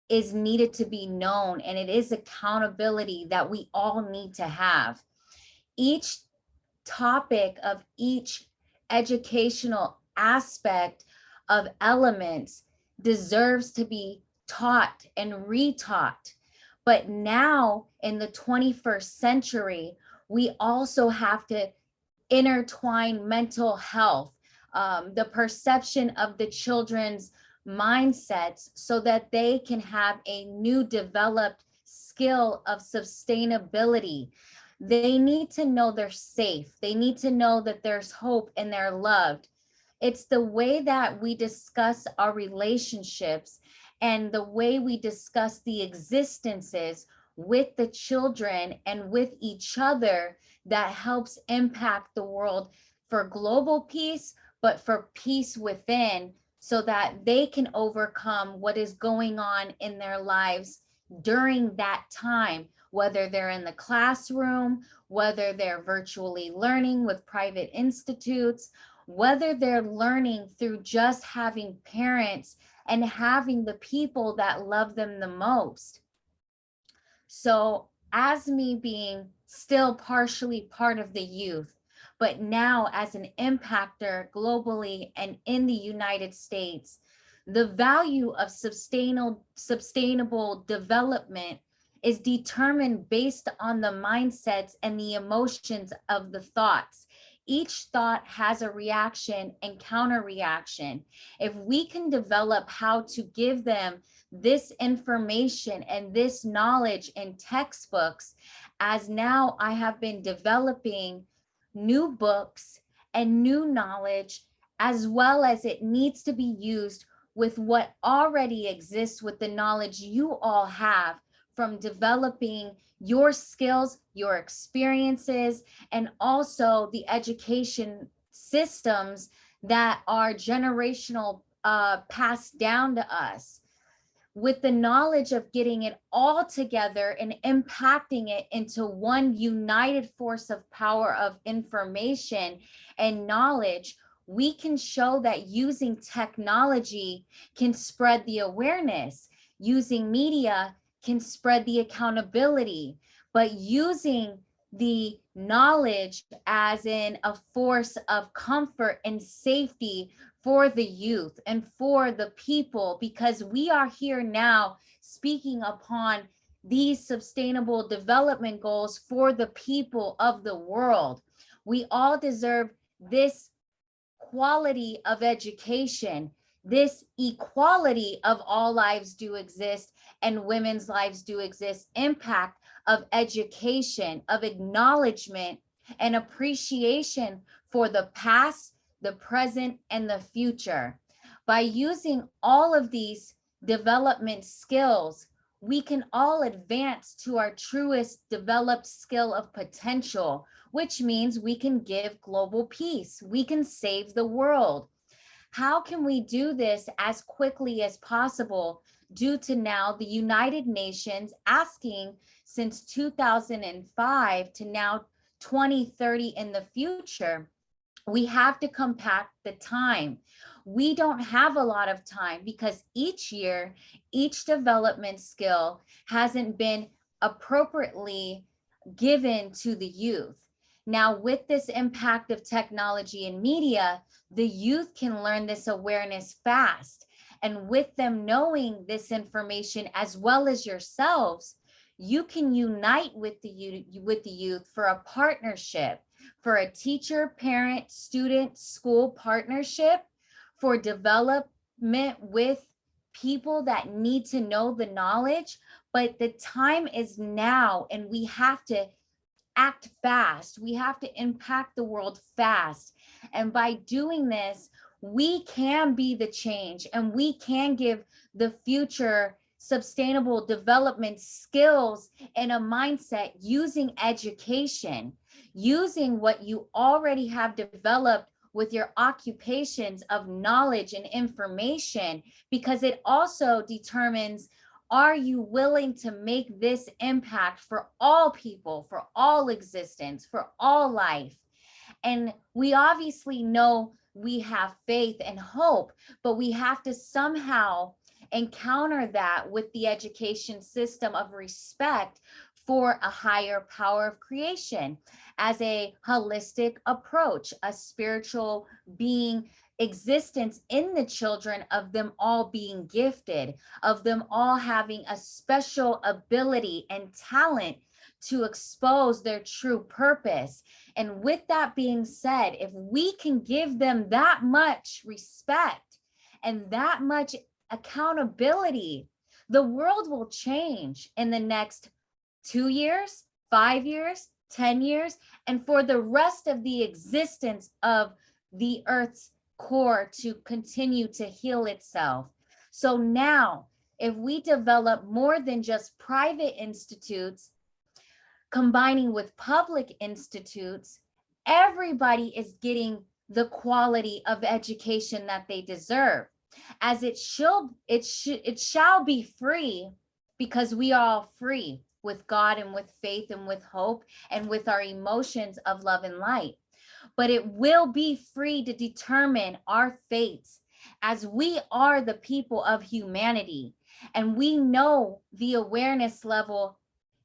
is needed to be known, and it is accountability that we all need to have. Each topic of each educational aspect of elements deserves to be taught and retaught. But now in the 21st century, we also have to intertwine mental health, the perception of the children's mindsets, so that they can have a new developed skill of sustainability. They need to know they're safe. They need to know that there's hope and they're loved. It's the way that we discuss our relationships and the way we discuss the existences with the children and with each other that helps impact the world for global peace, but for peace within, so that they can overcome what is going on in their lives during that time, whether they're in the classroom, whether they're virtually learning with private institutes, whether they're learning through just having parents and having the people that love them the most. So as me being still partially part of the youth, but now as an impactor globally and in the United States, the value of sustainable development is determined based on the mindsets and the emotions of the thoughts. Each thought has a reaction and counter reaction. If we can develop how to give them this information and this knowledge in textbooks, as now I have been developing new books and new knowledge, as well as it needs to be used with what already exists with the knowledge you all have from developing your skills, your experiences, and also the education systems that are generational passed down to us. With the knowledge of getting it all together and impacting it into one united force of power of information and knowledge, we can show that using technology can spread the awareness, using media can spread the accountability, but using the knowledge as in a force of comfort and safety for the youth and for the people, because we are here now speaking upon these sustainable development goals for the people of the world. We all deserve this quality of education, this equality of all lives do exist and women's lives do exist, impact of education, of acknowledgement and appreciation for the past, the present, and the future. By using all of these development skills, we can all advance to our truest developed skill of potential, which means we can give global peace. We can save the world. How can we do this as quickly as possible due to now the United Nations asking since 2005 to now 2030 in the future? We have to compact the time. We don't have a lot of time because each year, each development skill hasn't been appropriately given to the youth. Now, with this impact of technology and media, the youth can learn this awareness fast. And with them knowing this information as well as yourselves, you can unite with the youth for a partnership, for a teacher, parent, student, school partnership, for development with people that need to know the knowledge. But the time is now, and we have to act fast. We have to impact the world fast. And by doing this, we can be the change and we can give the future sustainable development skills and a mindset using education, using what you already have developed with your occupations of knowledge and information, because it also determines, are you willing to make this impact for all people, for all existence, for all life? And we obviously know we have faith and hope, but we have to somehow encounter that with the education system of respect for a higher power of creation as a holistic approach, a spiritual being existence in the children, of them all being gifted, of them all having a special ability and talent to expose their true purpose. And with that being said, if we can give them that much respect and that much accountability, the world will change in the next 2 years, 5 years, 10 years, and for the rest of the existence of the Earth's core to continue to heal itself. So now, if we develop more than just private institutes, combining with public institutes, everybody is getting the quality of education that they deserve, as it shall be free, because we are all free with God and with faith and with hope and with our emotions of love and light. but it will be free to determine our fates, as we are the people of humanity. And we know the awareness level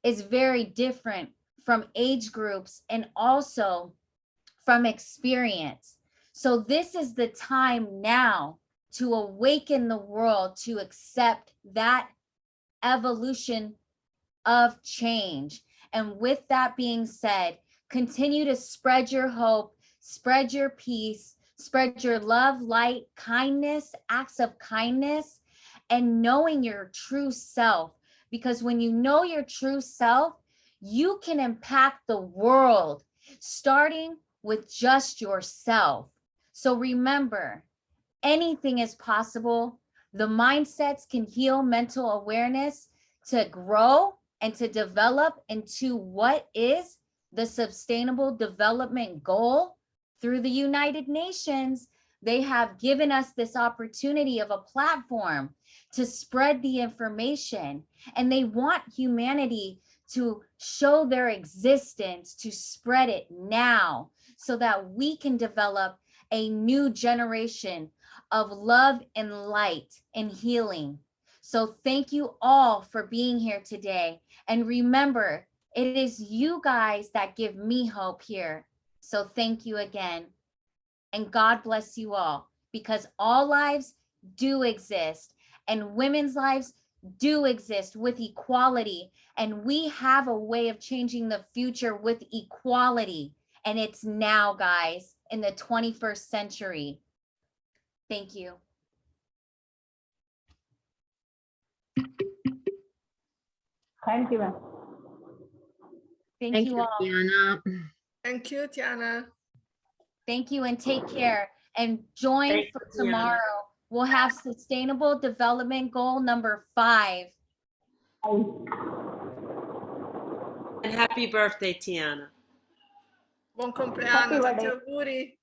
is very different from age groups and also from experience. So this is the time now to awaken the world to accept that evolution of change. And with that being said, continue to spread your hope, spread your peace, spread your love, light, kindness, acts of kindness, and knowing your true self. Because when you know your true self, you can impact the world, starting with just yourself. So remember, anything is possible. The mindsets can heal mental awareness to grow and to develop into what is the Sustainable Development Goal. Through the United Nations, they have given us this opportunity of a platform to spread the information, and they want humanity to show their existence, to spread it now, so that we can develop a new generation of love and light and healing. So thank you all for being here today. And remember, it is you guys that give me hope here. So thank you again. And God bless you all, because all lives do exist and women's lives do exist with equality. And we have a way of changing the future with equality. And it's now, guys, in the 21st century. Thank you. Thank you, ma'am. Thank you all. Tiana. Thank you, Tiana. Thank you, and take care. And join Thank for you, Tiana. tomorrow. We'll have Sustainable Development Goal number 5. And happy birthday, Tiana. Buon compleanno, Happy tanti birthday. auguri.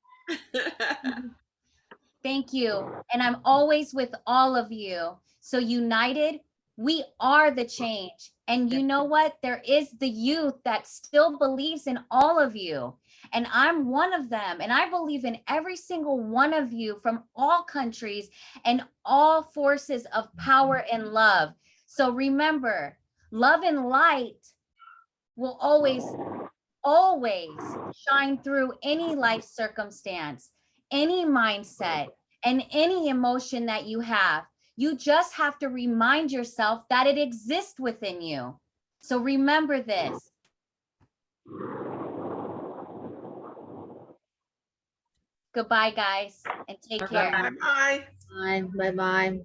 Thank you. And I'm always with all of you. So united, we are the change. And you know what? There is the youth that still believes in all of you. And I'm one of them. And I believe in every single one of you from all countries and all forces of power and love. So remember, love and light will always shine through any life circumstance, any mindset, and any emotion that you have. You just have to remind yourself that it exists within you. So remember this. Goodbye, guys, and take care. Bye-bye. Bye. Bye-bye.